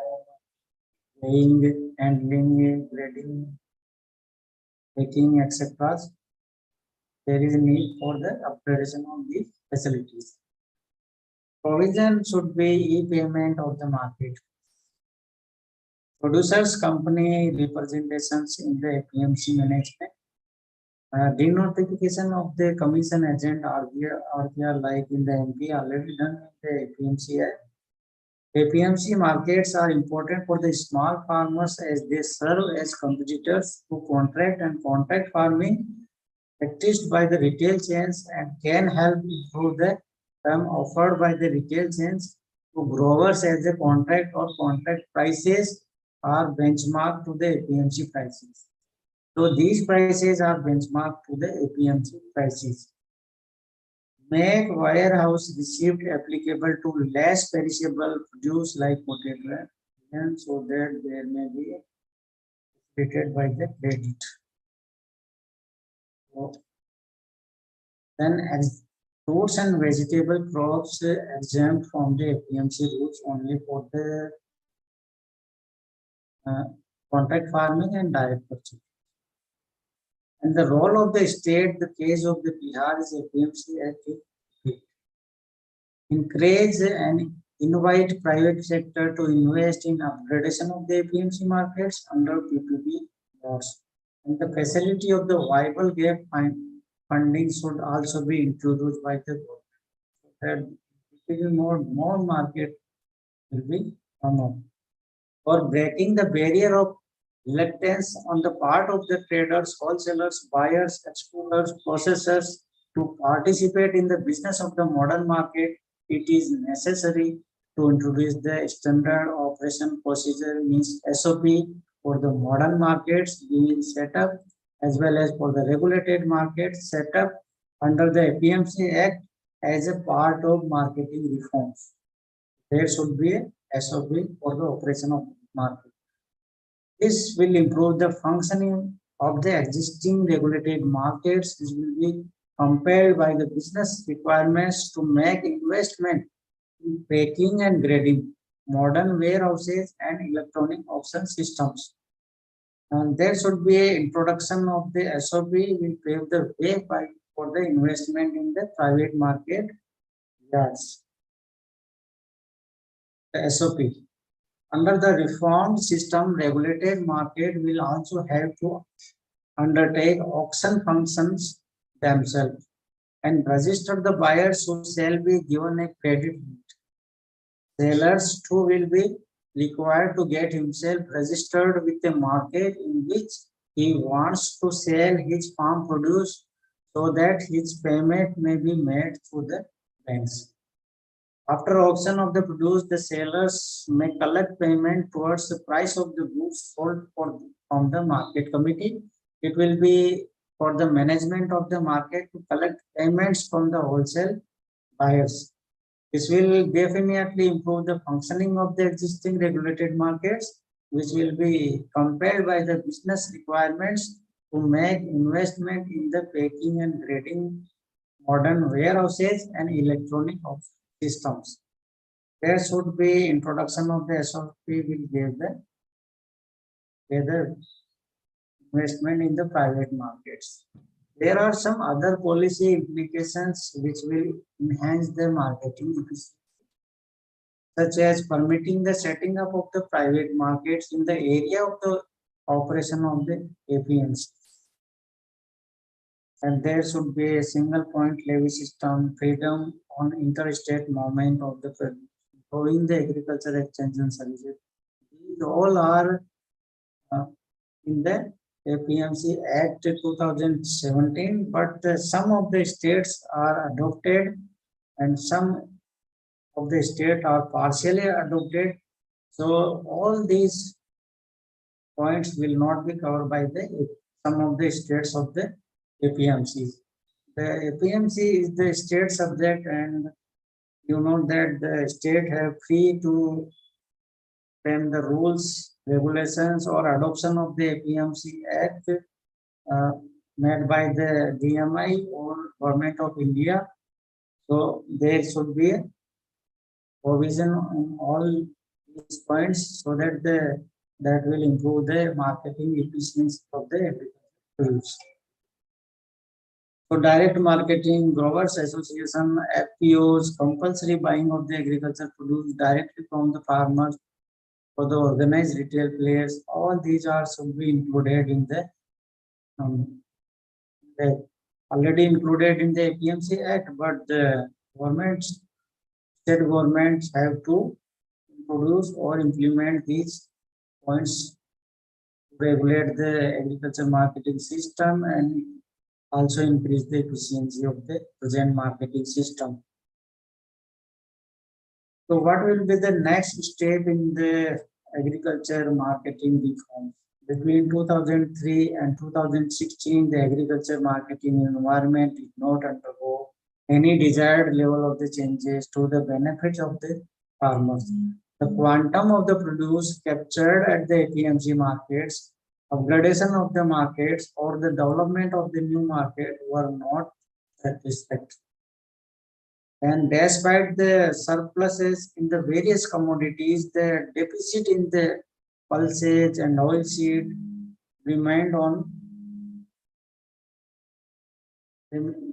weighing, handling, grading, packing, etc. There is a need for the upgradation of these facilities. Provision should be e-payment of the market. Producers company representations in the APMC management. Denotification of the commission agent RPR like in the MP already done in the APMC Act. APMC markets are important for the small farmers as they serve as competitors to contract and contact farming practiced by the retail chains and can help improve the term offered by the retail chains to growers as the contract or contract prices are benchmarked to the APMC prices. So these prices are benchmarked to the APMC prices. Make warehouse receipt applicable to less perishable produce like potato, and so that there may be treated by the credit. So, then as fruits and vegetable crops exempt from the APMC rules only for the contract farming and direct purchase. And the role of the state, the case of the Bihar is APMC Act. Encourage and invite private sector to invest in upgradation of the APMC markets under PPP laws. And the facility of the viable gap funding should also be introduced by the government. So that more market will be come up. For breaking the barrier of reluctance on the part of the traders, wholesalers, buyers, exporters, processors to participate in the business of the modern market, it is necessary to introduce the standard operation procedure, means SOP, for the modern markets being set up, as well as for the regulated markets set up under the APMC Act as a part of marketing reforms. There should be a SOP for the operation of market. This will improve the functioning of the existing regulated markets. This will be compelled by the business requirements to make investment in packing and grading, modern warehouses and electronic auction systems. And there should be an introduction of the SOP will pave the way for the investment in the private market yards. The SOP. Under the reformed system, regulated market will also have to undertake auction functions themselves and register the buyers who shall be given a credit. Sellers too will be required to get himself registered with the market in which he wants to sell his farm produce so that his payment may be made through the banks. After auction of the produce, the sellers may collect payment towards the price of the goods sold from the market committee. It will be for the management of the market to collect payments from the wholesale buyers. This will definitely improve the functioning of the existing regulated markets, which will be compelled by the business requirements to make investment in the packing and grading, modern warehouses and electronic systems. There should be introduction of the SOP will give the investment in the private markets. There are some other policy implications which will enhance the marketing efficiency, such as permitting the setting up of the private markets in the area of the operation of the APMC. And there should be a single point levy system, freedom on interstate movement of the produce, growing the agriculture exchange and services. These all are in the APMC Act 2017, but some of the states are adopted and some of the states are partially adopted. So all these points will not be covered by some of the states of the APMC. The APMC is the state subject, and you know that the state have free to frame the rules, regulations or adoption of the APMC Act made by the GMI or Government of India. So there should be a provision on all these points so that that will improve the marketing efficiency of the agricultural produce. So direct marketing, Growers Association, FPOs, compulsory buying of the agricultural produce directly from the farmers for the organized retail players, all these are should be included in the already included in the APMC Act, but the governments, state governments have to introduce or implement these points to regulate the agriculture marketing system and also increase the efficiency of the present marketing system. So what will be the next step in the agriculture marketing reform? Between 2003 and 2016, the agriculture marketing environment did not undergo any desired level of the changes to the benefit of the farmers. The quantum of the produce captured at the APMC markets, upgradation of the markets, or the development of the new market were not satisfactory. And despite the surpluses in the various commodities, the deficit in the pulses and oilseed remained on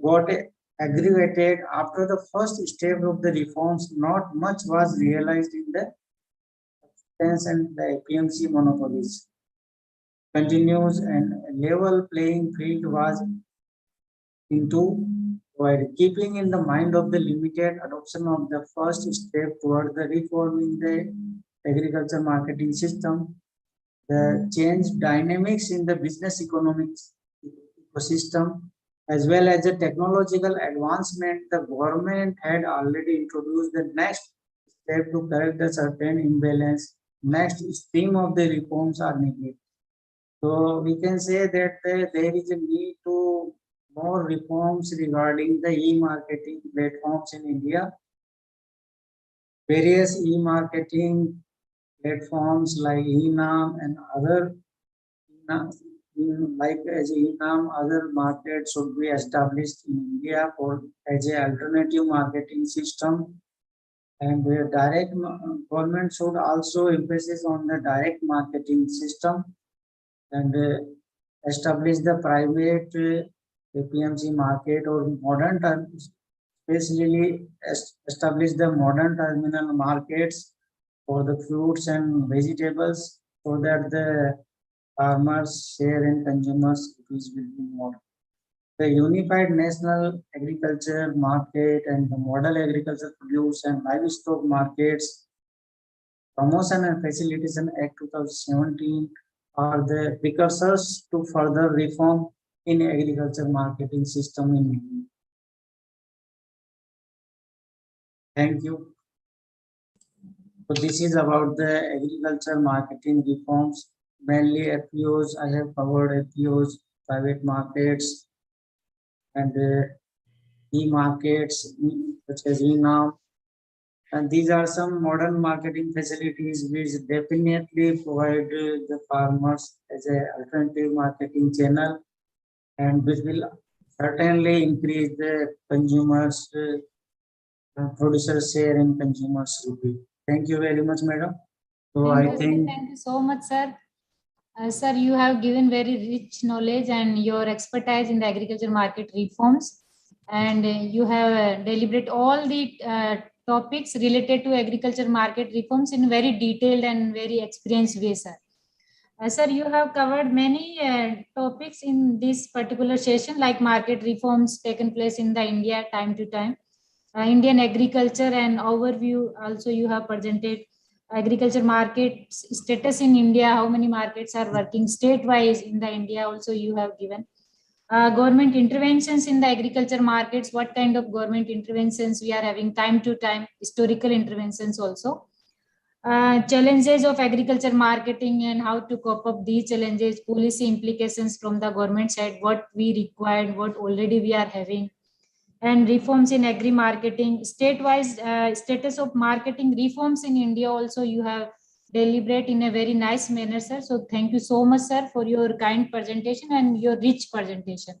got aggravated after the first step of the reforms. Not much was realized in the substance and the APMC monopolies continues and a level playing field was into while keeping in the mind of the limited adoption of the first step toward the reforming the agriculture marketing system, the change dynamics in the business economics ecosystem, as well as the technological advancement, the government had already introduced the next step to correct the certain imbalance. Next stream of the reforms are needed. So we can say that there is a need to more reforms regarding the e-marketing platforms in India. Various e-marketing platforms like Enam and other like as Enam, other markets should be established in India for as a alternative marketing system. And the direct government should also emphasis on the direct marketing system and establish the private APMC market or modern terms, especially establish the modern terminal markets for the fruits and vegetables so that the farmers share and consumers will be more. The unified national agriculture market and the model agriculture produce and livestock markets, Promotion and Facilitation Act 2017 are the precursors to further reform in agriculture marketing system in India. Thank you. So this is about the agriculture marketing reforms, mainly FPOs. I have covered FPOs, private markets, and e-markets such as Enam. And these are some modern marketing facilities which definitely provide the farmers as an alternative marketing channel, and which will certainly increase the consumers, producers share and consumers rupee. Thank you very much, madam. So Thank you so much, sir. Sir, you have given very rich knowledge and your expertise in the agriculture market reforms, and you have deliberated all the topics related to agriculture market reforms in very detailed and very experienced way, sir. Sir, you have covered many topics in this particular session, like market reforms taken place in the India time to time, Indian agriculture and overview. Also, you have presented agriculture market status in India, how many markets are working state-wise in the India. Also, you have given government interventions in the agriculture markets, what kind of government interventions we are having time to time, historical interventions also. Challenges of agriculture marketing and how to cope up these challenges, policy implications from the government side, what we required, what already we are having, and reforms in agri-marketing, state-wise status of marketing reforms in India also you have deliberate in a very nice manner, sir. So thank you so much, sir, for your kind presentation and your rich presentation.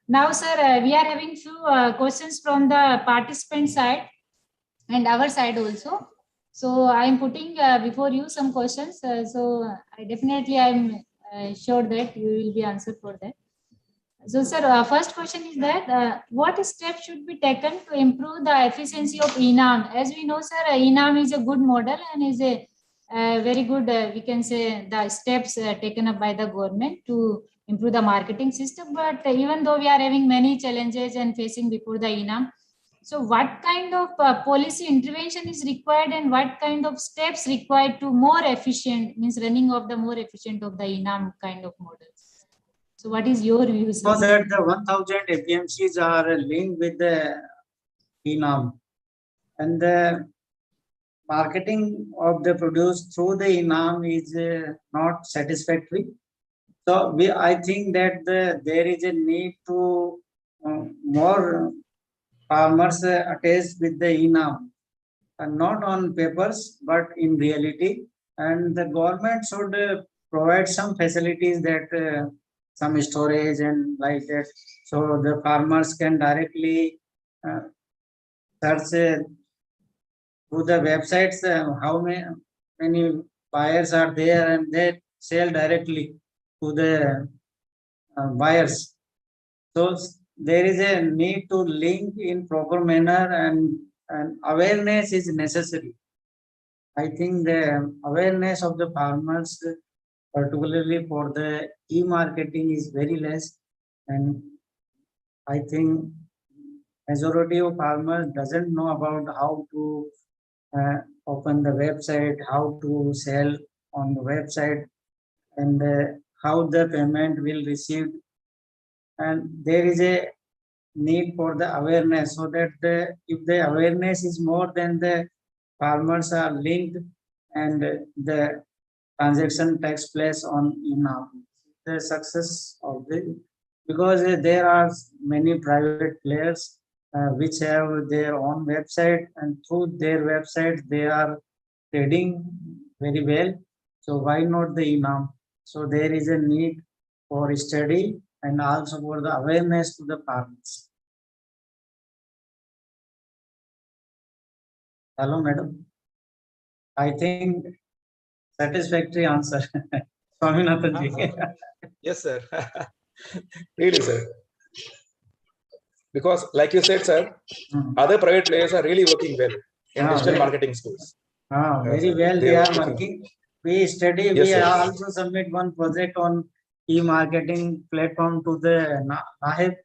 Now, sir, we are having few questions from the participant side and our side also. So I am putting before you some questions. So I am sure that you will be answered for that. So, sir, first question is that what steps should be taken to improve the efficiency of ENAM? As we know, sir, ENAM is a good model and is a very good, we can say, the steps taken up by the government to improve the marketing system. But even though we are having many challenges and facing before the ENAM, so what kind of policy intervention is required and what kind of steps required to more efficient, means running of the more efficient of the ENAM kind of models? So what is your view, sir? So that the 1000 APMCs are linked with the ENAM, and the marketing of the produce through the ENAM is not satisfactory. So I think that there is a need to more farmers attached with the ENAM, not on papers but in reality, and the government should provide some facilities that some storage and like that, so the farmers can directly search through the websites how many buyers are there, and they sell directly to the buyers. So there is a need to link in proper manner, and awareness is necessary. I think the awareness of the farmers, particularly for the e-marketing, is very less, and I think majority of farmers doesn't know about how to open the website, how to sell on the website, and how the payment will receive. And there is a need for the awareness, so that if the awareness is more, then the farmers are linked and the transaction takes place on ENAM. The success of the, because there are many private players which have their own website, and through their website they are trading very well. So why not the ENAM? So there is a need for study and also for the awareness to the farmers. Hello, madam. I think satisfactory answer. Swaminathan ji. Yes, sir. Really, sir. Because, like you said, sir, other private players are really working well in digital marketing schools. Very well, they are working. We study, Yes, we sir. also submit one project on e-marketing platform to the NAHEB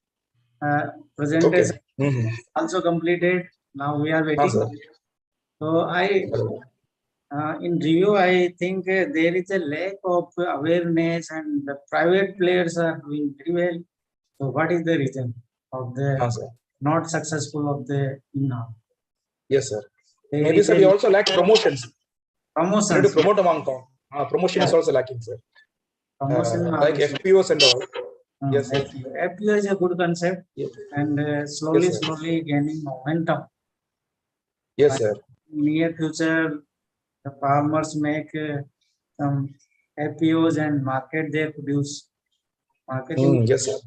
presentation. Okay. Also completed. Now we are waiting. So in review, I think there is a lack of awareness, and the private players are doing very well. So what is the reason of the not successful of the ENAM? Yes, sir. Maybe, sir, we also lack promotions. Promotions. We need to promote among them. Promotion is also lacking, sir. Promotion like FPOs and all. Yes, sir. FPO is a good concept, and slowly gaining momentum. Yes, sir. Near future, the farmers make some FPOs and market their produce. Marketing. Yes, sir.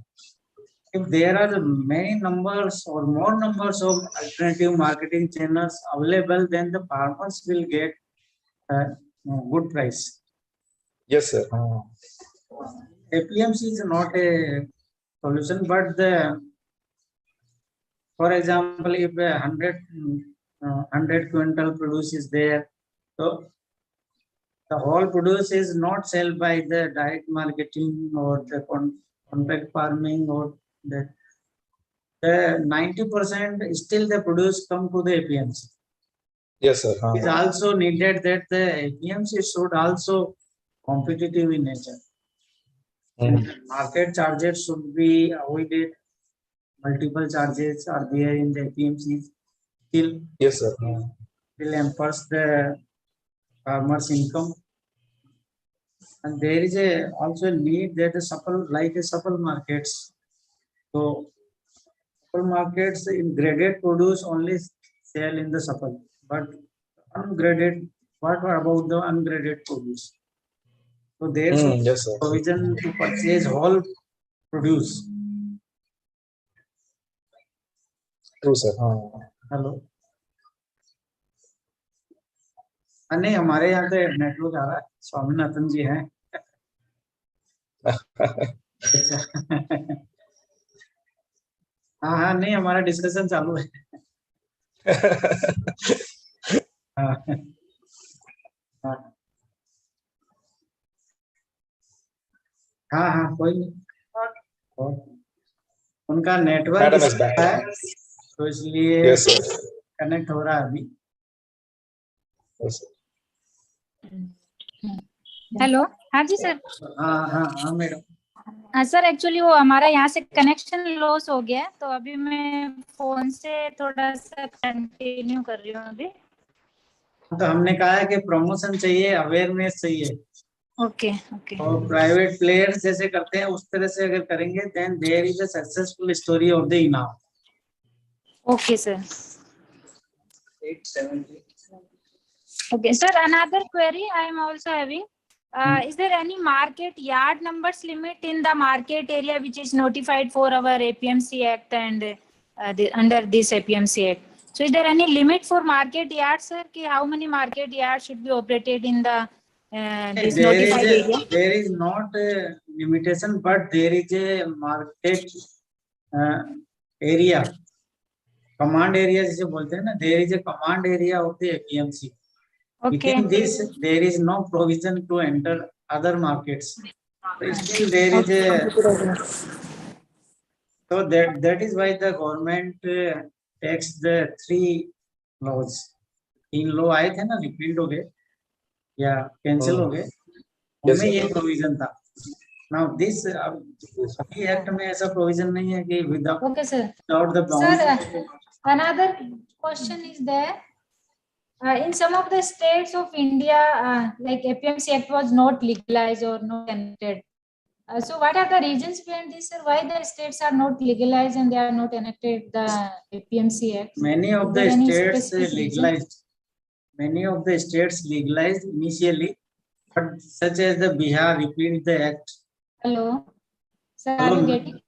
If there are many numbers or more numbers of alternative marketing channels available, then the farmers will get a good price. Yes, sir. APMC is not a solution, but for example, if 100 quintal produce is there, so the whole produce is not sold by the direct marketing or the contract farming, or the 90% still the produce come to the APMC. Yes, sir. It is also needed that the APMC should also competitive in nature. Market charges should be avoided. Multiple charges are there in the APMC. Still, yes, sir. Will hampers the farmers' income. And there is also a need that a supple markets. So supple markets in graded produce only sell in the supple, but ungraded what about the ungraded produce? So there should be Yes, sir. provision to purchase whole produce. True, sir. Hello नहीं हमारे यहाँ तो network आ रहा है स्वामीनाथन जी हैं अच्छा हाँ हाँ नहीं हमारा डिस्कशन चालू है हाँ हाँ हाँ हाँ कोई नहीं उनका नेटवर्क Madam is back. है तो इसलिए Yes, sir. कनेक्ट हो रहा है अभी Yes, sir. हेलो, हाँ जी सर। हाँ हाँ हाँ मैडम हाँ सर, एक्चुअली वो हमारा यहाँ से कनेक्शन लॉस हो गया है, तो अभी मैं फोन से थोड़ा सा कंटिन्यू कर रही हूँ अभी। तो हमने कहा है कि प्रमोशन चाहिए, अवेयरनेस चाहिए। Okay okay. और प्राइवेट प्लेयर्स जैसे करते हैं उस तरह से अगर करेंगे then there is a successful story of the इनाम। Okay sir. Okay, sir, another query I am also having. Is there any market yard numbers limit in the market area which is notified for our APMC Act and under this APMC Act? So is there any limit for market yards, sir? Ki how many market yards should be operated in the this notified area? There is not a limitation, but there is a market area, command area जिसे बोलते हैं ना, there is a command area of the APMC. Okay. Within this, there is no provision to enter other markets. But still, there is a. So that is why the government takes the 3 laws. 3 law आए थे ना, repealed हो गए या cancel हो गए, उनमें ये provision था. Now this अभी act में ऐसा provision नहीं है कि without. Okay, sir. Without the bounds. Sir, another question is there. In some of the states of India, like APMC Act was not legalized or not enacted. So what are the reasons behind this, sir? Why the states are not legalized and they are not enacted the APMC Act? Many of the states legalized. Many of the states legalized initially, but such as the Bihar repealed the act. Hello, sir, are you getting?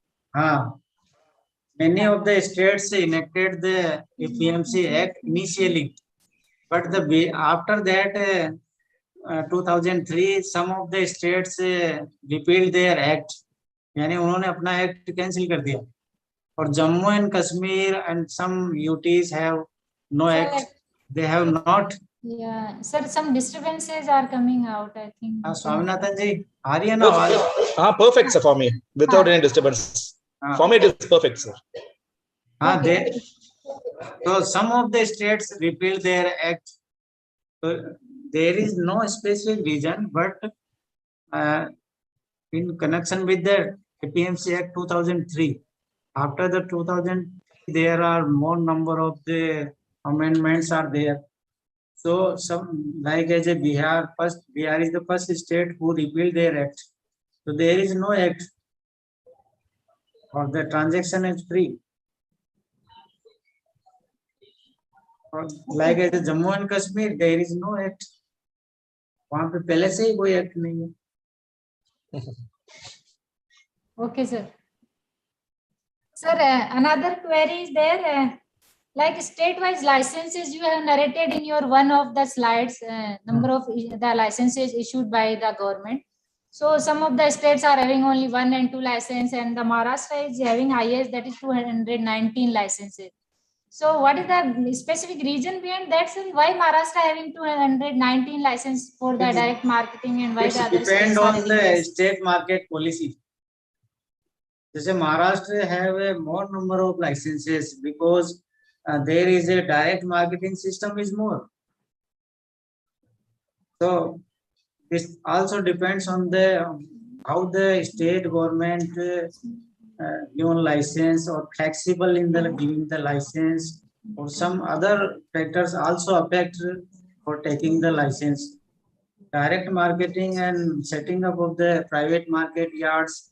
Many of the states enacted the APMC Act initially, but after that 2003 some of the states repealed their act, यानी उन्होंने अपना act cancel कर दिया, और Jammu and Kashmir and some UTs have no act, they have not. Yeah, sir, some disturbances are coming out, I think. Swaminathan ji, आ रही है ना आवाज? Perfect, sir, for me, without any disturbance. For me, it is perfect, sir. So some of the states repealed their act. So there is no specific reason, but in connection with the APMC Act 2003, after the 2003, there are more number of the amendments are there. So some like as a Bihar is the first state who repealed their act. So there is no act, or the transaction is free. Or like as a Jammu and Kashmir, there is no act. वहाँ पे पहले से ही कोई act नहीं है. Okay, sir. Sir, another query is there. Like state-wise licenses, you have narrated in your one of the slides, number of the licenses issued by the government. So some of the states are having only 1 and 2 license, and the Maharashtra is having highest, that is 219 licenses. So what is the specific reason behind that, sir? Why Maharashtra having 219 license for the direct marketing, and why the other depend states are on having the less? state market policy. जैसे Maharashtra have a more number of licenses because there is a direct marketing system is more. So this also depends on the how the state government given license or flexible in the giving the license, or some other factors also affect for taking the license. Direct marketing and setting up of the private market yards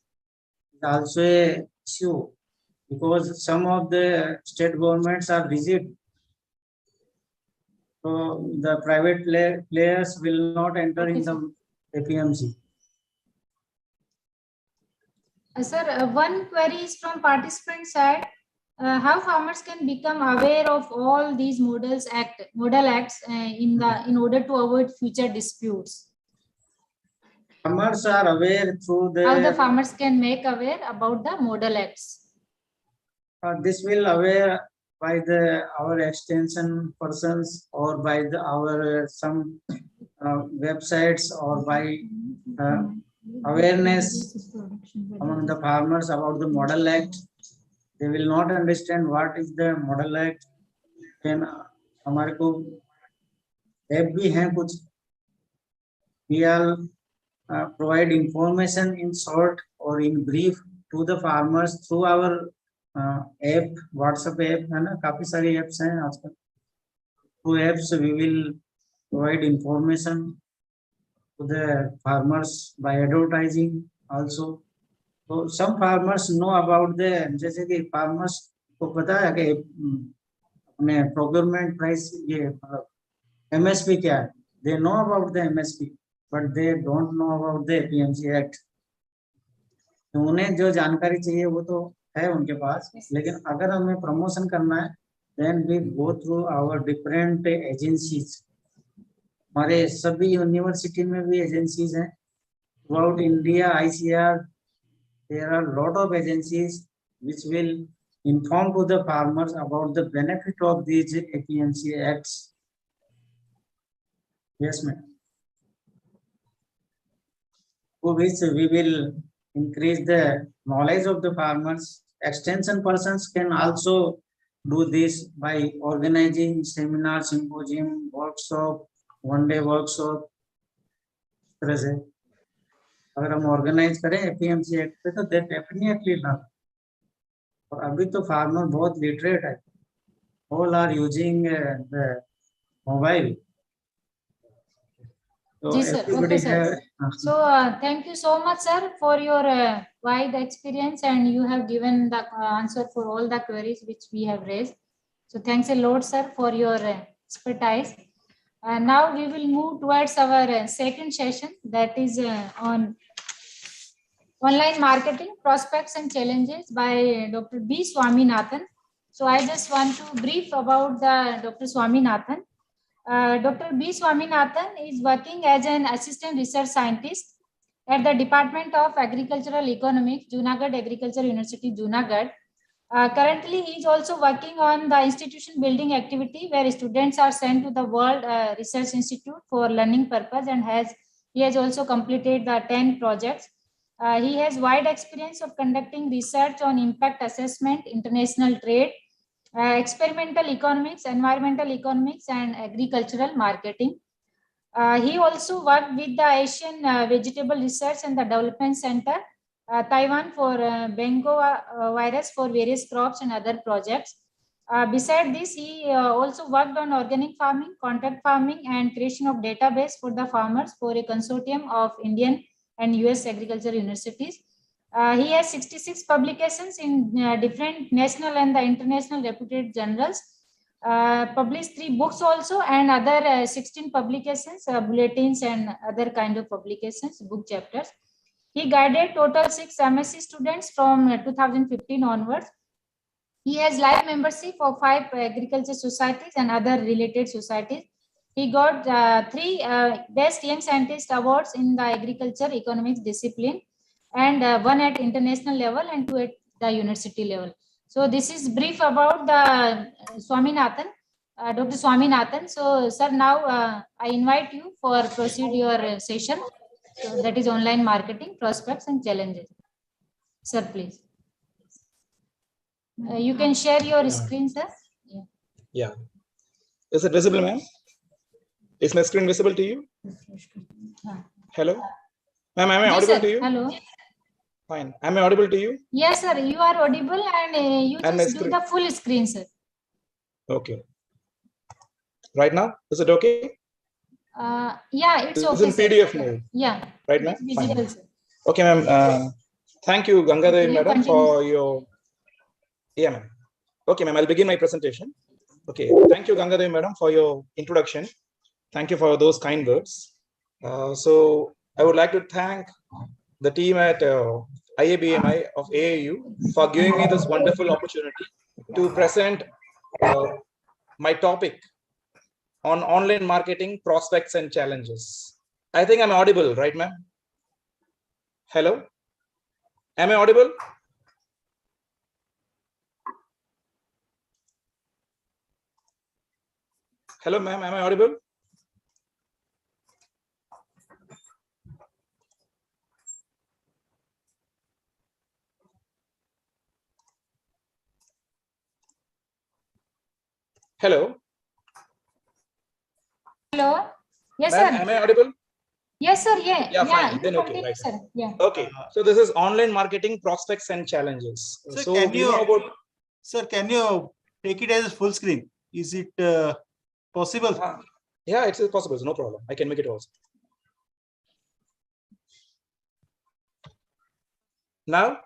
is also a issue, because some of the state governments are rigid. So the private players will not enter in the APMC. Sir, one query is from participant side. How farmers can become aware of all these model acts in order to avoid future disputes? Farmers are aware through How the farmers can make aware about the model acts? This will aware by our extension persons or by our some websites or by awareness among the farmers about the model act. They will not understand what is the model act. Then हमारे को app भी हैं कुछ. We all provide information in short or in brief to the farmers through our app, WhatsApp app है ना, काफी सारी apps हैं आजकल. Through apps we will provide information to the farmers by advertising also. So some farmers know about the, जैसे कि farmers को पता है कि अपने procurement price ये MSP क्या है. They know about the MSP, but they don't know about the APMC Act. तो उन्हें जो जानकारी चाहिए वो तो है उनके पास, लेकिन अगर हमें प्रमोशन करना है, then we go through our different agencies. हमारे सभी यूनिवर्सिटी में भी एजेंसीज हैं. Throughout India, ICR, there are a lot of agencies which will inform to the farmers about the benefit of these APMC acts. Yes, ma'am. For which we will increase the knowledge of the farmers. Extension persons can also do this by organizing seminar, symposium, workshop, one-day workshop. अगर हम organise करें APMC act पे तो they definitely learn. और अभी तो farmer बहुत literate है. All are using the mobile. जी sir, okay sir. So thank you so much, sir, for your wide experience, and you have given the answer for all the queries which we have raised. So thanks a lot, sir, for your expertise. Now we will move towards our second session, that is on online marketing prospects and challenges by Dr. B. Swaminathan. So I just want to brief about the Dr. Swaminathan. Dr. B. Swaminathan is working as an assistant research scientist at the Department of Agricultural Economics, Junagadh Agriculture University, Junagadh. Currently, he is also working on the institution building activity where students are sent to the World Research Institute for learning purpose, and he has also completed the 10 projects. He has wide experience of conducting research on impact assessment, international trade, experimental economics, environmental economics, and agricultural marketing. He also worked with the Asian Vegetable Research and the Development Center, Taiwan for Bengal virus for various crops and other projects. Beside this, he also worked on organic farming, contact farming, and creation of database for the farmers for a consortium of Indian and US agriculture universities. He has 66 publications in different national and the international reputed journals, published 3 books also, and other 16 publications, bulletins, and other kind of publications, book chapters. He guided total 6 MSc students from 2015 onwards. He has live membership of 5 agriculture societies and other related societies. He got 3 Best Young Scientist awards in the agriculture economics discipline, and 1 at international level and 2 at the university level. So this is brief about the Swaminathan, Dr. Swaminathan. So sir, now I invite you for proceed your session. So that is online marketing, prospects and challenges. Sir, please. You can share your screen, sir. Yeah. Is it visible, ma'am? Is my screen visible to you? Hello? Ma'am, am I audible to you? Hello. Fine. Am I audible to you? Yes, sir. You are audible, and you just do the full screen, sir. Okay. Right now, is it okay? Yeah, it's okay. It's in PDF mode. Yeah. Right now? Visible, sir. Okay, ma'am. Thank you, Gangadevi madam, continue. for your... Yeah, ma'am. Okay, ma'am, I'll begin my presentation. Okay, thank you, Gangadevi madam, for your introduction. Thank you for those kind words. So I would like to thank the team at IABMI of AAU for giving me this wonderful opportunity to present my topic on online marketing prospects and challenges. I think I'm audible, right, ma'am? Hello? Am I audible? Hello, ma'am, am I audible? Hello? Hello. Yes, Ma'am, sir. am I audible? Yes, sir. Yeah. Yeah, fine. You Then okay, continue, right. sir. Yeah. Okay, so this is online marketing prospects and challenges. Sir, So can we you- know about. Sir, can you take it as full screen? Is it possible? Yeah, it's possible. No problem. I can make it also. Now,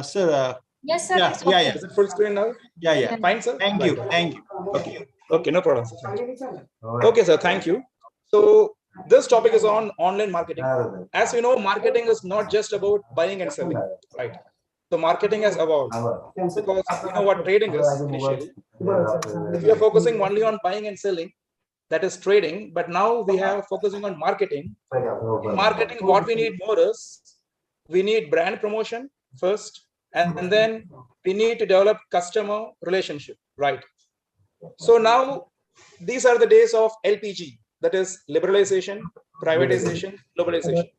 Sir, Yes, sir. yeah, It's yeah, okay. yeah, is it full screen now? yeah, yeah. Fine, sir. Thank Right, you, right. thank you. Okay, okay, no problem. Sir. Thank you. Okay, sir. Thank you. So this topic is on online marketing. As you know, marketing is not just about buying and selling, right? So marketing has evolved because you know what trading is initially. If you are focusing only on buying and selling, that is trading. But now we have focusing on marketing. In marketing, what we need more is we need brand promotion first, and then we need to develop customer relationship, right? So now these are the days of LPG, that is liberalization, privatization, globalization.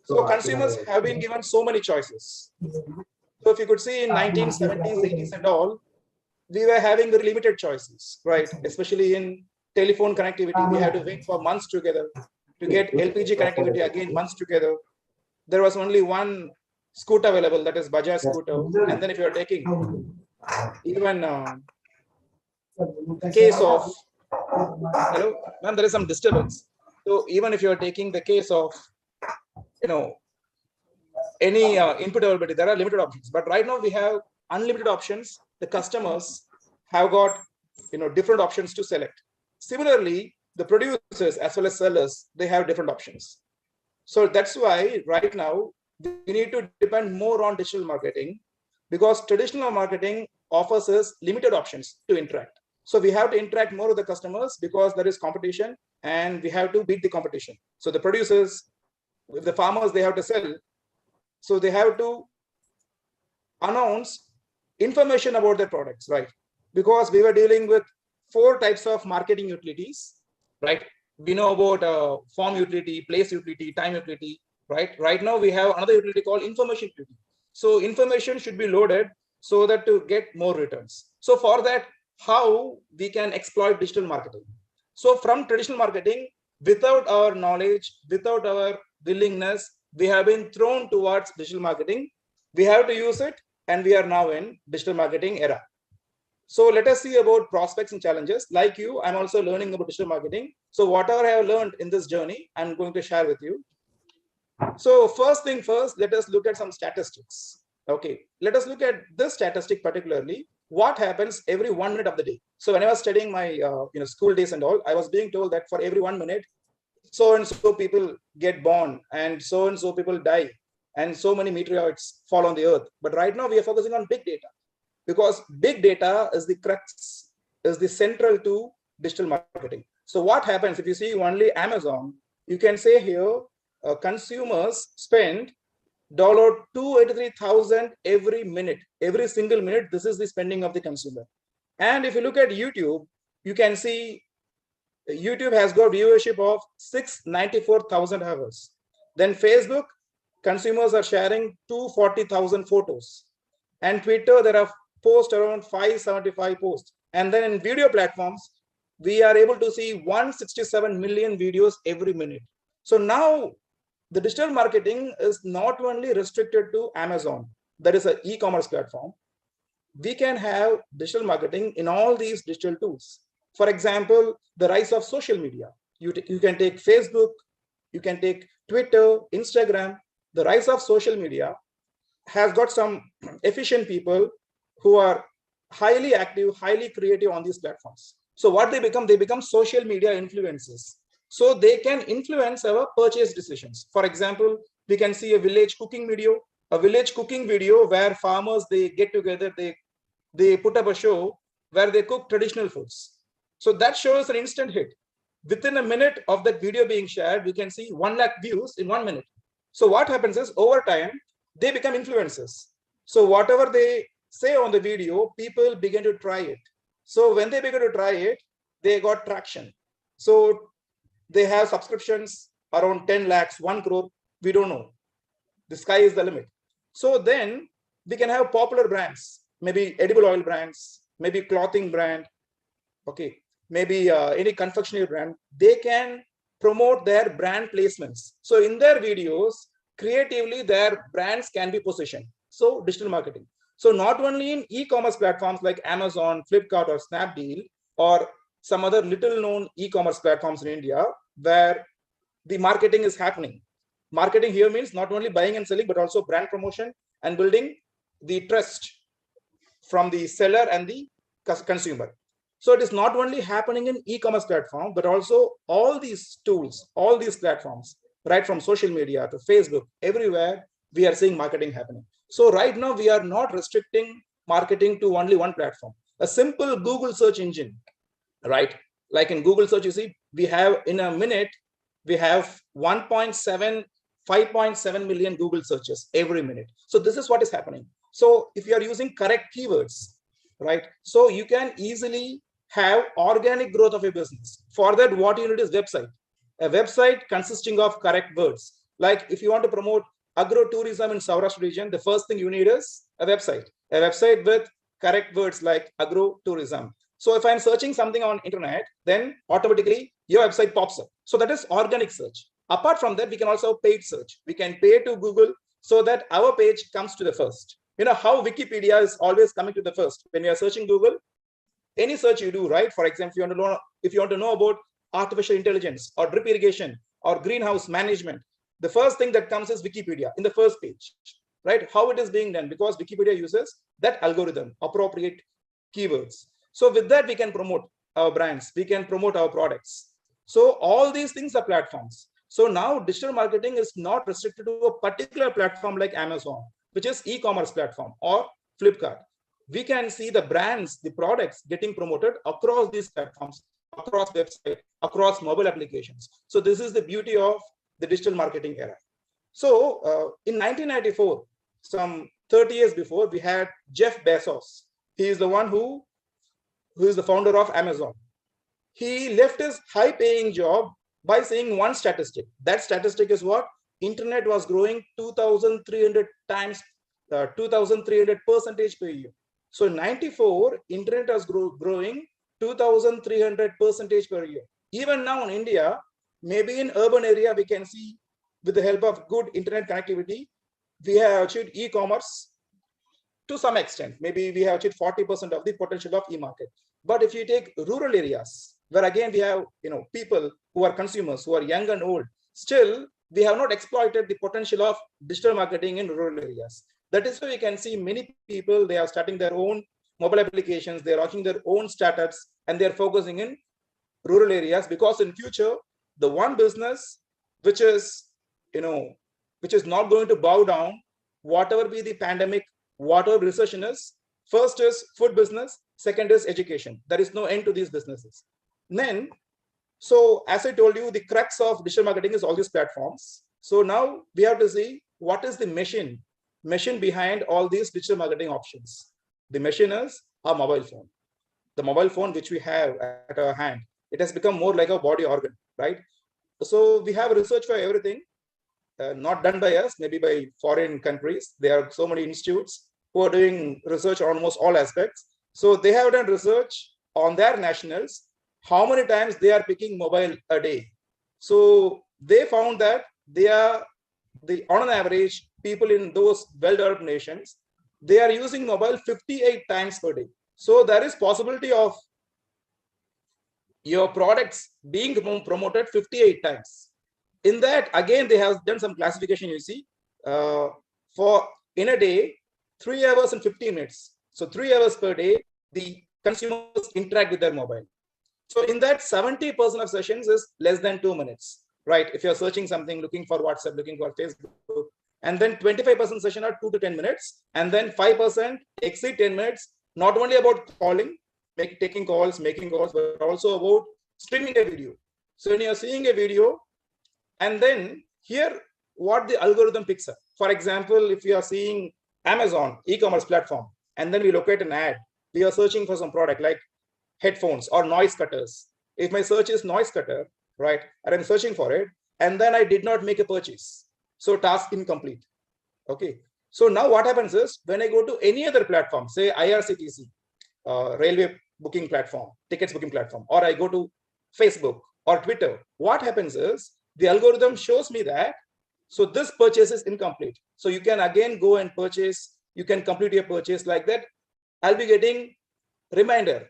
So consumers have been given so many choices. So if you could see in 1970s, 80s and all, we were having very limited choices, right? Especially in telephone connectivity, we had to wait for months together. To get LPG connectivity again, months together. There was only one scooter available, that is Bajaj scooter. And then if you're taking even case of, hello, ma'am, there is some disturbance. So even if you're taking the case of, any input availability, there are limited options. But right now we have unlimited options. The customers have got, different options to select. Similarly, the producers as well as sellers, they have different options. So that's why right now we need to depend more on digital marketing, because traditional marketing offers us limited options to interact. So we have to interact more with the customers because there is competition and we have to beat the competition. So the producers, the farmers, they have to sell. So they have to announce information about their products, right? Because we were dealing with 4 types of marketing utilities, right? We know about form utility, place utility, time utility, right? Right now we have another utility called information utility. So information should be loaded so that to get more returns. So for that, how we can exploit digital marketing? So from traditional marketing, without our knowledge, without our willingness, we have been thrown towards digital marketing. We have to use it, and we are now in digital marketing era. So let us see about prospects and challenges. Like you, I'm also learning about digital marketing. So whatever I have learned in this journey, I'm going to share with you. So first thing first, let us look at some statistics. Okay, let us look at this statistic particularly. What happens every 1 minute of the day? So when I was studying my school days and all, I was being told that for every 1 minute, so and so people get born and so people die, and so many meteorites fall on the earth. But right now we are focusing on big data, because big data is the crux, is the central to digital marketing. So what happens if you see only Amazon, you can say here consumers spend $283,000 every minute, every single minute. This is the spending of the consumer. And if you look at YouTube, you can see YouTube has got viewership of 694,000 hours. Then Facebook, consumers are sharing 240,000 photos. And Twitter, there are posts around 575 posts. And then in video platforms, we are able to see 167 million videos every minute. So now the digital marketing is not only restricted to Amazon, that is an e-commerce platform. We can have digital marketing in all these digital tools. For example, the rise of social media. You can take Facebook, you can take Twitter, Instagram. The rise of social media has got some efficient people who are highly active, highly creative on these platforms. So what they become social media influencers. So they can influence our purchase decisions. For example, we can see a village cooking video where farmers, they get together, they put up a show where they cook traditional foods. So that shows an instant hit. Within a minute of that video being shared, we can see 1 lakh views in 1 minute. So what happens is, over time, they become influencers. So whatever they say on the video, people begin to try it. So when they begin to try it, they got traction. So they have subscriptions around 10 lakhs, 1 crore, we don't know. The sky is the limit. So then we can have popular brands, maybe edible oil brands, maybe clothing brand, okay, maybe any confectionery brand. They can promote their brand placements. So in their videos, creatively, their brands can be positioned. So digital marketing. So not only in e-commerce platforms like Amazon, Flipkart, or Snapdeal, or some other little known e-commerce platforms in India where the marketing is happening. Marketing here means not only buying and selling, but also brand promotion and building the trust from the seller and the consumer. So it is not only happening in e-commerce platform, but also all these tools, all these platforms, right from social media to Facebook, everywhere we are seeing marketing happening. So right now we are not restricting marketing to only one platform. A simple Google search engine, right? Like in Google search, you see, we have in a minute, we have 5.7 million Google searches every minute. So this is what is happening. So if you are using correct keywords, right? So you can easily have organic growth of a business. For that, what you need is website. A website consisting of correct words. Like if you want to promote agro-tourism in Saurashtra region, the first thing you need is a website with correct words like agro-tourism. So if I'm searching something on internet, then automatically your website pops up. So that is organic search. Apart from that, we can also paid search. We can pay to Google so that our page comes to the first. You know how Wikipedia is always coming to the first. When you are searching Google, any search you do, right? For example, if you want to know about artificial intelligence or drip irrigation or greenhouse management, the first thing that comes is Wikipedia in the first page, right? How it is being done, because Wikipedia uses that algorithm, appropriate keywords. So with that, we can promote our brands, we can promote our products. So all these things are platforms. So now digital marketing is not restricted to a particular platform like Amazon, which is e-commerce platform, or Flipkart. We can see the brands, the products getting promoted across these platforms, across website, across mobile applications. So this is the beauty of the digital marketing era. So in 1994, some 30 years before, we had Jeff Bezos. He is the one who is the founder of Amazon. He left his high-paying job by saying one statistic. That statistic is what? Internet was growing 2,300 times, 2,300% per year. So in 94, internet was growing 2,300% per year. Even now in India, maybe in urban area, we can see with the help of good internet connectivity, we have achieved e-commerce to some extent. Maybe we have achieved 40% of the potential of e-market. But if you take rural areas, where again we have people who are consumers, who are young and old, still we have not exploited the potential of digital marketing in rural areas. That is why we can see many people, they are starting their own mobile applications, they are launching their own startups, and they are focusing in rural areas, because in future, the one business which is not going to bow down, whatever be the pandemic, whatever recession is, first is food business, second is education. There is no end to these businesses. Then, so as I told you, the crux of digital marketing is all these platforms. So now we have to see what is the machine behind all these digital marketing options. The machine is our mobile phone. The mobile phone which we have at our hand, it has become more like a body organ, right? So we have research for everything, not done by us, maybe by foreign countries. There are so many institutes who are doing research on almost all aspects. So they have done research on their nationals, how many times they are picking mobile a day. So they found that on an average, people in those well-developed nations, they are using mobile 58 times per day. So there is possibility of your products being promoted 58 times. In that, again, they have done some classification, you see, for in a day, 3 hours and 15 minutes. So 3 hours per day, the consumers interact with their mobile. So in that 70% of sessions is less than 2 minutes, right? If you're searching something, looking for WhatsApp, looking for Facebook, and then 25% session are 2 to 10 minutes, and then 5% exceed 10 minutes, not only about calling, taking calls, making calls, but also about streaming a video. So when you're seeing a video, and then here, what the algorithm picks up. For example, if you are seeing Amazon e-commerce platform, and then we locate an ad, we are searching for some product like headphones or noise cutters. If my search is noise cutter, right, and I'm searching for it, and then I did not make a purchase. So task incomplete. Okay. So now what happens is when I go to any other platform, say IRCTC, railway booking platform, tickets booking platform, or I go to Facebook or Twitter, what happens is the algorithm shows me that, so this purchase is incomplete. So you can again go and purchase, you can complete your purchase like that. I'll be getting reminder.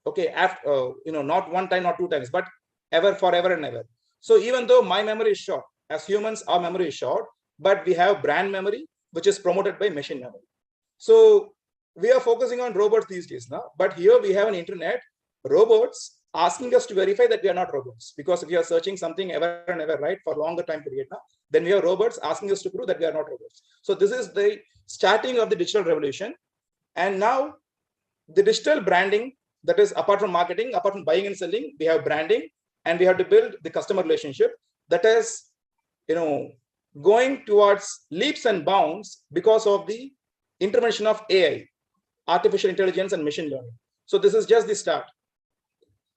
Okay, after, not one time, not two times, but ever, forever and ever. So even though my memory is short, as humans, our memory is short, but we have brand memory, which is promoted by machine memory. So we are focusing on robots these days now, but here we have an internet, robots asking us to verify that we are not robots. Because if you are searching something ever and ever, right, for longer time period now, then we have robots asking us to prove that we are not robots. So this is the starting of the digital revolution. And now the digital branding, that is apart from marketing, apart from buying and selling, we have branding, and we have to build the customer relationship that is, going towards leaps and bounds because of the intervention of AI, artificial intelligence and machine learning. So this is just the start,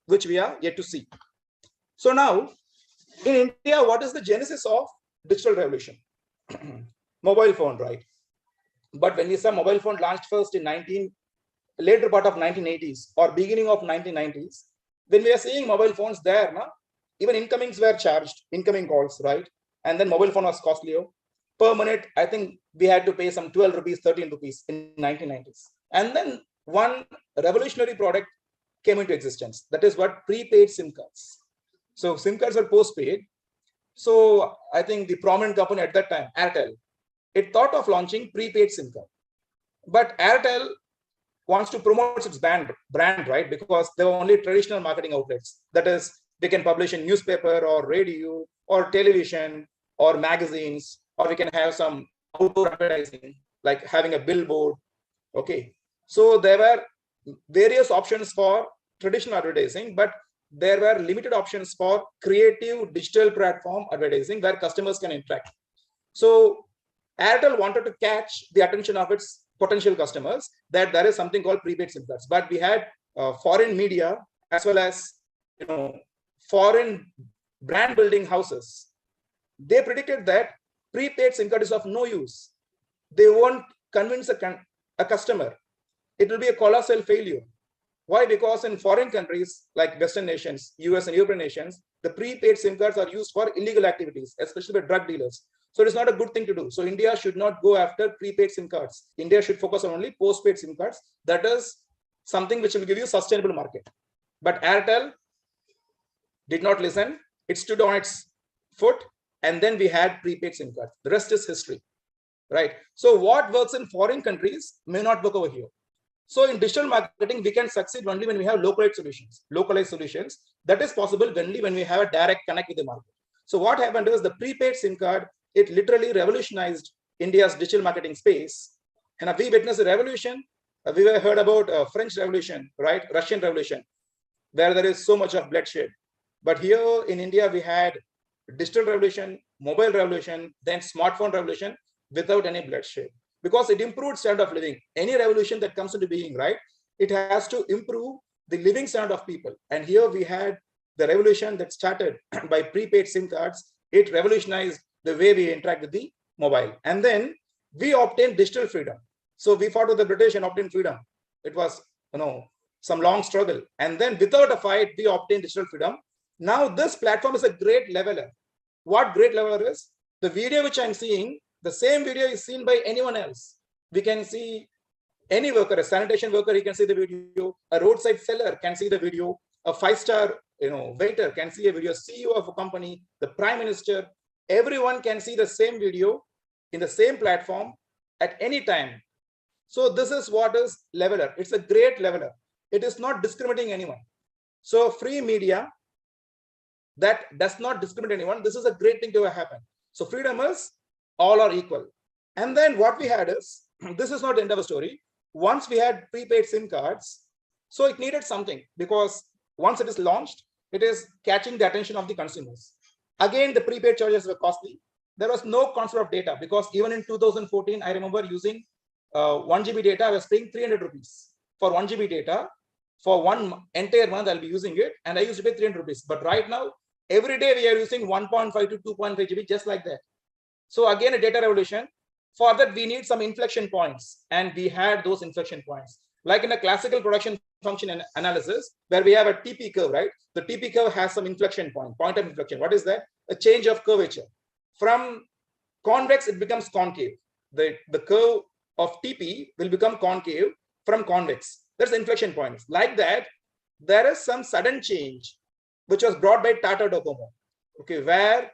which we are yet to see. So now in India, what is the genesis of digital revolution? Mobile phone, right? But when we say mobile phone launched first in later part of 1980s or beginning of 1990s, when we are seeing mobile phones there, even incomings were charged, incoming calls, right? And then mobile phone was costlier. Per minute, I think we had to pay some 12 rupees, 13 rupees in 1990s. And then one revolutionary product came into existence. That is what prepaid SIM cards. So SIM cards are postpaid. So I think the prominent company at that time, Airtel, it thought of launching prepaid SIM card. But Airtel wants to promote its brand, right? Because there were only traditional marketing outlets. That is, they can publish in newspaper or radio or television or magazines, or we can have some outdoor advertising, like having a billboard. Okay. So there were various options for traditional advertising, but there were limited options for creative digital platform advertising where customers can interact. So Airtel wanted to catch the attention of its potential customers that there is something called prepaid SIM cards. But we had foreign media as well as foreign brand building houses. They predicted that prepaid SIM card is of no use. They won't convince a customer. It will be a colossal failure. Why? Because in foreign countries like Western nations, US and European nations, the prepaid SIM cards are used for illegal activities, especially by drug dealers. So it is not a good thing to do. So India should not go after prepaid SIM cards. India should focus on only postpaid SIM cards. That is something which will give you sustainable market. But Airtel did not listen. It stood on its foot, and then we had prepaid SIM cards. The rest is history, right? So what works in foreign countries may not work over here. So in digital marketing, we can succeed only when we have localized solutions. Localized solutions, that is possible only when we have a direct connect with the market. So what happened is the prepaid SIM card, it literally revolutionized India's digital marketing space. And we witnessed a revolution. We heard about French Revolution, right? Russian Revolution, where there is so much of bloodshed. But here in India, we had digital revolution, mobile revolution, then smartphone revolution without any bloodshed. Because it improved standard of living. Any revolution that comes into being, right, it has to improve the living standard of people. And here we had the revolution that started by prepaid SIM cards. It revolutionized the way we interact with the mobile. And then we obtained digital freedom. So we fought with the British and obtained freedom. It was, some long struggle. And then without a fight, we obtained digital freedom. Now this platform is a great leveler. What great leveler is? The video which I'm seeing, the same video is seen by anyone else. We can see any worker, a sanitation worker, he can see the video. A roadside seller can see the video. A five-star, waiter can see a video. CEO of a company, the prime minister, everyone can see the same video in the same platform at any time. So this is what is leveler. It's a great leveler. It is not discriminating anyone. So free media that does not discriminate anyone, this is a great thing to happen. So freedom is all are equal. And then what we had is, this is not the end of the story. Once we had prepaid SIM cards, so it needed something, because once it is launched, it is catching the attention of the consumers. Again, the prepaid charges were costly. There was no concept of data, because even in 2014, I remember using 1 GB data, I was paying 300 rupees for 1 GB data. For one entire month, I'll be using it, and I used to pay 300 rupees. But right now, every day we are using 1.5 to 2.5 GB, just like that. So again, a data revolution. For that, we need some inflection points, and we had those inflection points. Like in a classical production function analysis, where we have a TP curve, right? The TP curve has some inflection point of inflection. What is that? A change of curvature. From convex, it becomes concave. The curve of TP will become concave from convex. That's the inflection points. Like that, there is some sudden change, which was brought by Tata Docomo, okay, where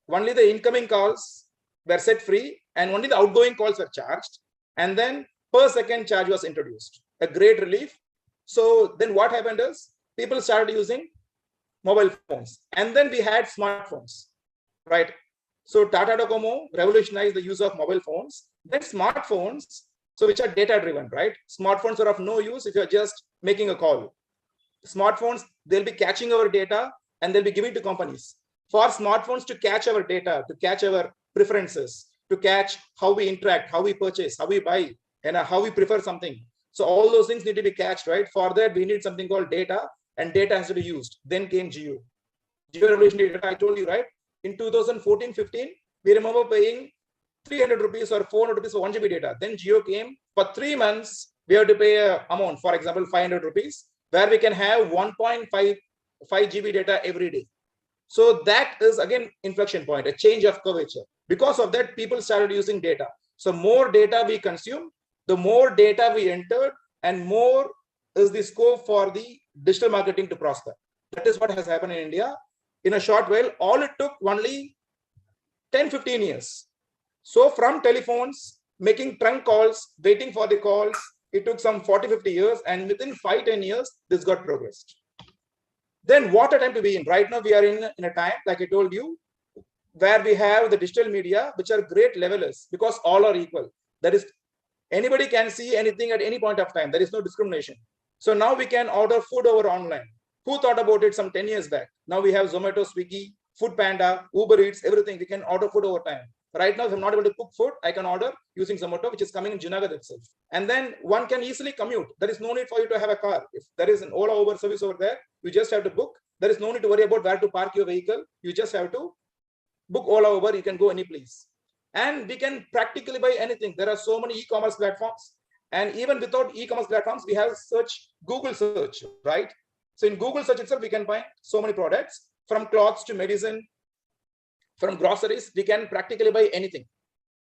only the incoming calls were set free and only the outgoing calls were charged. And then per second charge was introduced, a great relief. So then what happened is people started using mobile phones, and then we had smartphones, right? So Tata Docomo revolutionized the use of mobile phones. Then smartphones, so which are data driven, right? Smartphones are of no use if you're just making a call. Smartphones, they'll be catching our data and they'll be giving to companies. For smartphones to catch our data, to catch our preferences, to catch how we interact, how we purchase, how we buy, and how we prefer something. So all those things need to be catched, right? For that, we need something called data, and data has to be used. Then came Geo. Geo revolution data, I told you, right? In 2014-15, we remember paying 300 rupees or 400 rupees for 1 GB data. Then Geo came. For 3 months, we have to pay an amount, for example, 500 rupees, where we can have 1.5 GB data every day. So that is again inflection point, a change of curvature. Because of that, people started using data. So more data we consume, the more data we entered, and more is the scope for the digital marketing to prosper. That is what has happened in India. In a short while, all it took only 10-15 years. So from telephones, making trunk calls, waiting for the calls, it took some 40-50 years, and within 5-10 years, this got progressed. Then what a time to be in. Right now, we are in a time, like I told you, where we have the digital media, which are great levelers, because all are equal. That is, anybody can see anything at any point of time. There is no discrimination. So now we can order food over online. Who thought about it some 10 years back? Now we have Zomato, Swiggy, Food Panda, Uber Eats, everything. We can order food over time. Right now, if I'm not able to cook food, I can order using Zomato, which is coming in Junagadh itself. And then one can easily commute. There is no need for you to have a car. If there is an Ola Uber service over there, you just have to book. There is no need to worry about where to park your vehicle. You just have to book Ola Uber. You can go any place. And we can practically buy anything. There are so many e-commerce platforms. And even without e-commerce platforms, we have Google search, right? So in Google search itself, we can find so many products, from clothes to medicine, from groceries. We can practically buy anything.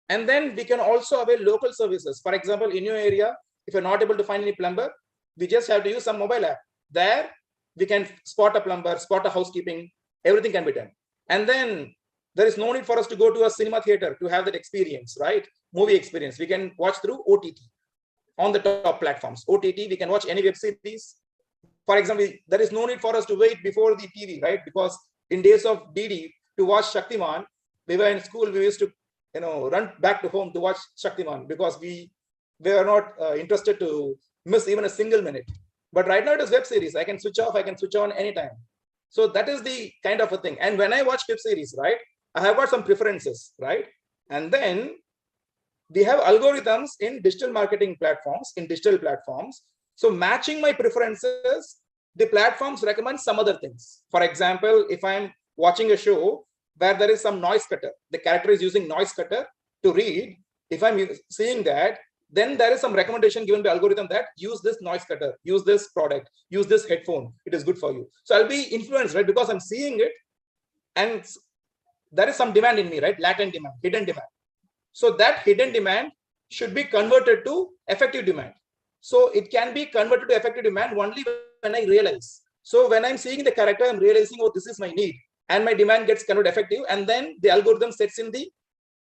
And then we can also avail local services. For example, in your area, if you're not able to find any plumber, we just have to use some mobile app. There, we can spot a plumber, spot a housekeeping, everything can be done. And then there is no need for us to go to a cinema theater to have that experience, right? Movie experience. We can watch through OTT on the top platforms. OTT, we can watch any web series. For example, there is no need for us to wait before the TV, right? Because in days of DD, to watch Shaktiman, we were in school, we used to run back to home to watch Shaktiman, because we were not interested to miss even a single minute. But right now it is web series. I can switch off, I can switch on anytime. So that is the kind of a thing. And when I watch web series, right, I have got some preferences, right? And then we have algorithms in digital marketing platforms, in digital platforms. So matching my preferences, the platforms recommend some other things. For example, if I'm watching a show where there is some noise cutter, the character is using noise cutter to read. If I'm seeing that, then there is some recommendation given by algorithm that use this noise cutter, use this product, use this headphone. It is good for you. So I'll be influenced, right? Because I'm seeing it, and there is some demand in me, right? Latent demand, hidden demand. So that hidden demand should be converted to effective demand. So it can be converted to effective demand only when I realize. So when I'm seeing the character, I'm realizing, oh, this is my need, and my demand gets converted effective, and then the algorithm sets in the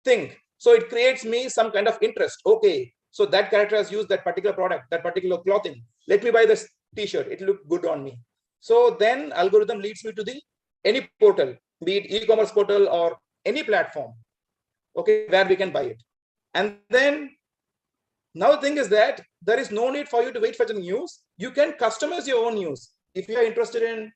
thing. So it creates me some kind of interest. Okay, So that character has used that particular product, that particular clothing. Let me buy this t-shirt. It looked good on me. So then algorithm leads me to the any portal, be it e-commerce portal or any platform, okay, where we can buy it. And then now the thing is that there is no need for you to wait for the news. You can customize your own news. If you are interested in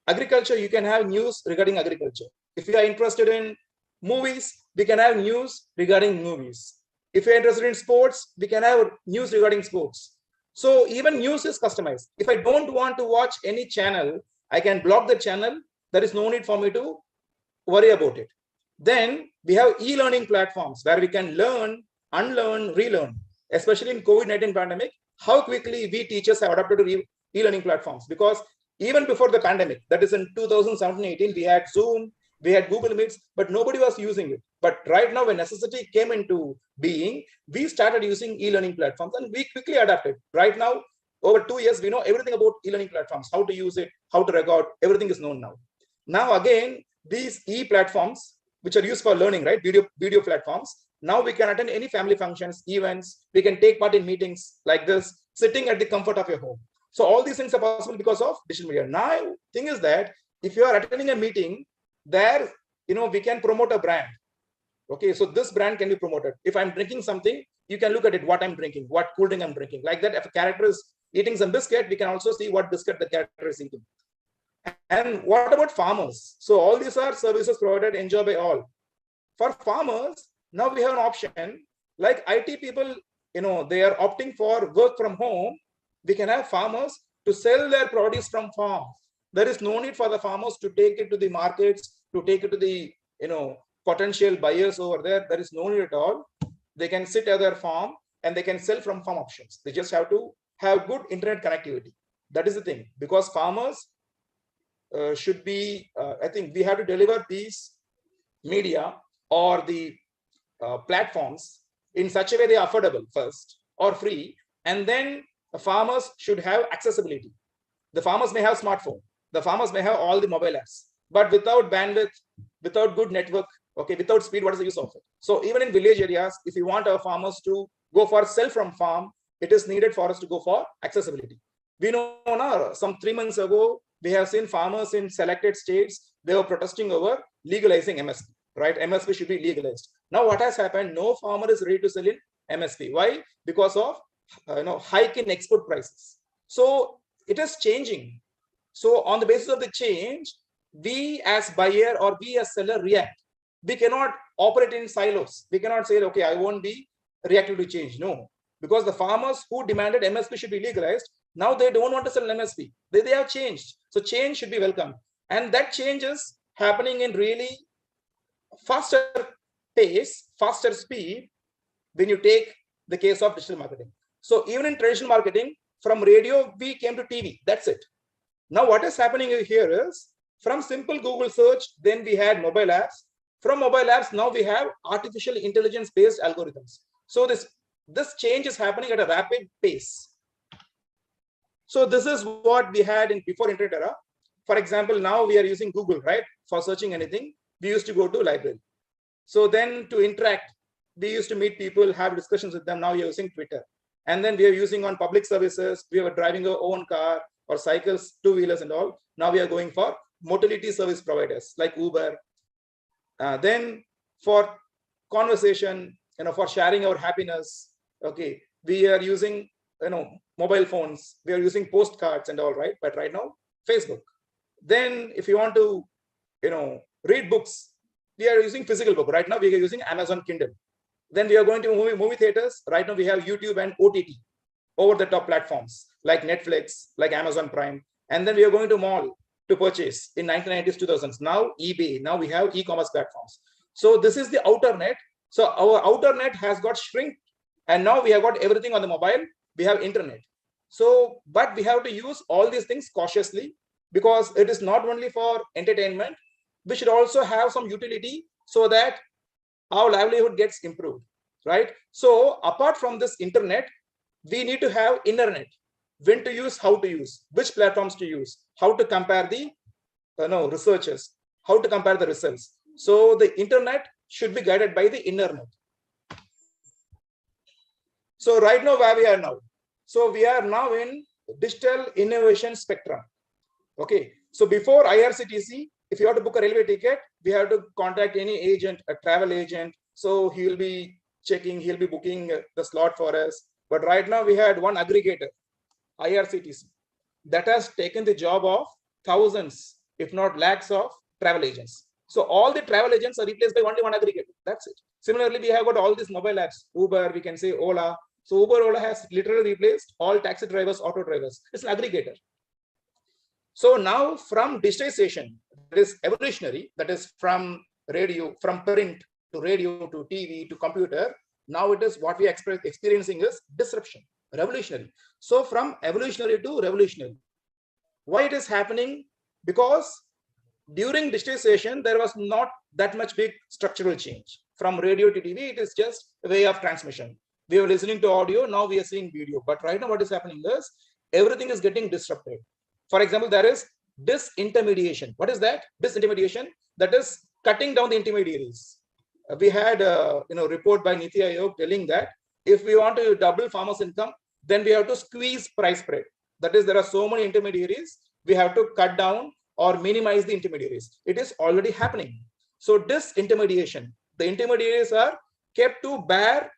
agriculture, you can have news regarding agriculture. If you are interested in movies, we can have news regarding movies. If you're interested in sports, we can have news regarding sports. So even news is customized. If I don't want to watch any channel, I can block the channel. There is no need for me to worry about it. Then we have e-learning platforms where we can learn, unlearn, relearn. Especially in COVID-19 pandemic, how quickly we teachers have adapted to e-learning platforms. Because even before the pandemic, that is in 2017-18, we had Zoom, we had Google Meets, but nobody was using it. But right now, when necessity came into being, we started using e-learning platforms and we quickly adapted. Right now, over 2 years, we know everything about e-learning platforms, how to use it, how to record, everything is known now. Now, again, these e-platforms, which are used for learning, right? Video platforms. Now we can attend any family functions, events. We can take part in meetings like this, sitting at the comfort of your home. So all these things are possible because of digital media. Now, thing is that if you are attending a meeting, there, we can promote a brand. Okay, so this brand can be promoted. If I'm drinking something, you can look at it, what I'm drinking, what cool drink I'm drinking. Like that, if a character is eating some biscuit, we can also see what biscuit the character is eating. And what about farmers? So all these are services provided, enjoyed by all. For farmers, now we have an option, like IT people, they are opting for work from home. We can have farmers to sell their produce from farm. There is no need for the farmers to take it to the markets, to take it to the, potential buyers over there. There is no need at all. They can sit at their farm and they can sell from farm options. They just have to have good internet connectivity. That is the thing, because farmers should be, I think we have to deliver these media or the platforms in such a way they are affordable first or free, and then the farmers should have accessibility. The farmers may have smartphone, the farmers may have all the mobile apps, but without bandwidth, without good network, okay, without speed, what is the use of it? So even in village areas, if you want our farmers to go for sell from farm, it is needed for us to go for accessibility. We know now, some 3 months ago, we have seen farmers in selected states, they were protesting over legalizing MSP, right? MSP should be legalized. Now what has happened? No farmer is ready to sell in MSP. Why? Because of hike in export prices. So it is changing. So on the basis of the change, we as buyer or we as seller react. We cannot operate in silos. We cannot say, okay, I won't be reactive to change. No, because the farmers who demanded MSP should be legalized, now they don't want to sell MSP. They have changed. So change should be welcomed. And that change is happening in really faster pace, faster speed when you take the case of digital marketing. So even in traditional marketing, from radio, we came to TV. That's it. Now what is happening here is, from simple Google search, then we had mobile apps. From mobile apps, now we have artificial intelligence-based algorithms. So this change is happening at a rapid pace. So this is what we had in before internet era. For example, now we are using Google, right? For searching anything, we used to go to library. So then to interact, we used to meet people, have discussions with them. Now you're using Twitter. And then we are using on public services. We were driving our own car or cycles, two-wheelers and all. Now we are going for mobility service providers like Uber. Then for conversation, for sharing our happiness, okay, we are using, mobile phones. We are using postcards and all, right? But right now, Facebook. Then if you want to, read books, we are using physical book. Right now, we are using Amazon Kindle. Then we are going to movie theaters. Right now, we have YouTube and OTT, over-the-top platforms like Netflix, like Amazon Prime. And then we are going to mall to purchase in 1990s, 2000s. Now eBay, now we have e-commerce platforms. So this is the outer net. So our outer net has got shrink, and now we have got everything on the mobile. We have internet. So, but we have to use all these things cautiously, because it is not only for entertainment. We should also have some utility so that our livelihood gets improved, right? So apart from this internet, we need to have internet. When to use, how to use, which platforms to use, how to compare the researchers, how to compare the results. So the internet should be guided by the internet. So right now, where we are now? So we are now in digital innovation spectrum. Okay. So before IRCTC, if you have to book a railway ticket, we have to contact any agent, a travel agent. So he will be checking, he'll be booking the slot for us. But right now we had one aggregator, IRCTC, that has taken the job of thousands, if not lakhs of travel agents. So all the travel agents are replaced by only one aggregator. That's it. Similarly, we have got all these mobile apps, Uber, we can say Ola. So Uber, Ola has literally replaced all taxi drivers, auto drivers. It's an aggregator. So now from digitization, that is evolutionary, that is from radio, from print to radio to TV to computer. Now it is what we are experiencing is disruption, revolutionary. So from evolutionary to revolutionary. Why it is happening? Because during digitization, there was not that much big structural change. From radio to TV, it is just a way of transmission. We were listening to audio, now we are seeing video. But right now what is happening is everything is getting disrupted. For example, there is disintermediation. What is that? Disintermediation, that is cutting down the intermediaries. We had a report by Niti Aayog telling that if we want to double farmers' income, then we have to squeeze price spread. That is, there are so many intermediaries, we have to cut down or minimize the intermediaries. It is already happening. So disintermediation, the intermediaries are kept to bear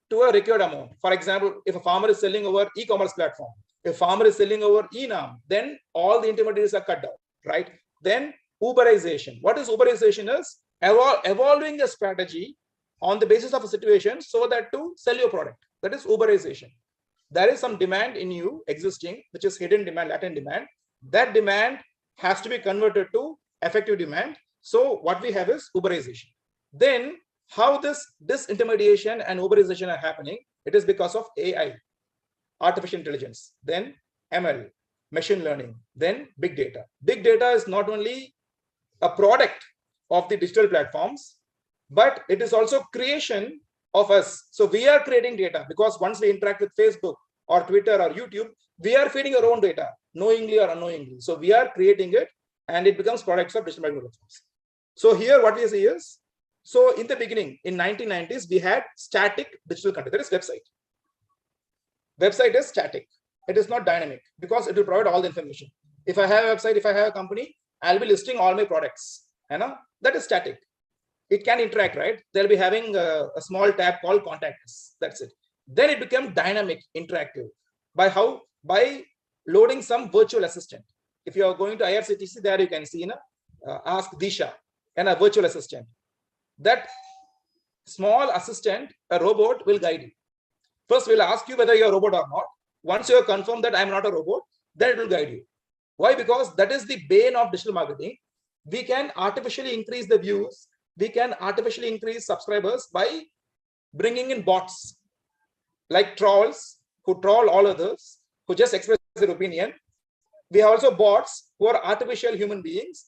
to a required amount. For example, if a farmer is selling over e-commerce platform, if farmer is selling over e-nam, then all the intermediaries are cut down, right? Then Uberization. What is Uberization is evolving a strategy on the basis of a situation so that to sell your product. That is Uberization. There is some demand in you existing, which is hidden demand, latent demand. That demand has to be converted to effective demand. So what we have is Uberization. Then how this disintermediation and Uberization are happening? It is because of AI, artificial intelligence, then ML, machine learning, then big data. Big data is not only a product of the digital platforms, but it is also creation of us. So we are creating data because once we interact with Facebook or Twitter or YouTube, we are feeding our own data, knowingly or unknowingly. So we are creating it and it becomes products of digital platforms. So here what we see is, so in the beginning, in 1990s, we had static digital content, that is website. Website is static. It is not dynamic because it will provide all the information. If I have a website, if I have a company, I'll be listing all my products. That is static. It can interact, right? They'll be having a small tab called contact us. That's it. Then it became dynamic, interactive. By how? By loading some virtual assistant. If you are going to IRCTC, there you can see, ask Disha and a virtual assistant. That small assistant, a robot, will guide you. First, we'll ask you whether you're a robot or not. Once you have confirmed that I'm not a robot, then it will guide you. Why? Because that is the bane of digital marketing. We can artificially increase the views. We can artificially increase subscribers by bringing in bots like trolls who troll all others, who just express their opinion. We have also bots who are artificial human beings.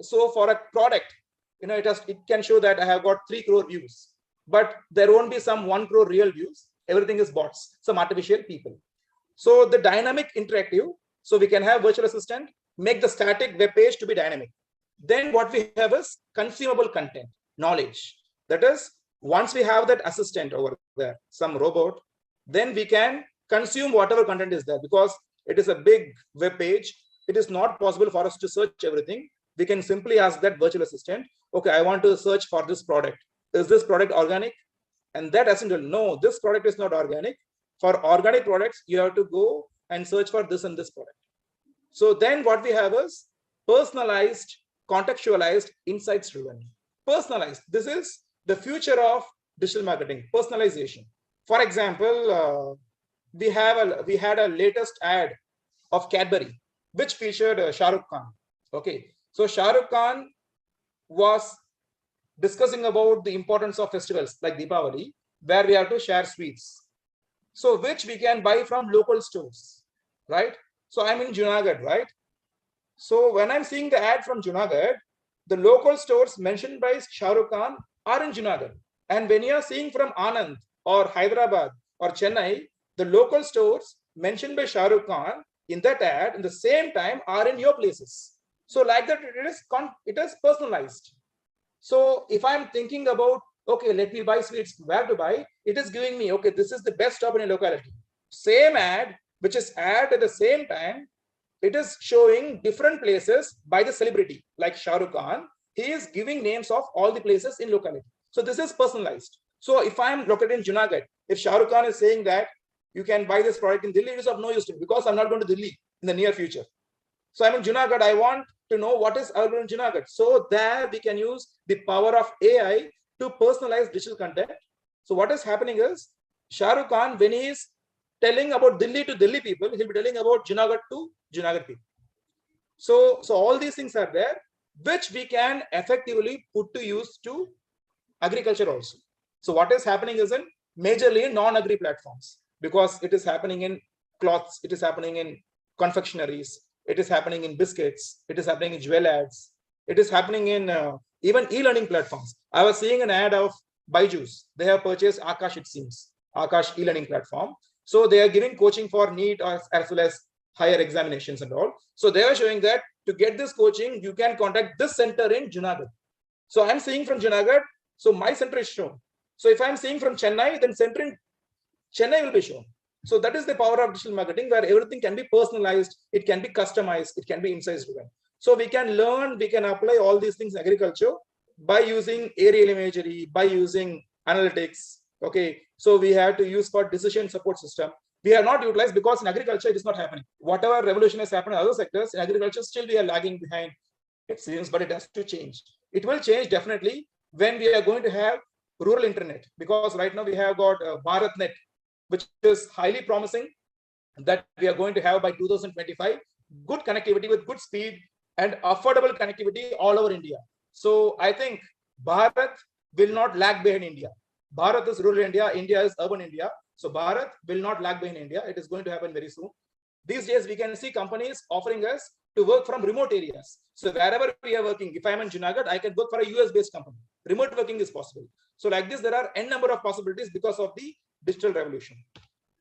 So for a product, it can show that I have got 3 crore views, but there won't be some 1 crore real views. Everything is bots, some artificial people. So the dynamic interactive, so we can have virtual assistant, make the static web page to be dynamic. Then what we have is consumable content, knowledge. That is, once we have that assistant over there, some robot, then we can consume whatever content is there because it is a big web page. It is not possible for us to search everything. We can simply ask that virtual assistant, okay, I want to search for this product. Is this product organic? And that assistant will know this product is not organic. For organic products, you have to go and search for this and this product. So then what we have is personalized, contextualized, insights driven. Personalized. This is the future of digital marketing, personalization. For example, we had a latest ad of Cadbury, which featured Shah Rukh Khan. Okay, so Shah Rukh Khan was discussing about the importance of festivals like Deepavali, where we have to share sweets. So which we can buy from local stores, right? So I'm in Junagadh, right? So when I'm seeing the ad from Junagadh, the local stores mentioned by Shah Rukh Khan are in Junagadh. And when you are seeing from Anand or Hyderabad or Chennai, the local stores mentioned by Shah Rukh Khan in that ad in the same time are in your places. So like that, it is personalized. So if I'm thinking about Okay, let me buy sweets. Where to buy? It is giving me, okay, this is the best shop in a locality. Same ad, which is ad at the same time, it is showing different places by the celebrity, like Shah Rukh Khan. He is giving names of all the places in locality. So this is personalized. So if I am located in Junagadh, if Shah Rukh Khan is saying that you can buy this product in Delhi, it is of no use to me because I'm not going to Delhi in the near future. So I'm in Junagadh, I want to know what is available in Junagadh. So there we can use the power of AI to personalize digital content. So what is happening is Shah Rukh Khan, when he is telling about Delhi to Delhi people, he'll be telling about Junagadh to Junagadh people. So all these things are there, which we can effectively put to use to agriculture also. So what is happening is in majorly non-agri platforms, because it is happening in cloths, it is happening in confectionaries, it is happening in biscuits, it is happening in jewel ads, it is happening in even e-learning platforms. I was seeing an ad of Byju's. They have purchased Akash, it seems, Akash e-learning platform. So they are giving coaching for NEET as well as higher examinations and all. So they are showing that to get this coaching, you can contact this center in Junagadh. So I'm seeing from Junagadh, so my center is shown. So if I'm seeing from Chennai, then center in Chennai will be shown. So that is the power of digital marketing, where everything can be personalized, it can be customized, it can be insights driven. So we can learn, we can apply all these things in agriculture by using aerial imagery, by using analytics. Okay, so we have to use for decision support system. We are not utilized because in agriculture it is not happening. Whatever revolution has happened in other sectors, in agriculture still we are lagging behind, it seems, but it has to change. It will change definitely when we are going to have rural internet, because right now we have got BharatNet, which is highly promising, that we are going to have by 2025, good connectivity with good speed and affordable connectivity all over India. So I think Bharat will not lag behind India. Bharat is rural India, India is urban India. So Bharat will not lag behind India. It is going to happen very soon. These days, we can see companies offering us to work from remote areas. So wherever we are working, if I'm in Junagadh, I can work for a US-based company. Remote working is possible. So like this, there are n number of possibilities because of the digital revolution.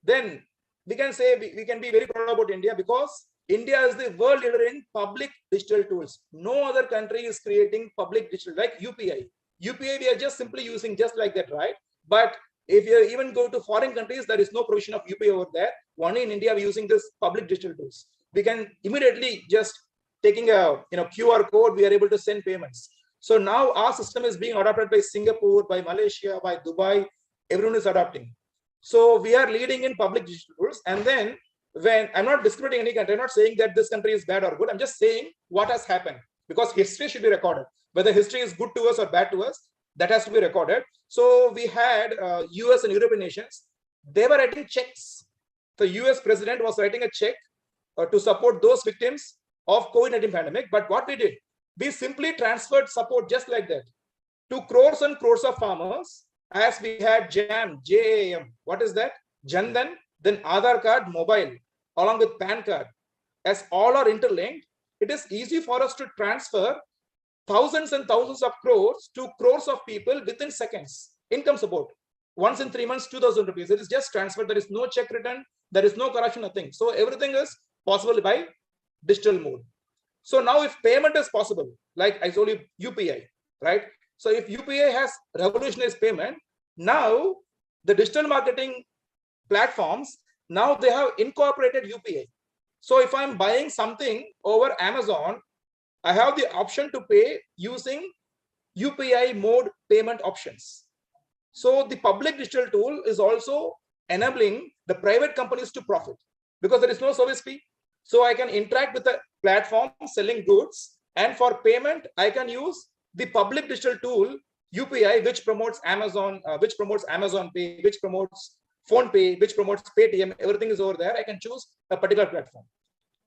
Then we can say we can be very proud about India, because India is the world leader in public digital tools. No other country is creating public digital like UPI. UPI we are just simply using just like that, right? But if you even go to foreign countries, there is no provision of UPI over there. Only in India, we're using this public digital tools. We can immediately just taking a QR code, we are able to send payments. So now our system is being adopted by Singapore, by Malaysia, by Dubai. Everyone is adopting. So we are leading in public digital tools. And then when I'm not discriminating any country, I'm not saying that this country is bad or good. I'm just saying what has happened, because history should be recorded. Whether history is good to us or bad to us, that has to be recorded. So we had US and European nations, they were writing checks. The US president was writing a check to support those victims of COVID-19 pandemic. But what we did, we simply transferred support just like that to crores and crores of farmers, as we had JAM, JAM. What is that? Jandan, then Aadhaar card, mobile, along with PAN card. As all are interlinked, it is easy for us to transfer thousands and thousands of crores to crores of people within seconds. Income support. Once in 3 months, 2,000 rupees. It is just transferred. There is no check written. There is no corruption, nothing. So everything is possible by digital mode. So now if payment is possible, like I told you, UPI, right? So if UPI has revolutionized payment, now the digital marketing platforms, now they have incorporated UPI. So if I'm buying something over Amazon, I have the option to pay using UPI mode payment options. So the public digital tool is also enabling the private companies to profit, because there is no service fee. So I can interact with the platform selling goods, and for payment, I can use the public digital tool UPI, which promotes Amazon, which promotes Amazon Pay, which promotes Phone Pay, which promotes Paytm. Everything is over there. I can choose a particular platform.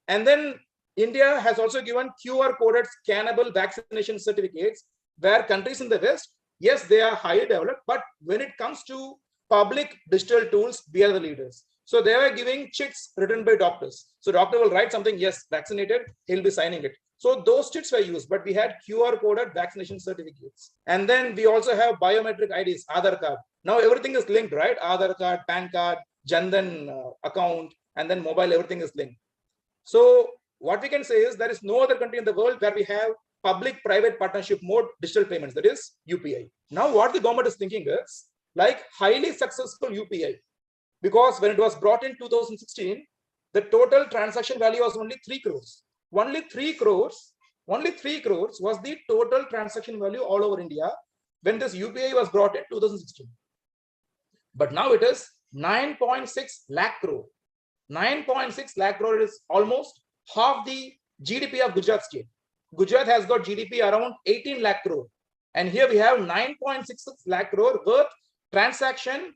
And then India has also given QR coded scannable vaccination certificates, where countries in the West, yes, they are highly developed, but when it comes to public digital tools, we are the leaders. So they are giving chits written by doctors. So doctor will write something, yes, vaccinated, he'll be signing it. So those chits were used, but we had QR coded vaccination certificates. And then we also have biometric IDs, Aadhaar card. Now everything is linked, right? Aadhaar card, PAN card, Jandan account, and then mobile, everything is linked. So what we can say is there is no other country in the world where we have public-private partnership mode digital payments, that is UPI. Now what the government is thinking is like highly successful UPI, because when it was brought in 2016, the total transaction value was only 3 crores. Only 3 crores was the total transaction value all over India when this UPI was brought in 2016. But now it is 9.6 lakh crore. 9.6 lakh crore is almost half the GDP of Gujarat state. Gujarat has got GDP around 18 lakh crore. And here we have 9.66 lakh crore worth transaction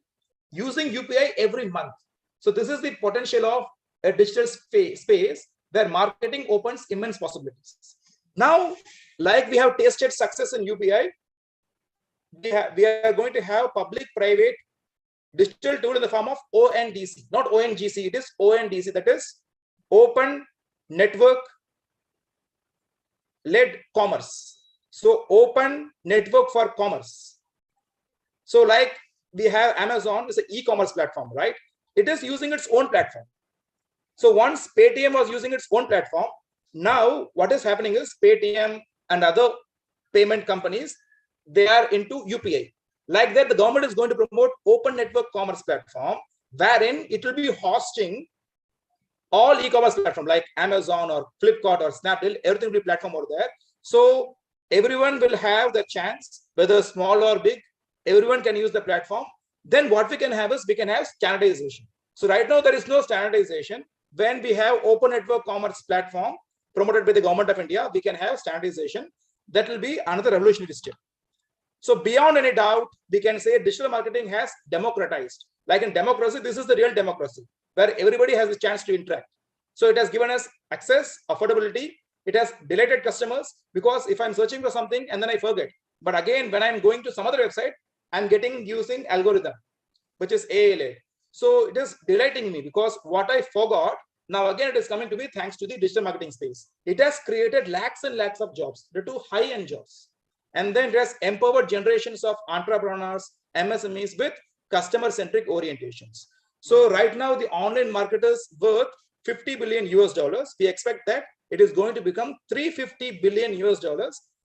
using UPI every month. So this is the potential of a digital space where marketing opens immense possibilities. Now, like we have tasted success in UPI, we are going to have public-private digital tool in the form of ONDC, not ONGC, it is ONDC, that is Open Network Led Commerce. So Open Network for Commerce. So like we have Amazon, it's an e-commerce platform, right? It is using its own platform. So once Paytm was using its own platform, now what is happening is Paytm and other payment companies, they are into UPI. Like that, the government is going to promote open network commerce platform, wherein it will be hosting all e-commerce platform like Amazon or Flipkart or Snapdeal, everything will be platform over there. So everyone will have the chance, whether small or big, everyone can use the platform. Then what we can have is we can have standardization. So right now there is no standardization. When we have open network commerce platform promoted by the government of India, we can have standardization. That will be another revolutionary step. So beyond any doubt, we can say digital marketing has democratized. Like in democracy, this is the real democracy, where everybody has a chance to interact. So it has given us access, affordability. It has delighted customers, because if I'm searching for something and then I forget, but again, when I'm going to some other website, I'm getting using algorithm, which is ALA. So it is delighting me, because what I forgot, now again, it is coming to me thanks to the digital marketing space. It has created lakhs and lakhs of jobs, the two high-end jobs. And then it has empowered generations of entrepreneurs, MSMEs with customer-centric orientations. So right now, the online market is worth $50 billion US. We expect that it is going to become $350 billion US.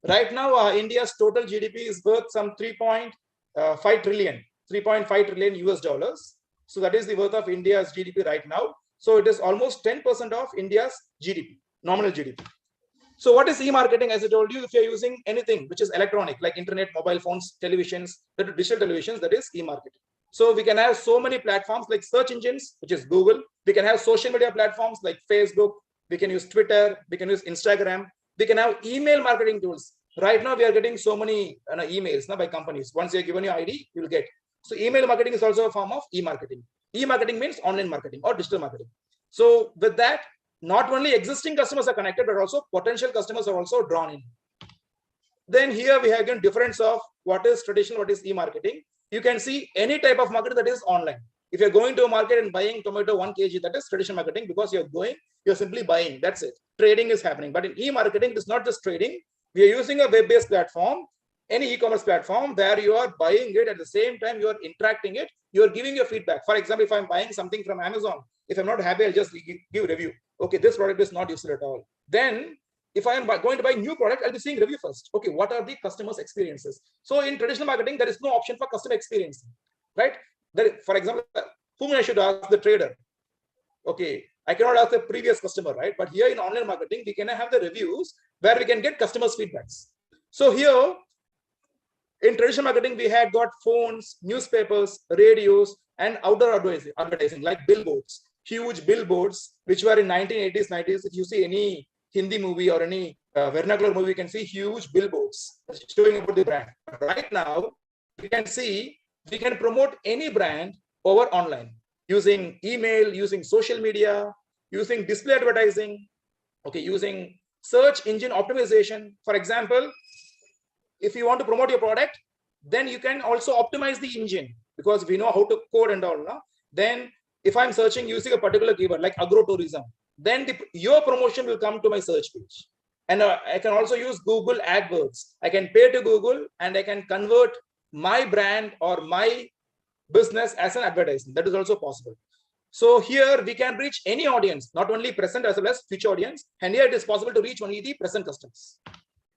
Right now, India's total GDP is worth some 3.5 trillion US. So that is the worth of India's GDP right now. So it is almost 10% of India's GDP, nominal GDP. So what is e-marketing? As I told you, if you're using anything which is electronic, like internet, mobile phones, televisions, digital televisions, that is e-marketing. So we can have so many platforms like search engines, which is Google. We can have social media platforms like Facebook. We can use Twitter. We can use Instagram. We can have email marketing tools. Right now, we are getting so many emails by companies. Once you're given your ID, you'll get. So email marketing is also a form of e-marketing. E-marketing means online marketing or digital marketing. So with that, not only existing customers are connected, but also potential customers are also drawn in. Then here we have again difference of what is traditional, what is e-marketing. You can see any type of marketing that is online. If you're going to a market and buying tomato 1 kg, that is traditional marketing, because you're simply buying, that's it. Trading is happening. But in e-marketing, it's not just trading. We are using a web-based platform, any e-commerce platform, where you are buying it at the same time you are interacting it, you are giving your feedback. For example, if I'm buying something from Amazon, if I'm not happy, I'll just give review. Okay, this product is not useful at all. Then if I am going to buy new product, I'll be seeing review first. Okay, what are the customers' experiences? So in traditional marketing, there is no option for customer experience, right? For example, whom I should ask? The trader. Okay, I cannot ask the previous customer, right? But here in online marketing, we can have the reviews where we can get customers' feedbacks. So here in traditional marketing, we had got phones, newspapers, radios, and outdoor advertising like billboards, huge billboards, which were in 1980s, 90s. If you see any Hindi movie or any vernacular movie, you can see huge billboards showing about the brand. Right now, we can see we can promote any brand over online using email, using social media, using display advertising, okay, using search engine optimization. For example, if you want to promote your product, then you can also optimize the engine, because we know how to code and all. No? Then if I'm searching using a particular keyword like agrotourism, then your promotion will come to my search page. And I can also use Google AdWords. I can pay to Google and I can convert my brand or my business as an advertisement. That is also possible. So here we can reach any audience, not only present as well as future audience. And here it is possible to reach only the present customers.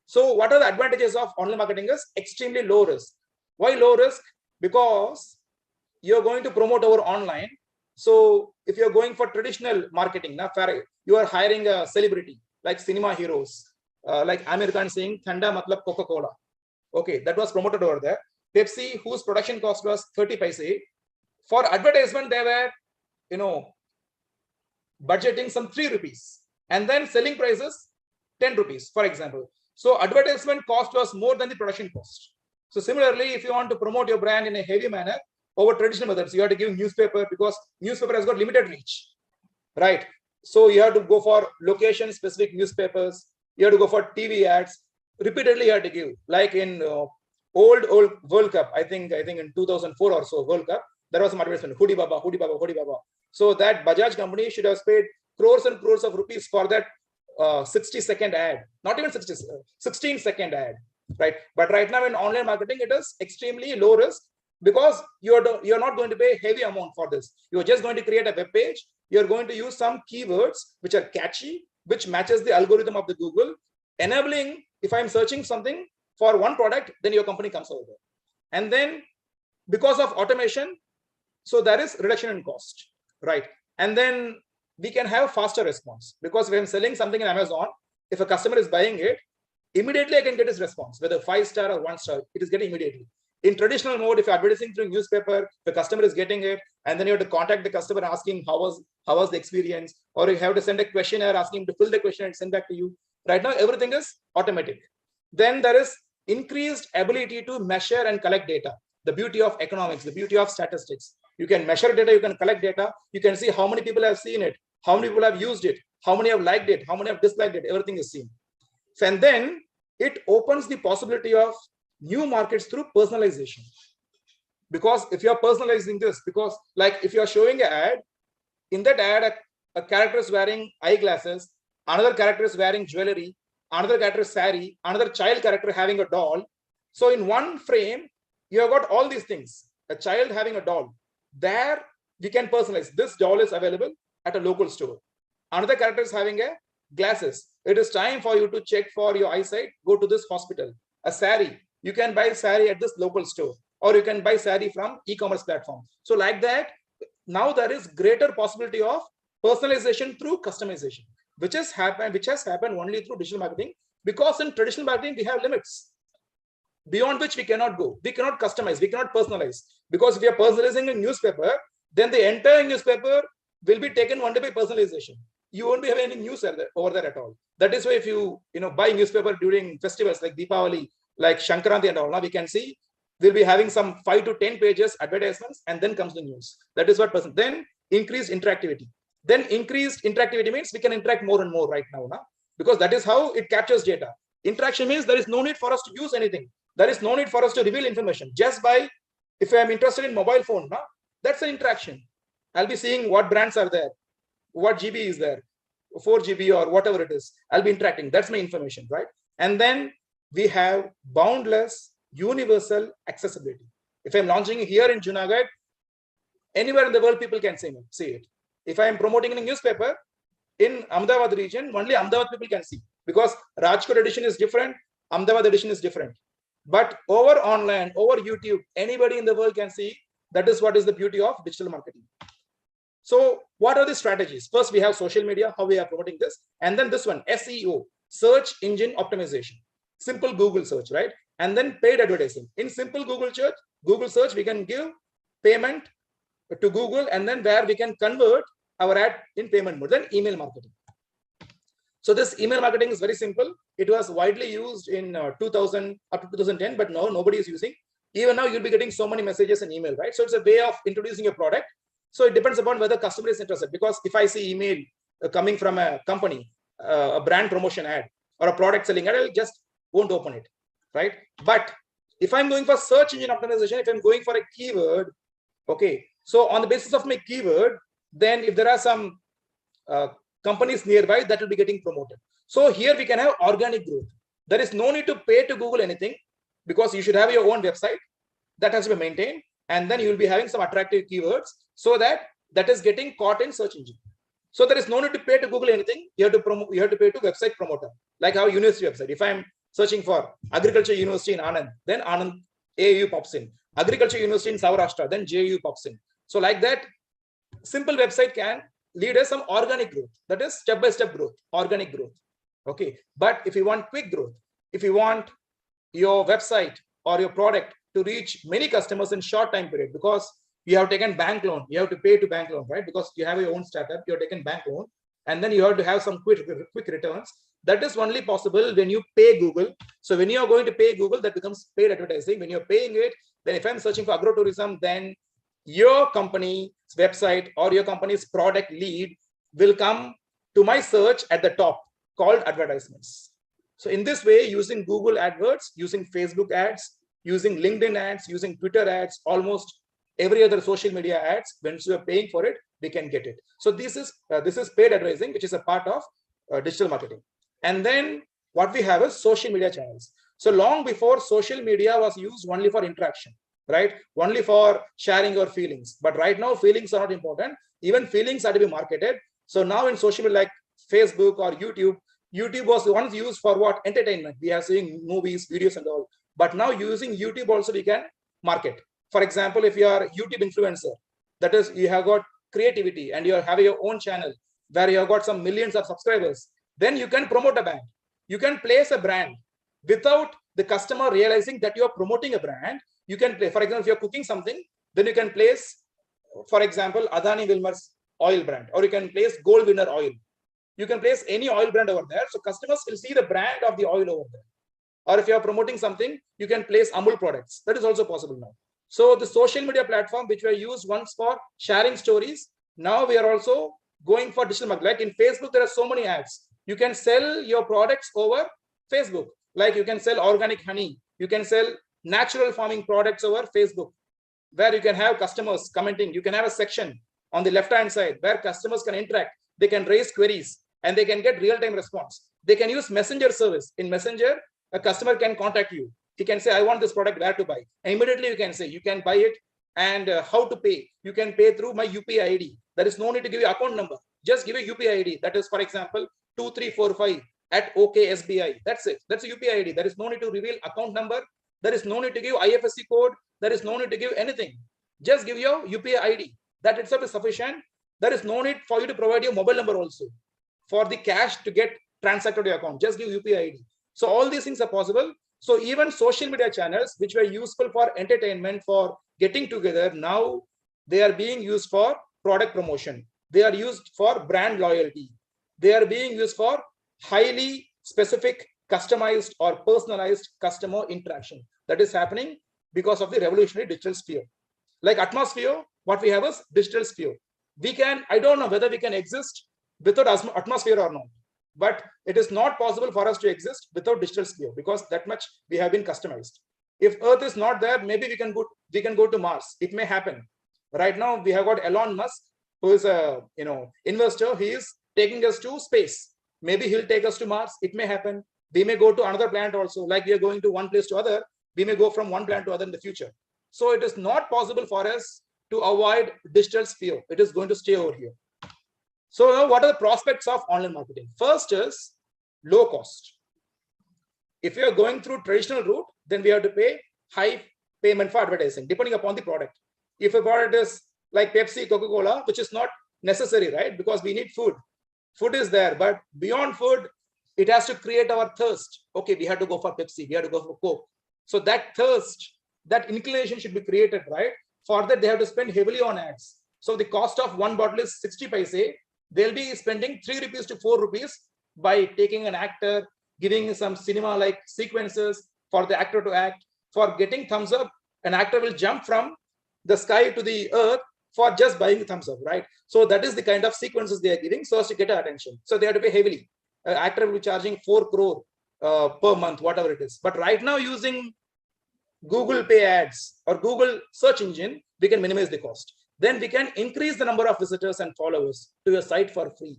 So what are the advantages of online marketing? Is extremely low risk. Why low risk? Because you're going to promote over online. So if you're going for traditional marketing, you are hiring a celebrity like cinema heroes, like Amir Khan saying "Thanda matlab Coca-Cola." Okay, that was promoted over there. Pepsi, whose production cost was 30 paise, for advertisement they were, budgeting some 3 rupees, and then selling prices 10 rupees, for example. So advertisement cost was more than the production cost. So similarly, if you want to promote your brand in a heavy manner over traditional methods, you have to give newspaper, because newspaper has got limited reach, right? So you have to go for location specific newspapers. You have to go for TV ads. Repeatedly you have to give, like in old World Cup, I think in 2004 or so, World Cup, there was some advertisement, Hoodie Baba, Hoodie Baba, Hoodie Baba. So that Bajaj company should have paid crores and crores of rupees for that 60-second ad, not even 16-second ad, right? But right now in online marketing, it is extremely low risk, because you're not going to pay heavy amount for this. You're just going to create a web page. You're going to use some keywords which are catchy, which matches the algorithm of the Google, enabling, if I'm searching something for one product, then your company comes over there. And then because of automation, so there is reduction in cost, right? And then we can have faster response, because if I'm selling something in Amazon, if a customer is buying it, immediately I can get his response, whether 5-star or 1-star, it is getting immediately. In traditional mode, if you're advertising through newspaper, the customer is getting it, and then you have to contact the customer asking how was the experience, or you have to send a questionnaire asking him to fill the questionnaire and send back to you. Right now, everything is automatic. Then there is increased ability to measure and collect data. The beauty of economics, the beauty of statistics. You can measure data, you can collect data, you can see how many people have seen it, how many people have used it, how many have liked it, how many have disliked it, everything is seen. And then it opens the possibility of new markets through personalization. Because if you're personalizing this, because like if you're showing an ad, in that ad, a character is wearing eyeglasses, another character is wearing jewelry, another character is sari, another child character having a doll. So in one frame, you have got all these things, a child having a doll. There we can personalize. This doll is available at a local store. Another character is having a glasses. It is time for you to check for your eyesight. Go to this hospital. A sari. You can buy sari at this local store, or you can buy sari from e-commerce platform. So like that, now there is greater possibility of personalization through customization, which has happened only through digital marketing, because in traditional marketing, we have limits beyond which we cannot go. We cannot customize, we cannot personalize, because if we are personalizing a newspaper, then the entire newspaper will be taken one day by personalization. You won't be having any news over there at all. That is why if you buy newspaper during festivals like Deepavali, like Shankranti and all, now we can see we'll be having some 5 to 10 pages advertisements, and then comes the news. That is what person. Then increased interactivity. Then increased interactivity means we can interact more and more right now, because that is how it captures data. Interaction means there is no need for us to use anything. There is no need for us to reveal information. Just by, if I am interested in mobile phone, that's an interaction. I'll be seeing what brands are there, what GB is there, 4 GB or whatever it is. I'll be interacting. That's my information, right? And then we have boundless universal accessibility. If I'm launching here in Junagadh, anywhere in the world, people can see it. If I'm promoting in a newspaper in Ahmedabad region, only Ahmedabad people can see, because Rajkot edition is different, Ahmedabad edition is different. But over online, over YouTube, anybody in the world can see. That is what is the beauty of digital marketing. So what are the strategies? First, we have social media, how we are promoting this. And then this one, SEO, search engine optimization, simple Google search, right? And then paid advertising. In simple Google search, we can give payment to Google, and then where we can convert our ad in payment mode. Then email marketing. So this email marketing is very simple. It was widely used in 2000 up to 2010, but now nobody is using. Even now you'll be getting so many messages in email, right? So it's a way of introducing a product. So it depends upon whether customer is interested. Because if I see email coming from a company, a brand promotion ad or a product selling ad, I just won't open it, right? But if I'm going for search engine optimization, if I'm going for a keyword, okay. So on the basis of my keyword, then if there are some companies nearby, that will be getting promoted. So here we can have organic growth. There is no need to pay to Google anything, because you should have your own website that has to be maintained, and then you will be having some attractive keywords, so that is getting caught in search engine. So there is no need to pay to Google anything. You have to pay to website promoter, like our university website. If I'm searching for Agriculture University in Anand, then Anand AAU pops in. Agriculture University in Saurashtra, then JAU pops in. So like that, simple website can lead us some organic growth. That is step-by-step growth, organic growth. Okay. But if you want quick growth, if you want your website or your product to reach many customers in short time period, because you have taken bank loan, you have to pay to bank loan, right? Because you have your own startup, you have taken bank loan, and then you have to have some quick returns. That is only possible when you pay Google. So when you are going to pay Google, that becomes paid advertising. When you're paying it, then if I'm searching for agrotourism, then your company's website or your company's product lead will come to my search at the top, called advertisements. So in this way, using Google AdWords, using Facebook ads, using LinkedIn ads, using Twitter ads, almost every other social media ads, when you are paying for it, we can get it. So this is paid advertising, which is a part of digital marketing. And then what we have is social media channels. So long before, social media was used only for interaction, right? Only for sharing your feelings. But right now, feelings are not important. Even feelings are to be marketed. So now in social media like Facebook or YouTube, YouTube was once used for what? Entertainment. We are seeing movies, videos and all. But now using YouTube also we can market. For example, if you are a YouTube influencer, that is, you have got creativity and you are having your own channel where you have got some millions of subscribers, then you can promote a brand. You can place a brand without the customer realizing that you are promoting a brand. You can play, for example, if you're cooking something, then you can place, for example, Adani Wilmar's oil brand, or you can place Gold Winner oil. You can place any oil brand over there. So customers will see the brand of the oil over there. Or if you are promoting something, you can place Amul products. That is also possible now. So the social media platform, which were used once for sharing stories, now we are also going for digital marketing. Like in Facebook, there are so many ads. You can sell your products over Facebook. Like you can sell organic honey. You can sell natural farming products over Facebook, where you can have customers commenting. You can have a section on the left-hand side where customers can interact. They can raise queries and they can get real-time response. They can use messenger service. In messenger, a customer can contact you. He can say, I want this product, where to buy. And immediately you can say, you can buy it and how to pay. You can pay through my UPI ID. There is no need to give you account number. Just give a UPI ID. That is, for example, 2345 at OKSBI. That's it. That's a UPI ID. There is no need to reveal account number. There is no need to give IFSC code. There is no need to give anything. Just give your UPI ID. That itself is sufficient. There is no need for you to provide your mobile number also for the cash to get transacted to your account. Just give UPI ID. So all these things are possible. So even social media channels, which were useful for entertainment, for getting together, now they are being used for product promotion. They are used for brand loyalty. They are being used for highly specific, customized or personalized customer interaction. That is happening because of the revolutionary digital sphere. Like atmosphere, what we have is digital sphere. We can, I don't know whether we can exist without atmosphere or not, but it is not possible for us to exist without digital sphere, because that much we have been customized. If Earth is not there, maybe we can go to Mars. It may happen. Right now we have got Elon Musk, who is a investor. He is taking us to space. Maybe he'll take us to Mars. It may happen. We may go to another planet also. Like we are going to one place to other, we may go from one planet to other in the future. So it is not possible for us to avoid digital sphere. It is going to stay over here. So now what are the prospects of online marketing? First is low cost. If you are going through traditional route, then we have to pay high payment for advertising, depending upon the product. If a product is like Pepsi, Coca-Cola, which is not necessary, right? Because we need food. Food is there, but beyond food, it has to create our thirst. Okay, we have to go for Pepsi, we have to go for Coke. So that thirst, that inclination should be created, right? For that, they have to spend heavily on ads. So the cost of one bottle is 60 paise. They'll be spending 3 rupees to 4 rupees by taking an actor, giving some cinema-like sequences for the actor to act. For getting thumbs up, an actor will jump from the sky to the earth for just buying the thumbs up, right? So that is the kind of sequences they are giving so as to get our attention. So they have to pay heavily. An actor will be charging 4 crore per month, whatever it is. But right now, using Google Pay ads or Google search engine, we can minimize the cost. Then we can increase the number of visitors and followers to your site for free.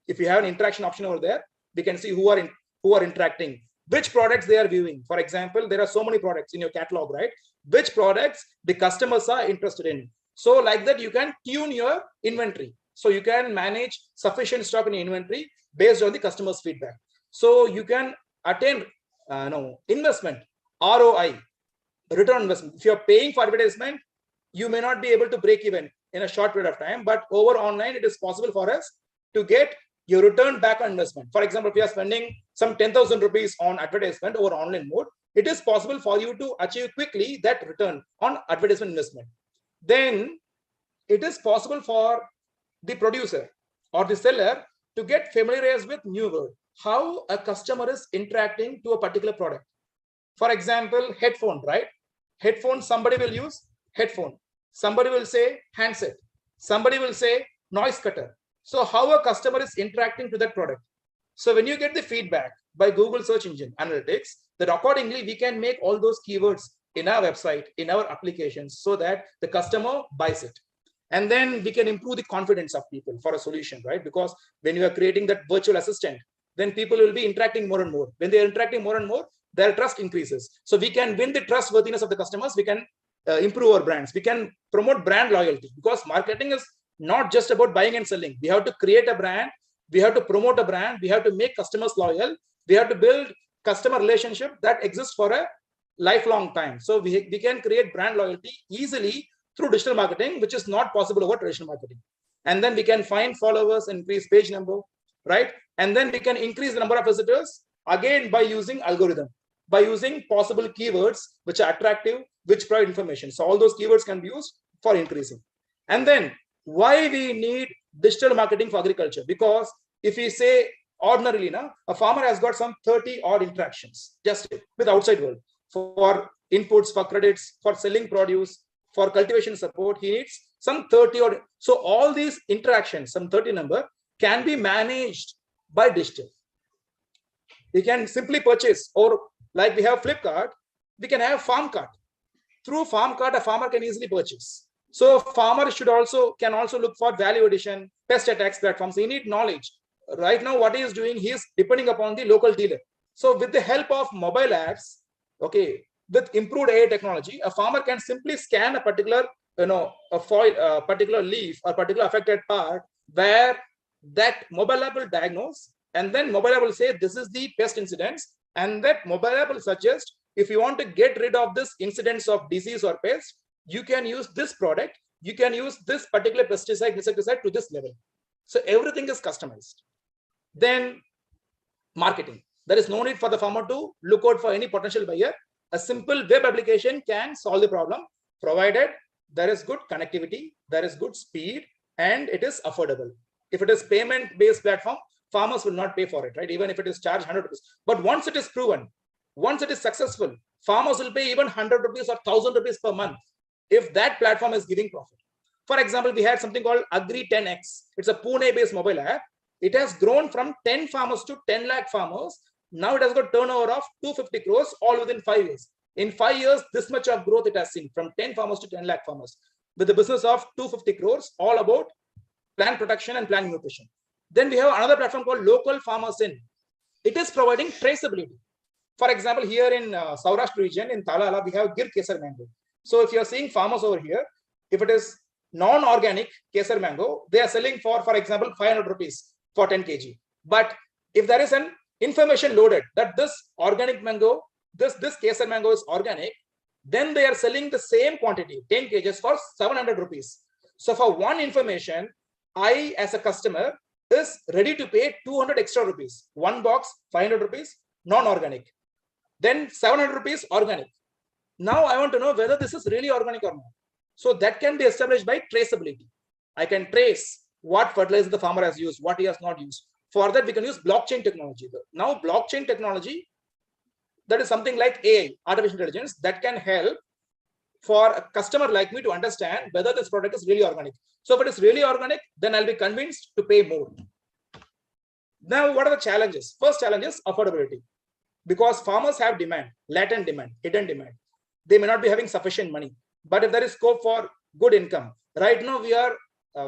If you have an interaction option over there, we can see who are interacting, which products they are viewing. For example, there are so many products in your catalog, right? Which products the customers are interested in. So like that, you can tune your inventory. So you can manage sufficient stock in your inventory based on the customer's feedback. So you can attain investment, ROI, return on investment. If you're paying for advertisement, you may not be able to break even in a short period of time, but over online, it is possible for us to get your return back on investment. For example, if you are spending some 10,000 rupees on advertisement over online mode, it is possible for you to achieve quickly that return on advertisement investment. Then it is possible for the producer or the seller to get familiarized with new word, how a customer is interacting to a particular product. For example, headphone, right? Headphone, somebody will use headphone. Somebody will say handset. Somebody will say noise cutter. So how a customer is interacting to that product. So when you get the feedback by Google search engine analytics, that accordingly we can make all those keywords in our website, in our applications, so that the customer buys it. And then we can improve the confidence of people for a solution, right? Because when you are creating that virtual assistant, then people will be interacting more and more. When they are interacting more and more, their trust increases. So we can win the trustworthiness of the customers. We can improve our brands. We can promote brand loyalty, because marketing is not just about buying and selling. We have to create a brand. We have to promote a brand. We have to make customers loyal. We have to build customer relationship that exists for a lifelong time. So we can create brand loyalty easily through digital marketing, which is not possible over traditional marketing. And then we can find followers, increase page number, right? And then we can increase the number of visitors again by using algorithm, by using possible keywords which are attractive, which provide information. So all those keywords can be used for increasing. And then why we need digital marketing for agriculture? Because if we say ordinarily, a farmer has got some 30 odd interactions just with outside world, for inputs, for credits, for selling produce, for cultivation support, he needs some 30 odd. So all these interactions, some 30 number, can be managed by digital. We can simply purchase, or like we have Flipkart, we can have farm cart. Through farm cart, a farmer can easily purchase. So farmer can also look for value addition, pest attacks platforms. He need knowledge. Right now, what he is doing, he is depending upon the local dealer. So with the help of mobile apps, okay, with improved AI technology, a farmer can simply scan a particular, a particular leaf or particular affected part, where that mobile app will diagnose, and then mobile app will say this is the pest incidence, and that mobile app will suggest if you want to get rid of this incidence of disease or pest, you can use this product, you can use this particular pesticide, insecticide to this level. So everything is customized. Then marketing. There is no need for the farmer to look out for any potential buyer. A simple web application can solve the problem, provided there is good connectivity, there is good speed, and it is affordable. If it is payment-based platform, farmers will not pay for it, right? Even if it is charged 100 rupees. But once it is proven, once it is successful, farmers will pay even 100 rupees or 1,000 rupees per month if that platform is giving profit. For example, we had something called Agri 10X. It's a Pune-based mobile app. It has grown from 10 farmers to 10 lakh farmers. Now it has got turnover of 250 crores all within 5 years. In 5 years, this much of growth it has seen, from 10 farmers to 10 lakh farmers, with the business of 250 crores, all about plant protection and plant nutrition. Then we have another platform called Local Farmers In. It is providing traceability. For example, here in Saurashtra region, in Talala, we have Gir Kesar mango. So if you are seeing farmers over here, if it is non-organic Kesar mango, they are selling for example, 500 rupees for 10 kg. But if there is an information loaded that this organic mango, this Kesar mango is organic, then they are selling the same quantity, 10 kgs for 700 rupees. So for one information, I as a customer is ready to pay 200 extra rupees. One box, 500 rupees, non-organic. Then 700 rupees organic. Now I want to know whether this is really organic or not. So that can be established by traceability. I can trace what fertilizer the farmer has used, what he has not used. For that, we can use blockchain technology. Now, blockchain technology, that is something like AI, artificial intelligence, that can help for a customer like me to understand whether this product is really organic. So if it is really organic, then I'll be convinced to pay more. Now, what are the challenges? First challenge is affordability. Because farmers have demand, latent demand, hidden demand. They may not be having sufficient money. But if there is scope for good income, right now we are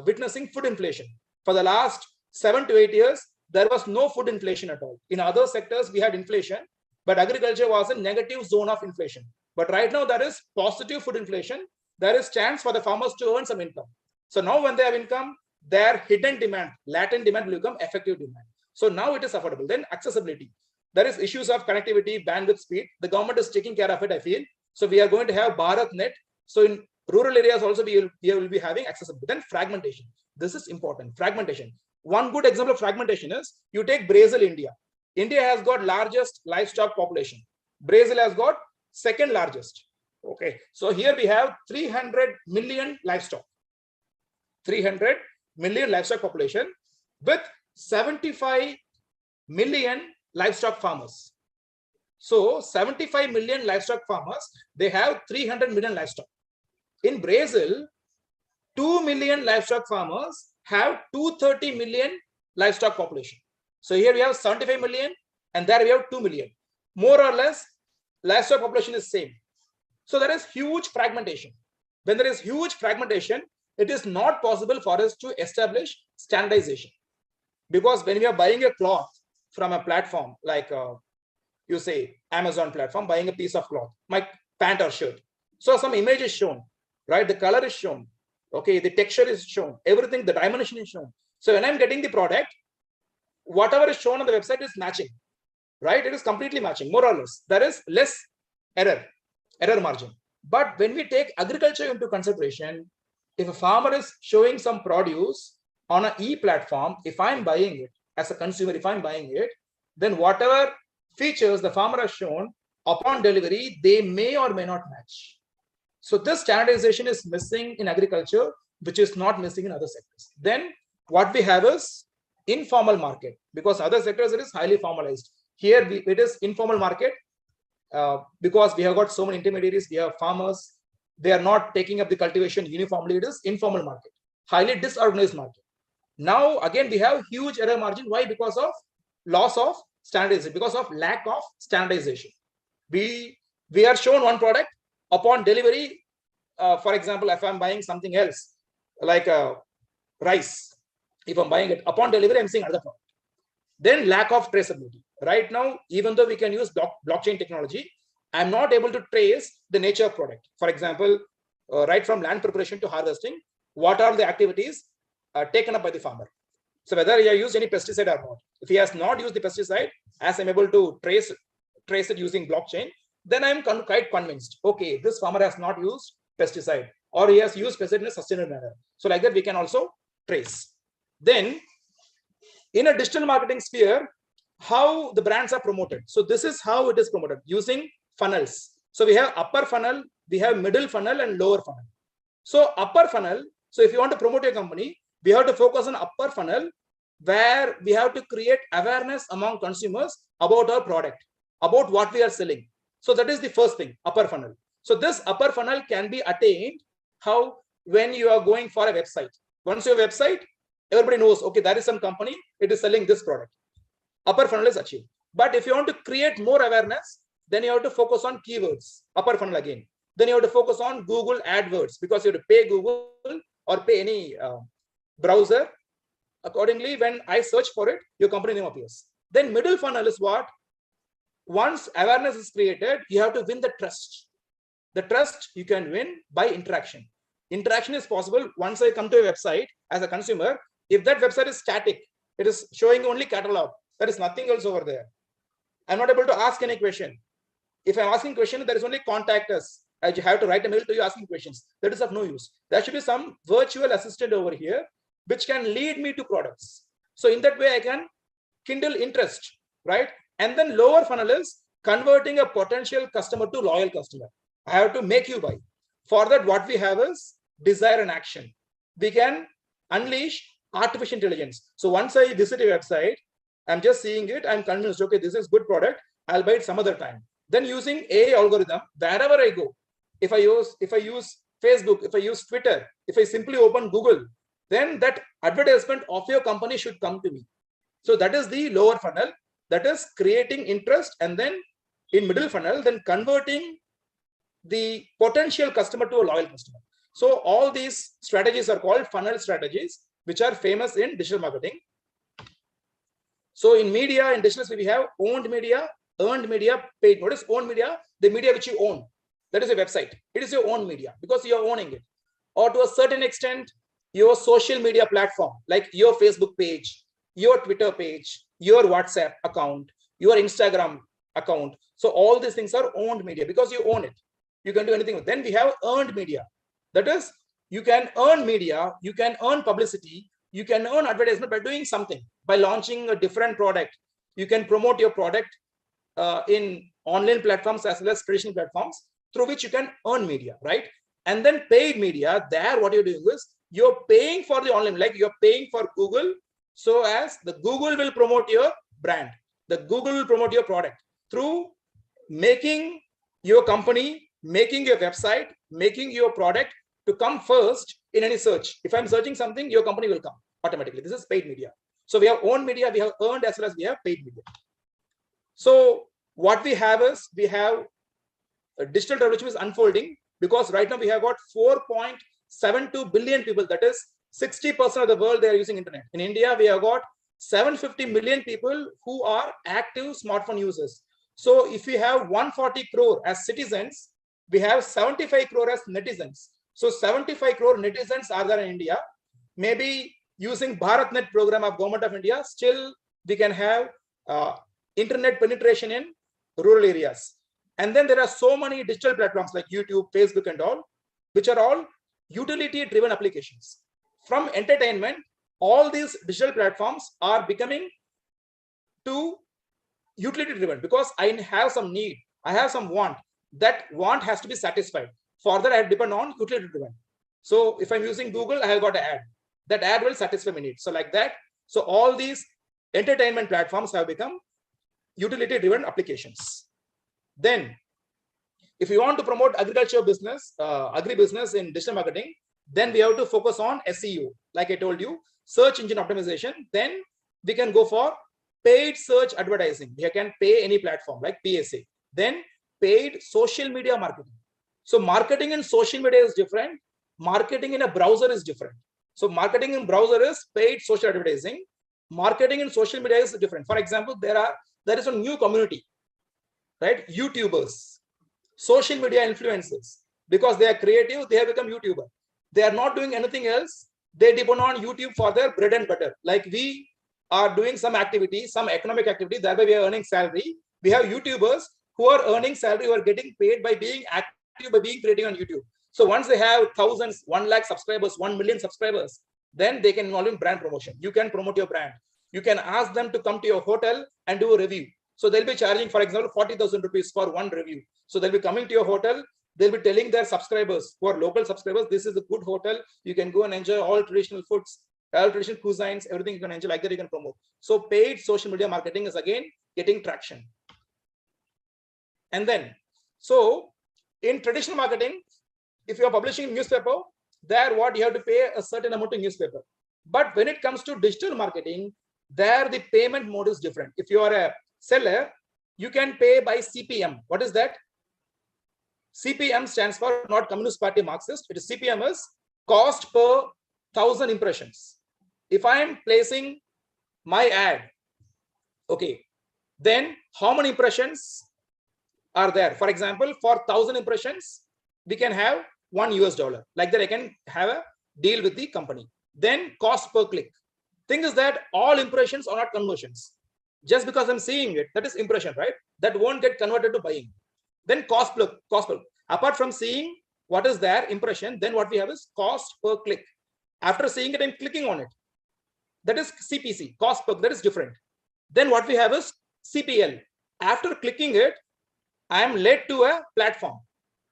witnessing food inflation. For the last 7 to 8 years, there was no food inflation at all. In other sectors, we had inflation, but agriculture was a negative zone of inflation. But right now there is positive food inflation. There is chance for the farmers to earn some income. So now when they have income, their hidden demand, latent demand will become effective demand. So now it is affordable. Then accessibility. there is issues of connectivity, bandwidth, speed. The government is taking care of it, I feel. So we are going to have BharatNet. So in rural areas also we will be having accessibility. Then fragmentation. This is important. Fragmentation. One good example of fragmentation is you take Brazil, India. India has got largest livestock population. Brazil has got second largest. Okay. So here we have 300 million livestock. 300 million livestock population with 75 million livestock farmers. So 75 million livestock farmers, they have 300 million livestock. In Brazil, 2 million livestock farmers have 230 million livestock population. So here we have 75 million and there we have 2 million. More or less, livestock population is same. So there is huge fragmentation. When there is huge fragmentation, it is not possible for us to establish standardization. Because when we are buying a cloth from a platform like you say Amazon platform, buying a piece of cloth, my pant or shirt. So some image is shown, right? The color is shown. Okay, the texture is shown, everything, the dimension is shown. So when I'm getting the product, whatever is shown on the website is matching, right? It is completely matching, more or less. There is less error margin. But when we take agriculture into consideration, if a farmer is showing some produce on an e-platform, if I'm buying it as a consumer, if I'm buying it, then whatever features the farmer has shown upon delivery, they may or may not match. So this standardization is missing in agriculture, which is not missing in other sectors. Then what we have is informal market, because other sectors it is highly formalized. Here it is informal market because we have got so many intermediaries, we have farmers, they are not taking up the cultivation uniformly. It is informal market, highly disorganized market. Now again we have huge error margin. Why? Because of loss of standardization, because of lack of standardization. We are shown one product. Upon delivery, for example, if I'm buying something else, like rice, if I'm buying it, upon delivery, I'm seeing another product. Then lack of traceability. Right now, even though we can use blockchain technology, I'm not able to trace the nature of product. For example, right from land preparation to harvesting, what are the activities taken up by the farmer? So whether he has used any pesticide or not. If he has not used the pesticide, as I'm able to trace it using blockchain, then I'm quite convinced, okay, this farmer has not used pesticide or he has used pesticide in a sustainable manner. So like that, we can also trace. Then in a digital marketing sphere, how the brands are promoted. So this is how it is promoted using funnels. So we have upper funnel, we have middle funnel and lower funnel. So upper funnel, so if you want to promote your company, we have to focus on upper funnel where we have to create awareness among consumers about our product, about what we are selling. So that is the first thing, upper funnel. So this upper funnel can be attained how? When you are going for a website. Once your website, everybody knows, okay, there is some company, it is selling this product. Upper funnel is achieved. But if you want to create more awareness, then you have to focus on keywords, upper funnel again. Then you have to focus on Google AdWords because you have to pay Google or pay any browser. Accordingly, when I search for it, your company name appears. Then middle funnel is what? Once awareness is created, you have to win the trust. The trust you can win by interaction. Interaction is possible once I come to a website as a consumer. If that website is static, it is showing only catalog. There is nothing else over there. I'm not able to ask any question. If I'm asking question, there is only contact us. I have to write a mail to you asking questions. That is of no use. There should be some virtual assistant over here which can lead me to products. So in that way, I can kindle interest, right? And then lower funnel is converting a potential customer to loyal customer. I have to make you buy. For that, what we have is desire and action. We can unleash artificial intelligence. So once I visit a website, I'm just seeing it, I'm convinced, okay, this is good product, I'll buy it some other time. Then using AI algorithm, wherever I go, if I use Facebook, if I use Twitter, if I simply open Google, then that advertisement of your company should come to me. So that is the lower funnel, that is creating interest, and then in middle funnel, then converting the potential customer to a loyal customer. So all these strategies are called funnel strategies, which are famous in digital marketing. So in media, in digital, we have owned media, earned media, paid. Notice owned media, the media which you own. That is a website. It is your own media because you are owning it. Or to a certain extent, your social media platform, like your Facebook page, your Twitter page, your WhatsApp account, your Instagram account. So all these things are owned media because you own it. You can do anything with. Then we have earned media. That is, you can earn media, you can earn publicity, you can earn advertisement by doing something, by launching a different product. You can promote your product in online platforms as well as traditional platforms through which you can earn media, right? And then paid media, there what you're doing is you're paying for the online, like you're paying for Google, so as the Google will promote your brand, the Google will promote your product through making your company, making your website, making your product to come first in any search. If I'm searching something, your company will come automatically. This is paid media. So we have owned media, we have earned as well as we have paid media. So what we have is we have a digital revolution is unfolding, because right now we have got 4.72 billion people. That is 60% of the world, they are using internet. In India, we have got 750 million people who are active smartphone users. So if we have 140 crore as citizens, we have 75 crore as netizens. So 75 crore netizens are there in India. Maybe using BharatNet program of Government of India, still we can have internet penetration in rural areas. And then there are so many digital platforms like YouTube, Facebook and all, which are all utility driven applications. From entertainment, all these digital platforms are becoming to utility driven, because I have some need, I have some want, that want has to be satisfied. For that, I depend on utility driven. So if I'm using Google, I have got an ad. That ad will satisfy my needs. So like that. So all these entertainment platforms have become utility driven applications. Then if you want to promote agriculture business, agribusiness in digital marketing, then we have to focus on SEO. Like I told you, search engine optimization. Then we can go for paid search advertising. We can pay any platform like PSA. Then paid social media marketing. So marketing in social media is different. Marketing in a browser is different. So marketing in browser is paid social advertising. Marketing in social media is different. For example, there is a new community, right? YouTubers, social media influencers, because they are creative, they have become YouTuber. They are not doing anything else. They depend on YouTube for their bread and butter. Like we are doing some activity, some economic activity, thereby we are earning salary. We have YouTubers who are earning salary, who are getting paid by being active, by being creative on YouTube. So once they have thousands, 1 lakh subscribers, 1 million subscribers, then they can involve in brand promotion. You can promote your brand. You can ask them to come to your hotel and do a review. So they'll be charging, for example, 40,000 rupees for one review. So they'll be coming to your hotel. They'll be telling their subscribers, who are local subscribers, this is a good hotel. You can go and enjoy all traditional foods, all traditional cuisines, everything you can enjoy. Like that, you can promote. So paid social media marketing is again getting traction. And then, so in traditional marketing, if you are publishing newspaper, there what you have to pay a certain amount to newspaper. But when it comes to digital marketing, there the payment mode is different. If you are a seller, you can pay by CPM. What is that? CPM stands for not Communist Party Marxist. It is CPM is cost per 1,000 impressions. If I am placing my ad, okay, then how many impressions are there? For example, for 1,000 impressions, we can have $1. Like that, I can have a deal with the company. Then cost per click. Thing is that all impressions are not conversions. Just because I'm seeing it, that is impression, right? That won't get converted to buying. Then cost per. Apart from seeing what is their impression, then what we have is cost per click. After seeing it and clicking on it, that is CPC, cost per, that is different. Then what we have is CPL. After clicking it, I am led to a platform.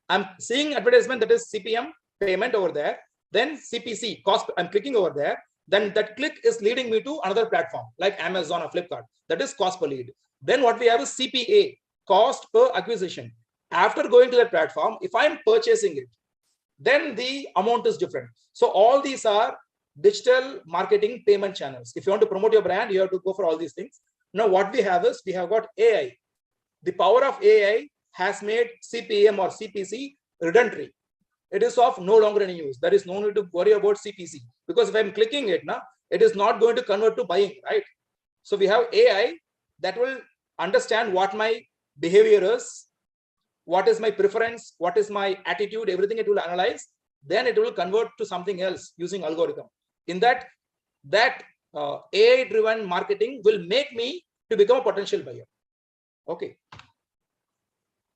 I'm seeing advertisement, that is CPM, payment over there. Then CPC, cost, I'm clicking over there. Then that click is leading me to another platform like Amazon or Flipkart. That is cost per lead. Then what we have is CPA, cost per acquisition. After going to that platform, if I'm purchasing it, then the amount is different. So all these are digital marketing payment channels. If you want to promote your brand, you have to go for all these things. Now what we have is, we have got AI. The power of AI has made CPM or CPC redundant. It is of no longer any use. There is no need to worry about CPC, because if I'm clicking it now, it is not going to convert to buying, right? So we have AI that will understand what my behavior is, what is my preference, what is my attitude, everything it will analyze. Then it will convert to something else using algorithm. In that AI-driven marketing will make me to become a potential buyer. Okay.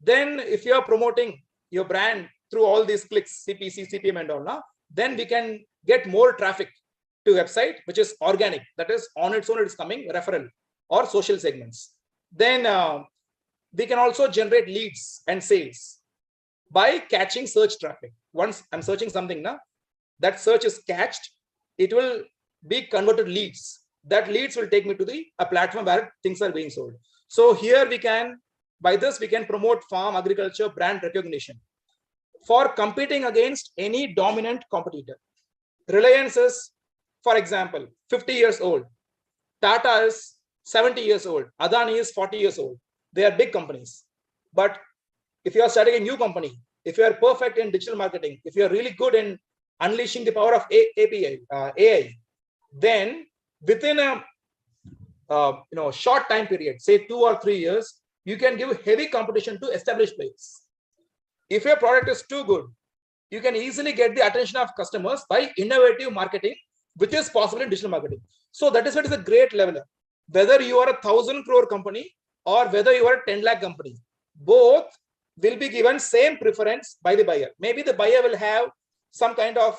Then if you are promoting your brand through all these clicks, CPC, CPM and all, now, then we can get more traffic to website, which is organic. That is on its own, it's coming referral or social segments. Then we can also generate leads and sales by catching search traffic. Once I'm searching something now, that search is catched, it will be converted leads. That leads will take me to a platform where things are being sold. So here we can, by this we can promote farm agriculture brand recognition for competing against any dominant competitor. Reliance is, for example, 50 years old. Tata is 70 years old. Adani is 40 years old. They are big companies. But if you are starting a new company, if you are perfect in digital marketing, if you are really good in unleashing the power of AI, then within a short time period, say 2 or 3 years, you can give heavy competition to established players. If your product is too good, you can easily get the attention of customers by innovative marketing, which is possible in digital marketing. So that is what is a great leveler. Whether you are a 1,000 crore company or whether you are a 10 lakh company, both will be given same preference by the buyer. Maybe the buyer will have some kind of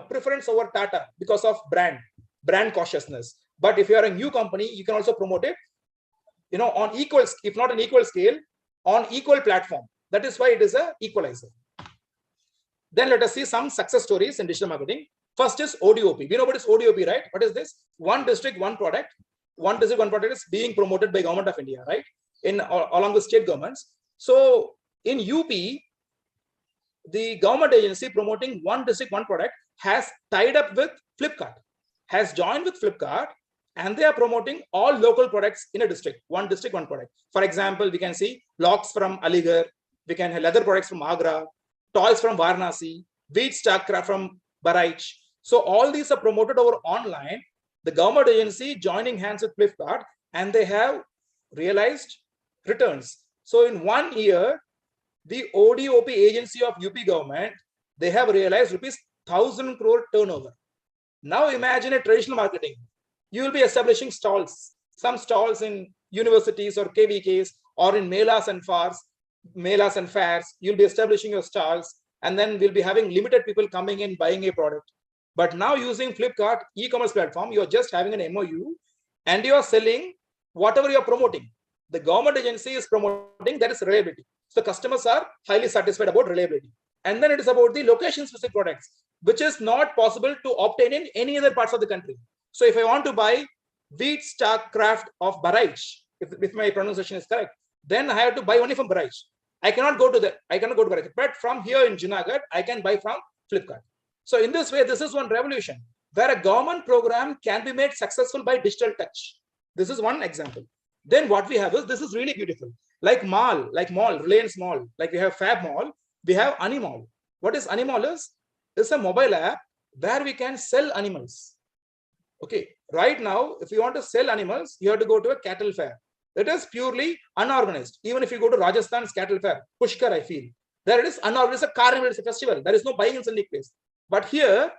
preference over Tata because of brand cautiousness. But if you are a new company, you can also promote it on equal, if not an equal scale, on equal platform. That is why it is a equalizer. Then let us see some success stories in digital marketing. First is ODOP. We know what is ODOP, right? What is this? One district, one product. One district, one product is being promoted by Government of India, right? Along the state governments. So in UP, the government agency promoting one district, one product has tied up with Flipkart, has joined with Flipkart, and they are promoting all local products in a district, one product. For example, we can see locks from Aligarh, we can have leather products from Agra, toys from Varanasi, wheat stock from Bahraich. So all these are promoted over online. The government agency joining hands with Flipkart, and they have realized returns. So in 1 year, the ODOP agency of UP government, they have realized rupees 1,000 crore turnover. Now imagine a traditional marketing. You will be establishing stalls, some stalls in universities or KVKs or in melas and fairs. You'll be establishing your stalls, and then we'll be having limited people coming in buying a product. But now using Flipkart e-commerce platform, you're just having an MOU and you're selling whatever you're promoting. The government agency is promoting, that is reliability. So customers are highly satisfied about reliability. And then it is about the location specific products, which is not possible to obtain in any other parts of the country. So if I want to buy wheat stock craft of Bahraich, if my pronunciation is correct, then I have to buy only from Bahraich. I cannot go to Bahraich, but from here in Junagadh, I can buy from Flipkart. So in this way, this is one revolution where a government program can be made successful by digital touch. This is one example. Then what we have is, this is really beautiful. Like mall, Reliance Mall, like we have Fab Mall, we have Animal. What is Animal is? It's a mobile app where we can sell animals. Okay, right now, if you want to sell animals, you have to go to a cattle fair. It is purely unorganized. Even if you go to Rajasthan's cattle fair, Pushkar, I feel, there it is unorganized, it's a carnival, it's a festival. There is no buying and selling place. But here,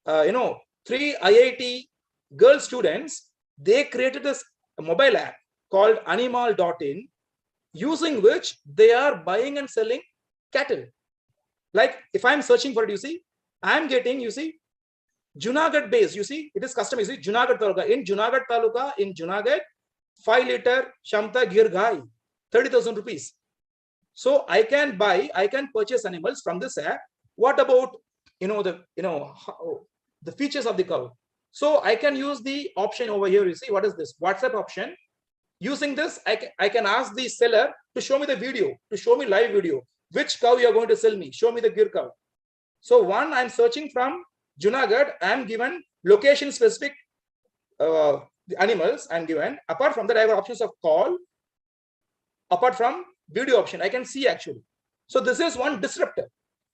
3 IIT girl students, they created this mobile app called animal.in, using which they are buying and selling cattle. Like if I'm searching for it, you see, I'm getting, Junagadh base, it is custom, Junagadh Taluka. In Junagadh, 5 liter Shamta Gir Gai, 30,000 rupees. So I can purchase animals from this app. What about, the features of the cow? So I can use the option over here. You see, what is this? WhatsApp option. Using this, I can ask the seller to show me the video, to show me live video. Which cow you are going to sell me? Show me the Gir cow. So one, I'm searching from Junagadh. I'm given location specific animals. I'm given. Apart from that, I have options of call. Apart from video option, I can see actually. So this is one disruptor,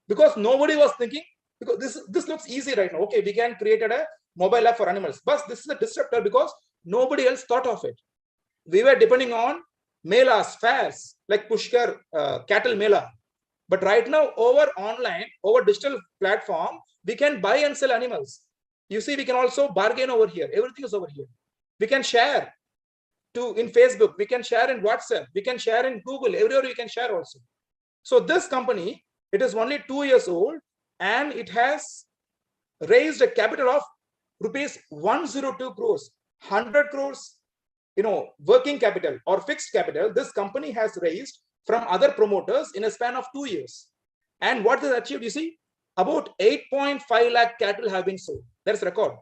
because nobody was thinking, because this looks easy right now. Okay, we can create a mobile app for animals, but this is a disruptor because nobody else thought of it. We were depending on melas, fairs like Pushkar, cattle mela. But right now, over online, over digital platform, we can buy and sell animals. You see, we can also bargain over here. Everything is over here. We can share. in Facebook, we can share in WhatsApp, we can share in Google, everywhere we can share also. So this company, it is only 2 years old and it has raised a capital of rupees 102 crores, 100 crores, working capital or fixed capital. This company has raised from other promoters in a span of 2 years. And what is achieved, you see, about 8.5 lakh cattle have been sold. That's record.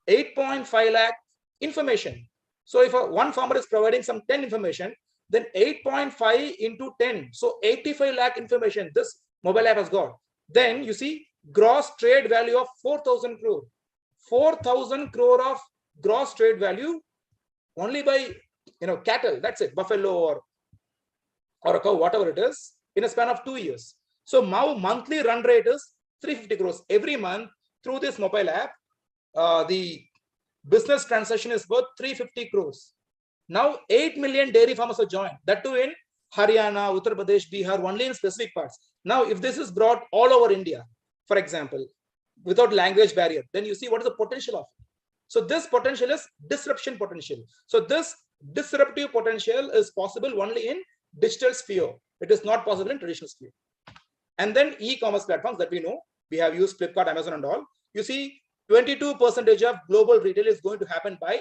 8.5 lakh information. So if one farmer is providing some 10 information, then 8.5 into 10. So 85 lakh information this mobile app has got. Then you see gross trade value of 4,000 crore. 4,000 crore of gross trade value only by cattle. That's it, buffalo or a cow, whatever it is, in a span of 2 years. So now monthly run rate is 350 crores every month through this mobile app. The business transaction is worth 350 crores. Now 8 million dairy farmers have joined, that too in Haryana, Uttar Pradesh, Bihar, only in specific parts. Now, if this is brought all over India, for example, without language barrier, then you see what is the potential of it. So this potential is disruption potential. So this disruptive potential is possible only in digital sphere. It is not possible in traditional sphere. And then e-commerce platforms that we know, we have used Flipkart, Amazon and all. You see 22% of global retail is going to happen by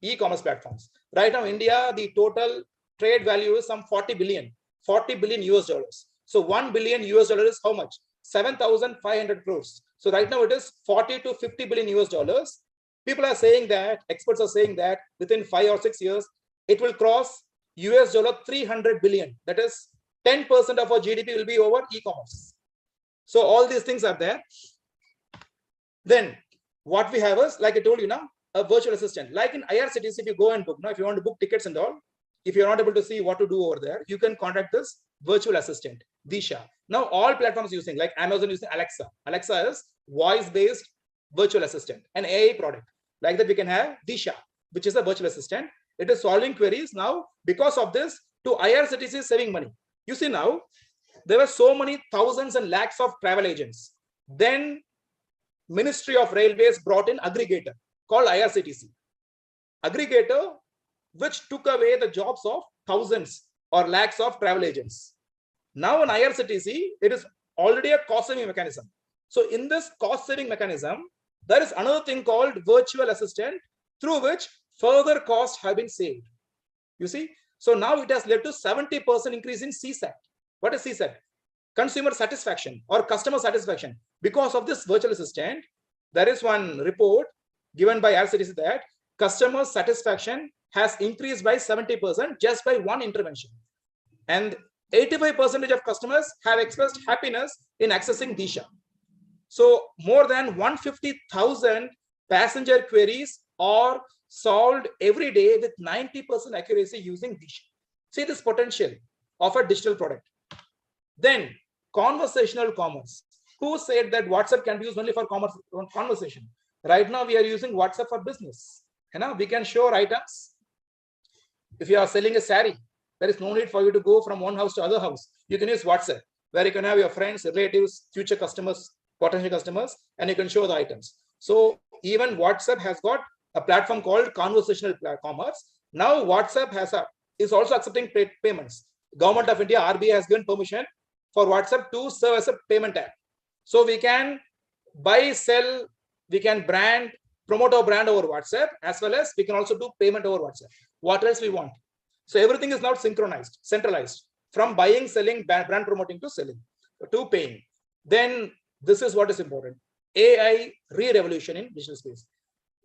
e-commerce platforms. Right now, India, the total trade value is some 40 billion US dollars. So 1 billion US dollars is how much? 7,500 crores. So right now it is 40 to 50 billion US dollars. People are saying that, experts are saying that within 5 or 6 years, it will cross US dollar 300 billion. That is 10% of our GDP will be over e-commerce. So all these things are there. Then what we have is, like I told you now, a virtual assistant. Like in IRCTC, if you go and book, if you want to book tickets and all, if you're not able to see what to do over there, you can contact this virtual assistant, Disha. Now all platforms using, like Amazon using Alexa. Alexa is voice-based virtual assistant, an AI product. Like that we can have Disha, which is a virtual assistant. It is solving queries. Now, because of this, to IRCTC is saving money. You see now, there were so many thousands and lakhs of travel agents. Then Ministry of Railways brought in aggregator called IRCTC. Aggregator, which took away the jobs of thousands or lakhs of travel agents. Now in IRCTC, it is already a cost-saving mechanism. So in this cost-saving mechanism, there is another thing called virtual assistant, through which further costs have been saved. You see, so now it has led to 70% increase in CSAT. What is CSAT? Consumer satisfaction or customer satisfaction. Because of this virtual assistant, there is one report given by IRCTC that customer satisfaction has increased by 70% just by one intervention. And 85% of customers have expressed happiness in accessing Disha. So more than 150,000 passenger queries are solved every day with 90% accuracy using Disha. See this potential of a digital product. Then conversational commerce. Who said that WhatsApp can be used only for conversation? Right now we are using WhatsApp for business. We can show items. If you are selling a sari, there is no need for you to go from one house to other house. You can use WhatsApp, where you can have your friends, relatives, future customers, potential customers, and you can show the items. So even WhatsApp has got a platform called conversational commerce. Now WhatsApp is also accepting payments. Government of India, RBI, has given permission for WhatsApp to serve as a payment app. So we can buy, sell, we can brand, promote our brand over WhatsApp, as well as we can also do payment over WhatsApp. What else we want? So everything is now synchronized, centralized, from buying, selling, brand promoting to selling, to paying. Then this is what is important. AI re-revolution in digital space.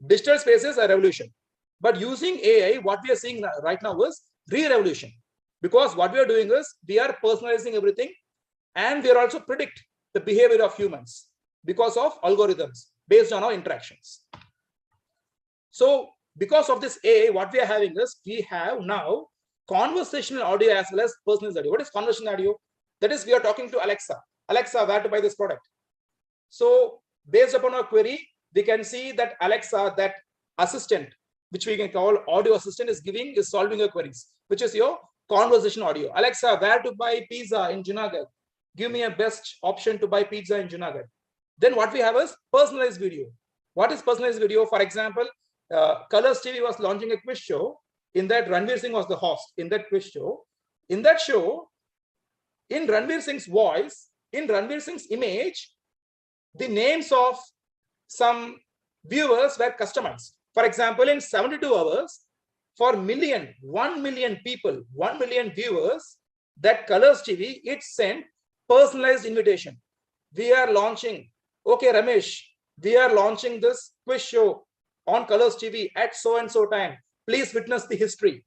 Digital space is a revolution. But using AI, what we are seeing right now is re-revolution. Because what we are doing is we are personalizing everything, and we are also predict the behavior of humans because of algorithms based on our interactions. So because of this AI, what we are having is we have now conversational audio as well as personalized audio. What is conversational audio? That is, we are talking to Alexa. Alexa, where to buy this product? So based upon our query, we can see that Alexa, that assistant, which we can call audio assistant, is solving your queries, which is your conversation audio. Alexa, where to buy pizza in Junagadh? Give me a best option to buy pizza in Junagadh. Then what we have is personalized video. What is personalized video? For example, Colors TV was launching a quiz show. In that, Ranveer Singh was the host in that quiz show. In that show, in Ranveer Singh's voice, in Ranveer Singh's image, the names of some viewers were customized. For example, in 72 hours, for 1 million people, 1 million viewers, that Colors TV, it sent personalized invitation. We are launching, okay, Ramesh, we are launching this quiz show on Colors TV at so and so time. Please witness the history.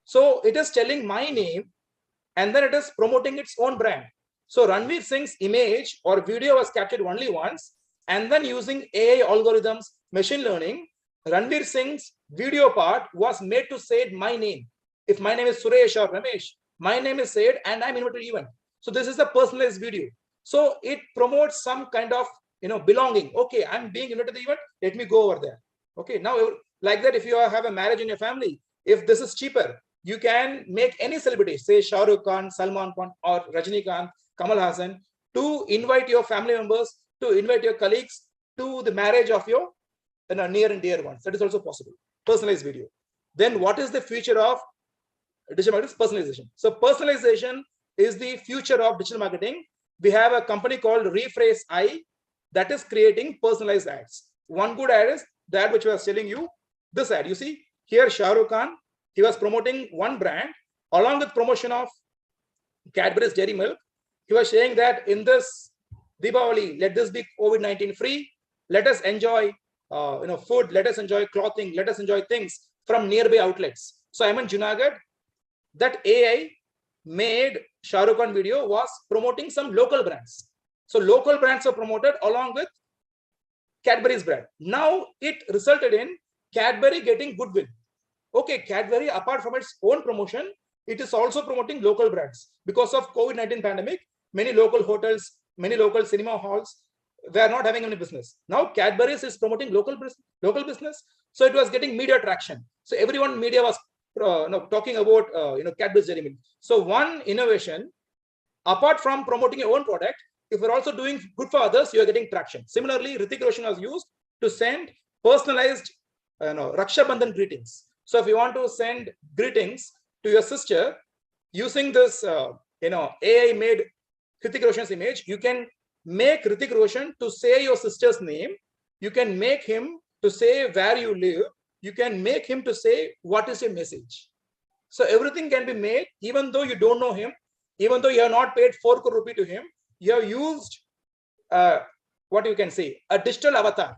So it is telling my name, and then it is promoting its own brand. So Ranveer Singh's image or video was captured only once, and then using AI algorithms, machine learning, Ranveer Singh's video part was made to say my name. If my name is Suresh or Ramesh, my name is said and I'm invited even. So this is a personalized video. So it promotes some kind of belonging. Okay, I'm being invited to the event, let me go over there. Okay, now like that, if you have a marriage in your family, if this is cheaper, you can make any celebrity, say Shah Rukh Khan, Salman Khan, or Rajinikanth, Kamal Hassan, to invite your family members, to invite your colleagues to the marriage of your near and dear ones. That is also possible. Personalized video. Then what is the future of digital marketing? Personalization. So personalization is the future of digital marketing. We have a company called Rephrase I that is creating personalized ads. One good ad is the ad which I was telling you. This ad, you see here, Shah Rukh Khan, he was promoting one brand along with promotion of Cadbury's Dairy Milk. He was saying that in this Deepavali, let this be COVID-19 free. Let us enjoy food, let us enjoy clothing, let us enjoy things from nearby outlets. So I'm in Junagadh. That AI made Shah Rukh Khan video was promoting some local brands. So local brands are promoted along with Cadbury's brand. Now it resulted in Cadbury getting goodwill. Okay, Cadbury, apart from its own promotion, it is also promoting local brands. Because of COVID-19 pandemic, many local hotels, many local cinema halls, they are not having any business. Now Cadbury's is promoting local business. So it was getting media traction. So media was talking about Cadbury's Dairy Milk. So one innovation, apart from promoting your own product, if you're also doing good for others, you are getting traction. Similarly, Hrithik Roshan was used to send personalized Raksha Bandhan greetings. So if you want to send greetings to your sister using this AI made Hrithik Roshan's image, you can make Hrithik Roshan to say your sister's name. You can make him to say where you live. You can make him to say what is your message. So everything can be made, even though you don't know him, even though you have not paid 4 crore rupee to him. You have used what you can say, a digital avatar,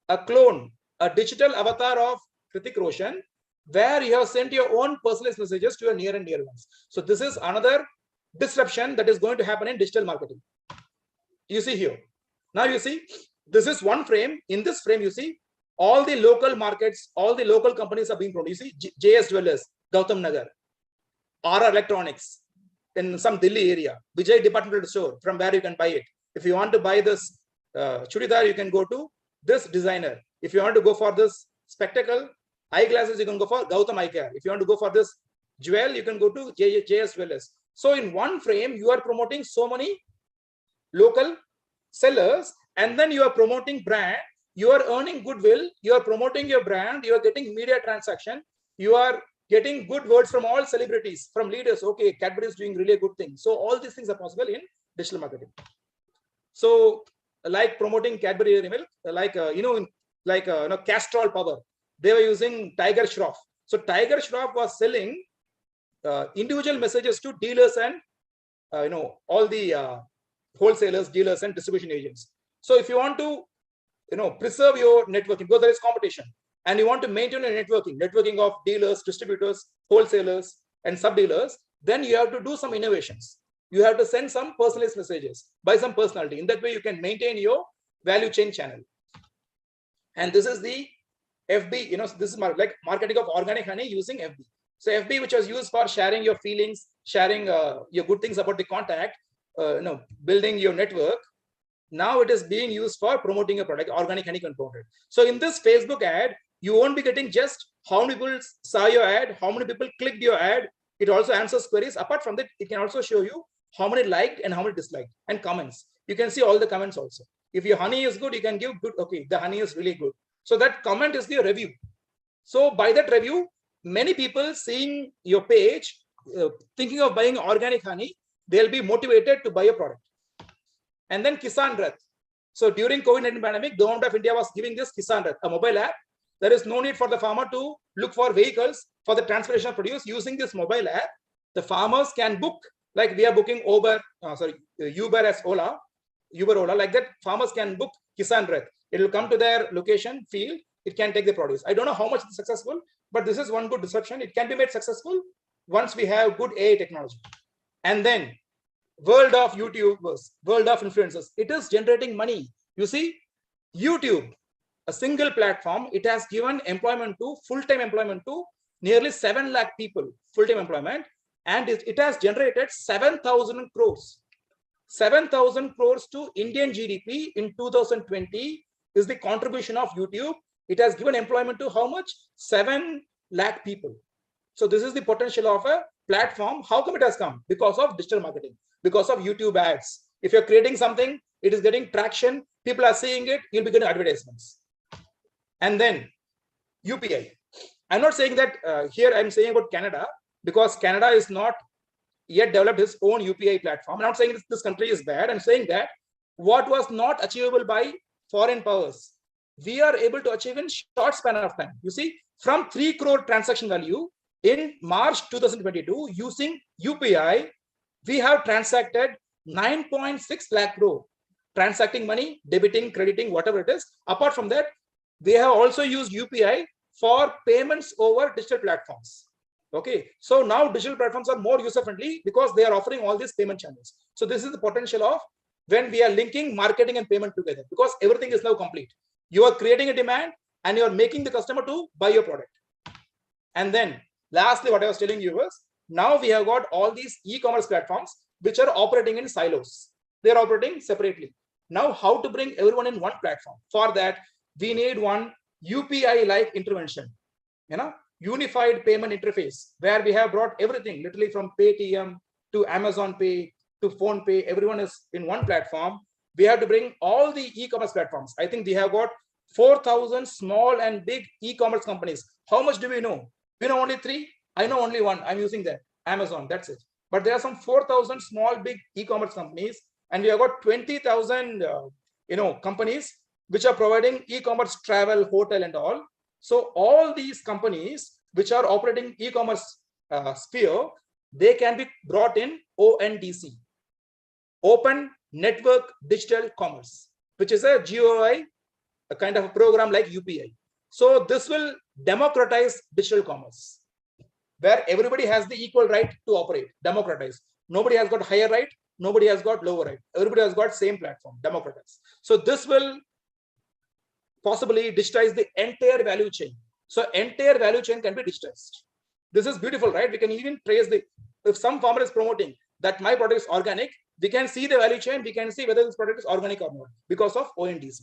a clone, a digital avatar of Hrithik Roshan, where you have sent your own personalized messages to your near and dear ones. So this is another disruption that is going to happen in digital marketing. You see here. Now you see, this is one frame. In this frame, you see all the local markets, all the local companies are being promoted. You see JS Jewellers, Gautam Nagar, RR Electronics in some Delhi area, Vijay Departmental Store, from where you can buy it. If you want to buy this chudidar, you can go to this designer. If you want to go for this spectacle, eyeglasses, you can go for Gautam Eye Care. If you want to go for this jewel, you can go to JS Jewellers. So in one frame, you are promoting so many local sellers, and then you are promoting brand, you are earning goodwill, you are promoting your brand, you are getting media transaction, you are getting good words from all celebrities, from leaders. Okay, Cadbury is doing really good things. So all these things are possible in digital marketing. So like promoting Cadbury Dairy Milk, like Castrol Power, they were using Tiger Shroff. So Tiger Shroff was selling individual messages to dealers and all the wholesalers, dealers, and distribution agents. So if you want to preserve your networking, because there is competition, and you want to maintain your networking of dealers, distributors, wholesalers, and sub-dealers, then you have to do some innovations. You have to send some personalized messages by some personality. In that way, you can maintain your value chain channel. And this is the FB, this is like marketing of organic honey using FB. So FB, which was used for sharing your feelings, sharing your good things about the contact, building your network. Now it is being used for promoting a product, organic honey component. So in this Facebook ad, you won't be getting just how many people saw your ad, how many people clicked your ad. It also answers queries. Apart from that, it can also show you how many liked and how many disliked, and comments. You can see all the comments also. If your honey is good, you can give good, okay, the honey is really good. So that comment is the review. So by that review, many people seeing your page, thinking of buying organic honey, they'll be motivated to buy a product. And then Kisan Rath. So during COVID-19 pandemic, the government of India was giving this Kisan Rath, a mobile app. There is no need for the farmer to look for vehicles for the transportation of produce. Using this mobile app, the farmers can book, like we are booking Uber as Ola, like that. Farmers can book Kisan Rath. It will come to their location, field. It can take the produce. I don't know how much it's successful, but this is one good disruption. It can be made successful once we have good AI technology. And then world of YouTubers, world of influencers. It is generating money. You see, YouTube, a single platform, it has given employment to, full-time employment to nearly 7 lakh people, full-time employment, and it has generated 7,000 crores. 7,000 crores to Indian GDP in 2020 is the contribution of YouTube. It has given employment to how much? 7 lakh people. So this is the potential of a platform. How come it has come? Because of digital marketing, because of YouTube ads. If you're creating something, it is getting traction, people are seeing it, you'll be getting advertisements. And then UPI. I'm not saying that here I'm saying about Canada, because Canada is not yet developed its own UPI platform. I'm not saying this country is bad. I'm saying that what was not achievable by foreign powers, we are able to achieve in short span of time. You see, from 3 crore transaction value in March 2022, using UPI, we have transacted 9.6 lakh crore, transacting money, debiting, crediting, whatever it is. Apart from that, they have also used UPI for payments over digital platforms. Okay, so now digital platforms are more user-friendly because they are offering all these payment channels. So this is the potential of when we are linking marketing and payment together, because everything is now complete. You are creating a demand and you are making the customer to buy your product. And then lastly, what I was telling you was, now we have got all these e-commerce platforms which are operating in silos. They are operating separately. Now, how to bring everyone in one platform? For that, we need one UPI-like intervention, unified payment interface, where we have brought everything, literally from Paytm to Amazon Pay to Phone Pay. Everyone is in one platform. We have to bring all the e-commerce platforms. I think we have got 4,000 small and big e-commerce companies. How much do we know? We know only 3. I know only one. I'm using that, Amazon. That's it. But there are some 4,000 small, big e-commerce companies, and we have got 20,000, companies which are providing e-commerce, travel, hotel, and all. So all these companies which are operating e-commerce sphere, they can be brought in ONDC, Open Network Digital Commerce, which is a GOI, a kind of a program like UPI. So this will democratize digital commerce, where everybody has the equal right to operate, democratize. Nobody has got higher right, nobody has got lower right. Everybody has got same platform, democratize. So this will possibly digitize the entire value chain. So entire value chain can be digitized. This is beautiful, right? We can even trace if some farmer is promoting that my product is organic, we can see the value chain, we can see whether this product is organic or not because of ONDC.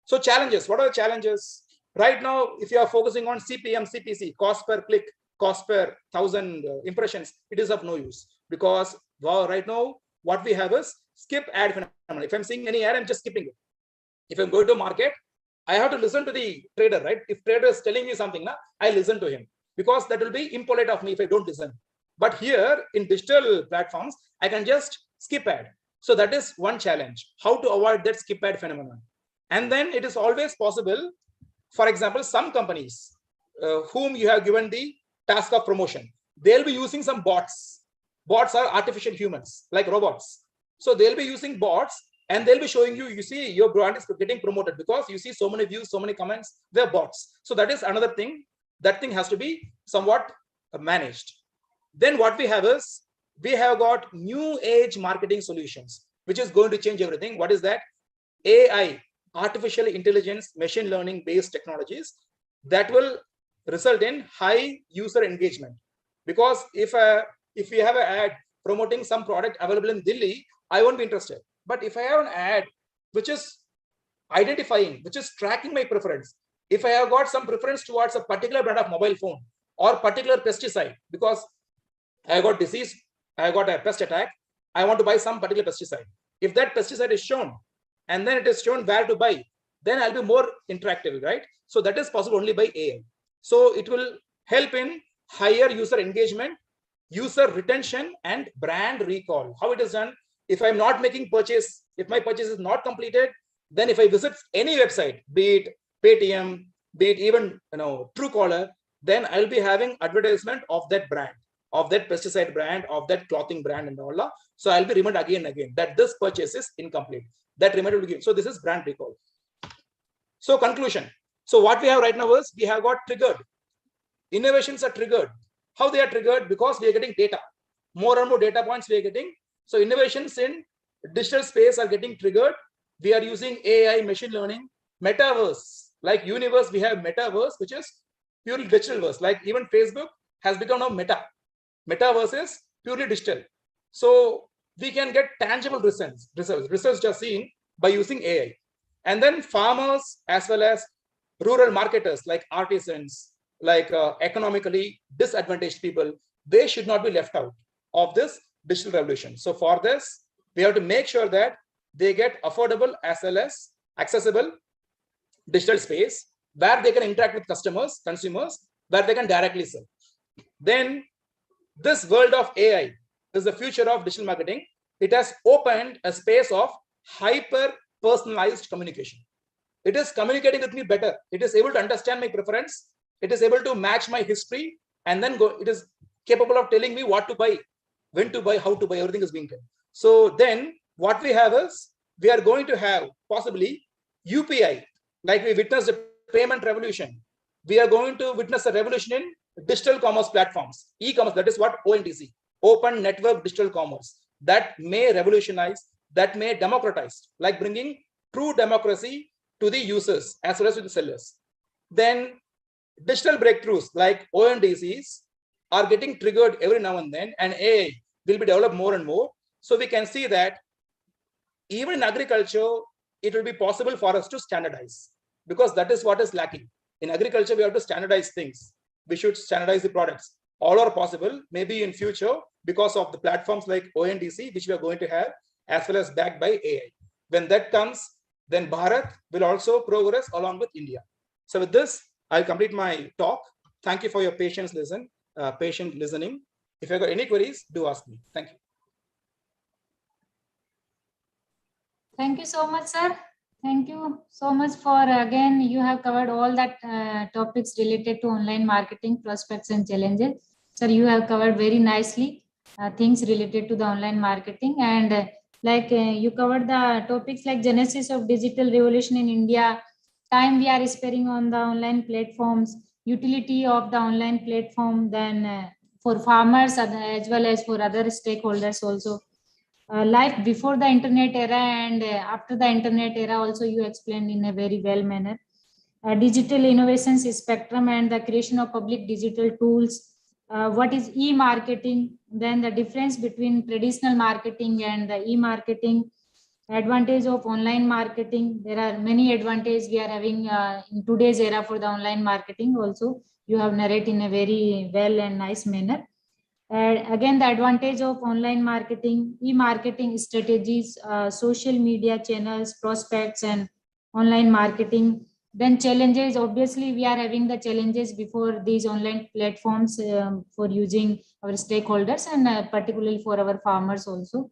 So challenges, what are the challenges? Right now, if you are focusing on CPM, CPC, cost per click, cost per 1,000 impressions, it is of no use, because right now, what we have is skip ad phenomenon. If I'm seeing any ad, I'm just skipping it. If I'm going to market, I have to listen to the trader, right? If trader is telling me something, I listen to him, because that will be impolite of me if I don't listen. But here in digital platforms, I can just skip ad. So that is one challenge, how to avoid that skip ad phenomenon. And then it is always possible, for example, some companies whom you have given the task of promotion, they'll be using some bots. Bots are artificial humans, like robots. So they'll be using bots, and they'll be showing you, you see, your brand is getting promoted because you see so many views, so many comments, they're bots. So that is another thing. That thing has to be somewhat managed. Then what we have is, we have got new age marketing solutions, which is going to change everything. What is that? AI, artificial intelligence, machine learning based technologies that will result in high user engagement. Because if we have an ad promoting some product available in Delhi, I won't be interested. But if I have an ad which is identifying, which is tracking my preference, if I have got some preference towards a particular brand of mobile phone or particular pesticide, because I got disease, I got a pest attack, I want to buy some particular pesticide. If that pesticide is shown, and then it is shown where to buy, then I'll be more interactive, right? So that is possible only by AI. So it will help in higher user engagement, user retention, and brand recall. How it is done? If I'm not making purchase, if my purchase is not completed, then if I visit any website, be it Paytm, be it even Truecaller, then I'll be having advertisement of that brand, of that pesticide brand, of that clothing brand and all. So I'll be reminded again and again that this purchase is incomplete. That reminder will give. So this is brand recall. So conclusion. So what we have right now is we have got triggered. Innovations are triggered. How they are triggered? Because we are getting data. More and more data points we are getting. So innovations in digital space are getting triggered. We are using AI, machine learning, metaverse. Like universe, we have metaverse, which is purely digital verse. Like even Facebook has become now meta. Metaverse is purely digital. So we can get tangible results just seen by using AI. And then farmers as well as rural marketers like artisans, like economically disadvantaged people, they should not be left out of this digital revolution. So for this, we have to make sure that they get affordable as well as accessible digital space where they can interact with customers, consumers, where they can directly sell. Then this world of AI is the future of digital marketing. It has opened a space of hyper personalized communication. It is communicating with me better. It is able to understand my preference. It is able to match my history and then go. It is capable of telling me what to buy, when to buy, how to buy. Everything is being done. So then what we have is we are going to have possibly UPI, like we witnessed the payment revolution. We are going to witness a revolution in digital commerce platforms, e-commerce. That is what ONDC, Open Network Digital Commerce, that may revolutionize, that may democratize, like bringing true democracy to the users as well as to the sellers. Then digital breakthroughs like ONDCs are getting triggered every now and then, and AI will be developed more and more. So we can see that even in agriculture, it will be possible for us to standardize, because that is what is lacking. In agriculture, we have to standardize things. We should standardize the products. All are possible, maybe in future, because of the platforms like ONDC, which we are going to have, as well as backed by AI. When that comes, then Bharat will also progress along with India. So with this, I'll complete my talk. Thank you for your patient listening. If you've got any queries, do ask me. Thank you. Thank you so much, sir. Thank you so much for, again, you have covered all that topics related to online marketing, prospects and challenges. Sir, you have covered very nicely things related to the online marketing, and you covered the topics like genesis of digital revolution in India, time we are sparing on the online platforms, utility of the online platform, then for farmers as well as for other stakeholders also. Life before the internet era and after the internet era also you explained in a very well manner. Digital innovations spectrum and the creation of public digital tools. What is e-marketing? Then the difference between traditional marketing and the e-marketing. Advantage of online marketing. There are many advantages we are having in today's era for the online marketing also. You have narrated in a very well and nice manner. Again, the advantage of online marketing, e-marketing strategies, social media channels, prospects, and online marketing. Then challenges, obviously we are having the challenges before these online platforms for using our stakeholders and particularly for our farmers also.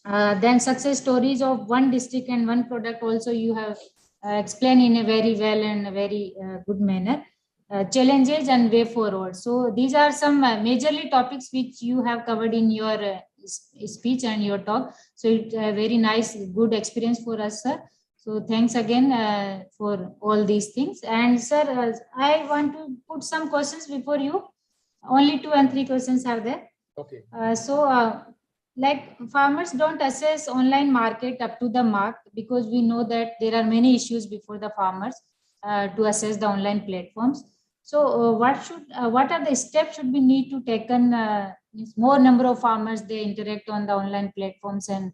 Then success stories of one district and one product also you have explained in a very well and a very good manner. Challenges and way forward. So these are some majorly topics which you have covered in your speech and your talk. So it's a very nice, good experience for us, sir. So thanks again for all these things. And sir, I want to put some questions before you. Only 2 and 3 questions are there. Okay. Like farmers don't assess online market up to the mark, because we know that there are many issues before the farmers to assess the online platforms. So what are the steps should be need to taken? More number of farmers, they interact on the online platforms and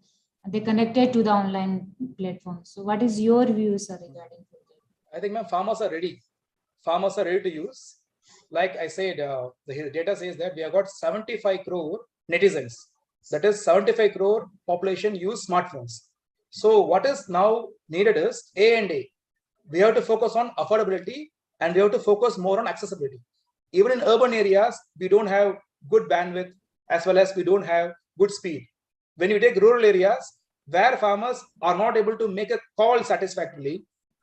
they connected to the online platforms. So what is your view, sir, regarding that? I think farmers are ready. Farmers are ready to use. Like I said, the data says that we have got 75 crore netizens. That is 75 crore population use smartphones. So what is now needed is A&A. We have to focus on affordability and we have to focus more on accessibility. even in urban areas, we don't have good bandwidth as well as we don't have good speed. When you take rural areas where farmers are not able to make a call satisfactorily,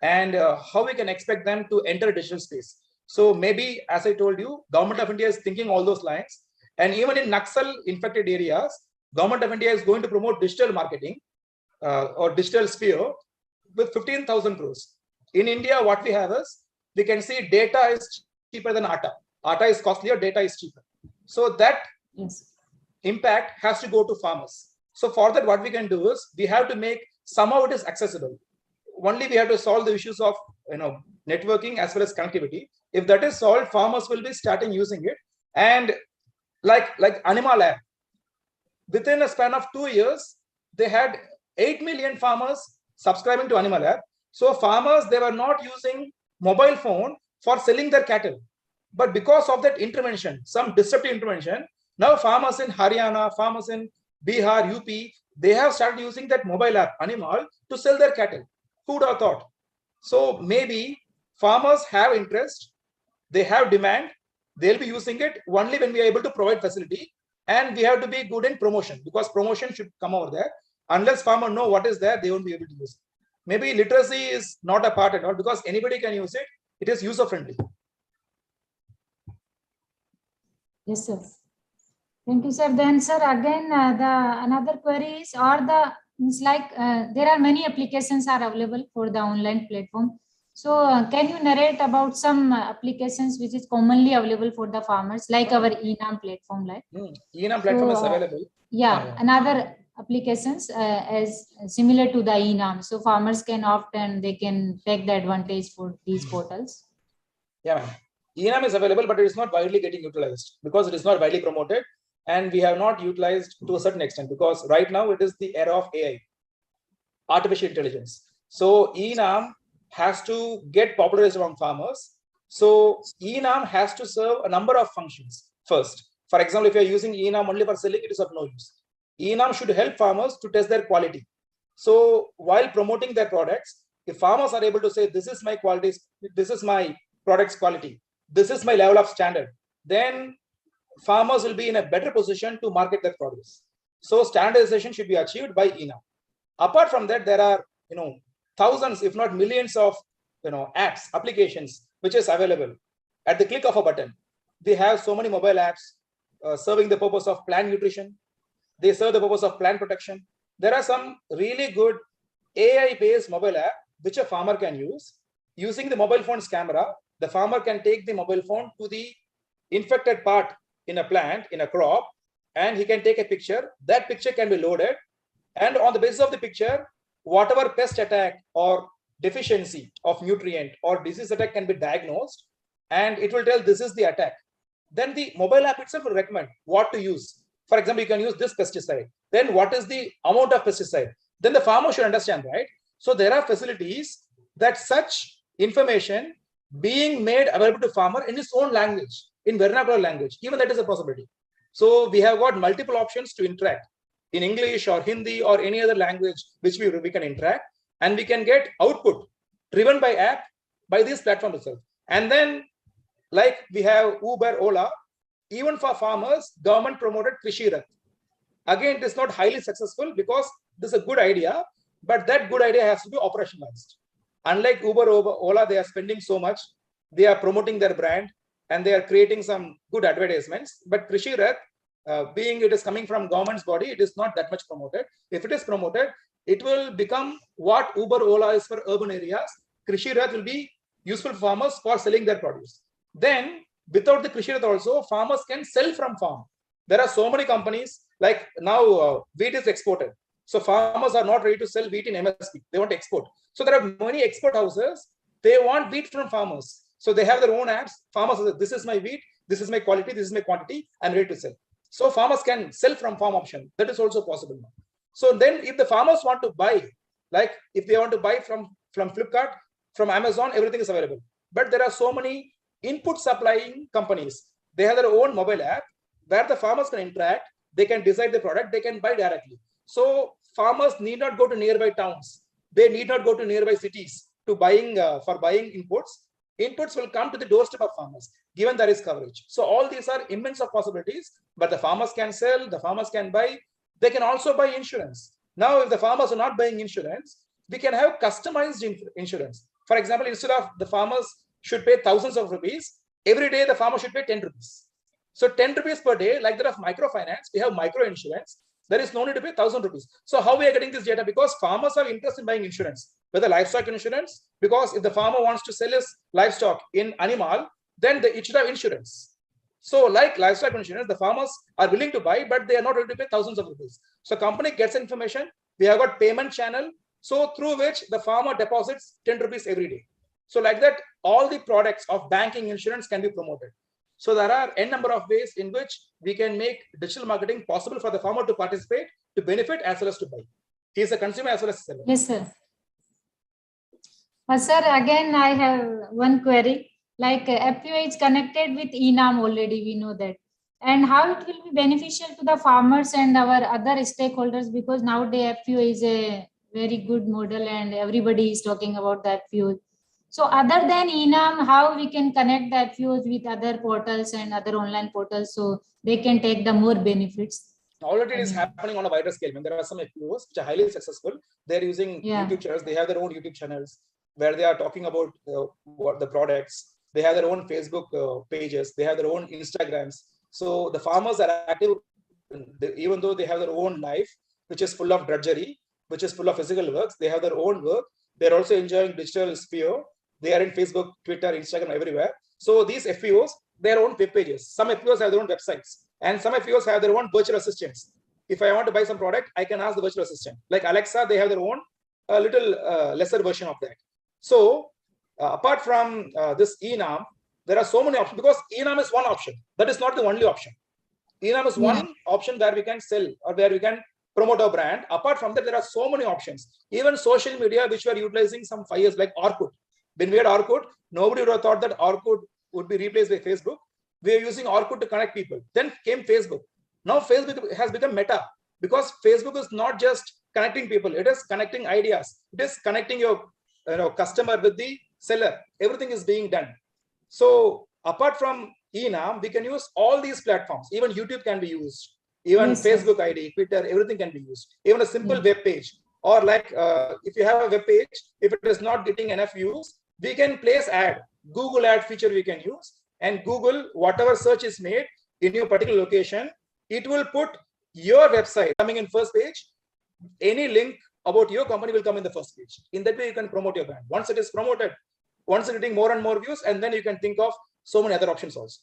and how we can expect them to enter digital space. So maybe, as I told you, Government of India is thinking all those lines. And even in Naxal infected areas, Government of India is going to promote digital marketing or digital sphere with 15,000 crores. In India, what we have is, we can see data is cheaper than Atta. Atta is costlier, data is cheaper. So that impact has to go to farmers. So for that, what we can do is, we have to make somehow it is accessible. Only we have to solve the issues of networking as well as connectivity. If that is solved, farmers will be starting using it. And like Animal app, within a span of 2 years, they had 8 million farmers subscribing to Animal app. So farmers, they were not using mobile phone for selling their cattle. But because of that intervention, some disruptive intervention, now farmers in Haryana, farmers in Bihar, UP, they have started using that mobile app, Animal, to sell their cattle. Who would have thought? So maybe farmers have interest, they have demand, they'll be using it only when we are able to provide facility, and we have to be good in promotion, because promotion should come over there. Unless farmers know what is there, they won't be able to use it. Maybe literacy is not a part at all, because anybody can use it. It is user friendly. Yes, sir. Thank you, sir. Then, sir, again, another query is, there are many applications are available for the online platform. So, can you narrate about some applications which is commonly available for the farmers, like our Enam platform, like? Enam platform is available. Yeah, another applications as similar to the Enam. So farmers can opt and they can take the advantage for these portals. Yeah, ma'am. Enam is available, but it is not widely getting utilized because it is not widely promoted, and we have not utilized to a certain extent, because right now it is the era of AI, artificial intelligence. So Enam has to get popularized among farmers. So Enam has to serve a number of functions. First, for example, if you are using Enam only for selling, it is of no use. Enam should help farmers to test their quality. So while promoting their products, if farmers are able to say, this is my quality, this is my product's quality, this is my level of standard, then farmers will be in a better position to market their produce. So standardization should be achieved by Enam. Apart from that, there are thousands, if not millions of apps, applications, which is available at the click of a button. They have so many mobile apps serving the purpose of plant nutrition. They serve the purpose of plant protection. There are some really good AI-based mobile app which a farmer can use. Using the mobile phone's camera, the farmer can take the mobile phone to the infected part in a plant, in a crop, and he can take a picture. That picture can be loaded, and on the basis of the picture, whatever pest attack or deficiency of nutrient or disease attack can be diagnosed, and it will tell this is the attack. Then the mobile app itself will recommend what to use. For example, you can use this pesticide. Then what is the amount of pesticide? Then the farmer should understand, right? So there are facilities that such information being made available to farmer in his own language, in vernacular language, even that is a possibility. So we have got multiple options to interact in English or Hindi or any other language which we can interact, and we can get output driven by app by this platform itself. And then like we have Uber, Ola, even for farmers, government promoted Krishi Rath. Again, it is not highly successful because this is a good idea, but that good idea has to be operationalized. Unlike Uber, Ola, they are spending so much, they are promoting their brand, and they are creating some good advertisements. But Krishi Rath, being it is coming from government's body, it is not that much promoted. If it is promoted, it will become what Uber, Ola is for urban areas. Krishi Rath will be useful for farmers for selling their produce. Then, without the Krishi Rath also, farmers can sell from farm. There are so many companies, like now wheat is exported. So farmers are not ready to sell wheat in MSP. They want to export. So there are many export houses. They want wheat from farmers. So they have their own apps. Farmers say, this is my wheat, this is my quality, this is my quantity, I'm ready to sell. So farmers can sell from farm option. That is also possible now. So then if the farmers want to buy, like if they want to buy from Flipkart, from Amazon, everything is available. But there are so many input supplying companies. They have their own mobile app where the farmers can interact. They can decide the product, they can buy directly. So farmers need not go to nearby towns. They need not go to nearby cities to for buying inputs. inputs will come to the doorstep of farmers, given there is coverage. So all these are immense of possibilities, but the farmers can sell, the farmers can buy, they can also buy insurance. Now, if the farmers are not buying insurance, we can have customized insurance. For example, instead of the farmers should pay thousands of rupees, every day the farmer should pay 10 rupees. So 10 rupees per day, like that of microfinance, we have micro insurance. There is no need to pay 1,000 rupees. So how we are getting this data? Because farmers have interest in buying insurance, whether livestock insurance, because if the farmer wants to sell his livestock in animal, then it should have insurance. So like livestock insurance, the farmers are willing to buy, but they are not ready to pay thousands of rupees. So company gets information. We have got payment channel. So through which the farmer deposits 10 rupees every day. So like that, all the products of banking insurance can be promoted. So there are n number of ways in which we can make digital marketing possible for the farmer to participate, to benefit as well as to buy. He is a consumer as well as a seller. Yes, sir. Sir, again, I have one query. Like FPO is connected with ENAM already, we know that. And how it will be beneficial to the farmers and our other stakeholders, because nowadays FPO is a very good model and everybody is talking about that FPO. So other than ENAM, how we can connect the FPOs with other portals and other online portals so they can take the more benefits? Already it is happening on a wider scale. When there are some FPOs which are highly successful, they're using YouTube channels. They have their own YouTube channels where they are talking about what the products. They have their own Facebook pages. They have their own Instagrams. So the farmers are active, even though they have their own life, which is full of drudgery, which is full of physical works. They have their own work. They're also enjoying digital sphere. They are in Facebook, Twitter, Instagram, everywhere. So these FPOs, their own web pages. Some FPOs have their own websites, and some FPOs have their own virtual assistants. If I want to buy some product, I can ask the virtual assistant. Like Alexa, they have their own little lesser version of that. So apart from this ENAM, there are so many options, because ENAM is one option. That is not the only option. ENAM is one option where we can sell or where we can promote our brand. Apart from that, there are so many options. Even social media, which we are utilizing some 5 years, like Orkut. When we had Orkut, nobody would have thought that Orkut would be replaced by Facebook. We are using Orkut to connect people. Then came Facebook. Now Facebook has become Meta, because Facebook is not just connecting people. It is connecting ideas. It is connecting your customer with the seller. Everything is being done. So apart from ENAM, we can use all these platforms. Even YouTube can be used. Even Facebook ID, Twitter, everything can be used. Even a simple web page. Or like if you have a web page, if it is not getting enough views, we can place ad. Google ad feature we can use. And Google, whatever search is made in your particular location, it will put your website coming in first page. Any link about your company will come in the first page. In that way, you can promote your brand. Once it is promoted, once it's getting more and more views, and then you can think of so many other options also.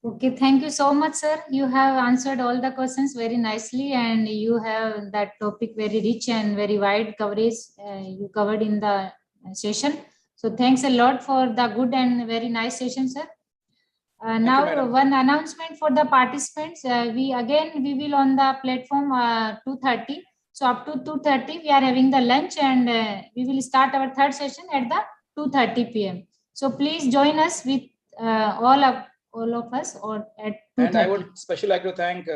Okay, thank you so much, sir. You have answered all the questions very nicely, and you have that topic very rich and very wide coverage you covered in the session. So thanks a lot for the good and very nice session, sir. Now, one announcement for the participants. We will on the platform 2:30. So up to 2:30, we are having the lunch, and we will start our third session at the 2:30 p.m. So please join us with all of us or at 2:30. And I would especially like to thank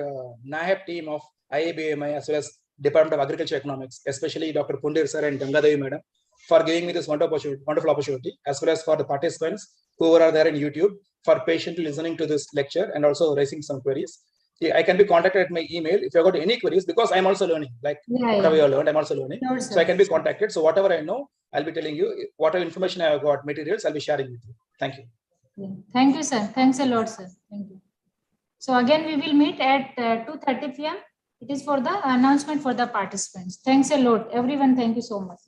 NAHEP team of IABMI as well as Department of Agriculture Economics, especially Dr. Pundir sir and Ganga Devi madam, for giving me this wonderful opportunity, as well as for the participants who are there in YouTube for patiently listening to this lecture and also raising some queries. I can be contacted at my email if you've got any queries, because I'm also learning. Like whatever you learned, I'm also learning. No, so I can be contacted. So whatever I know, I'll be telling you. Whatever information I have got, materials, I'll be sharing with you. Thank you. Yeah. Thank you, sir. Thanks a lot, sir. Thank you. So again, we will meet at 2:30 p.m. It is for the announcement for the participants. Thanks a lot, everyone. Thank you so much.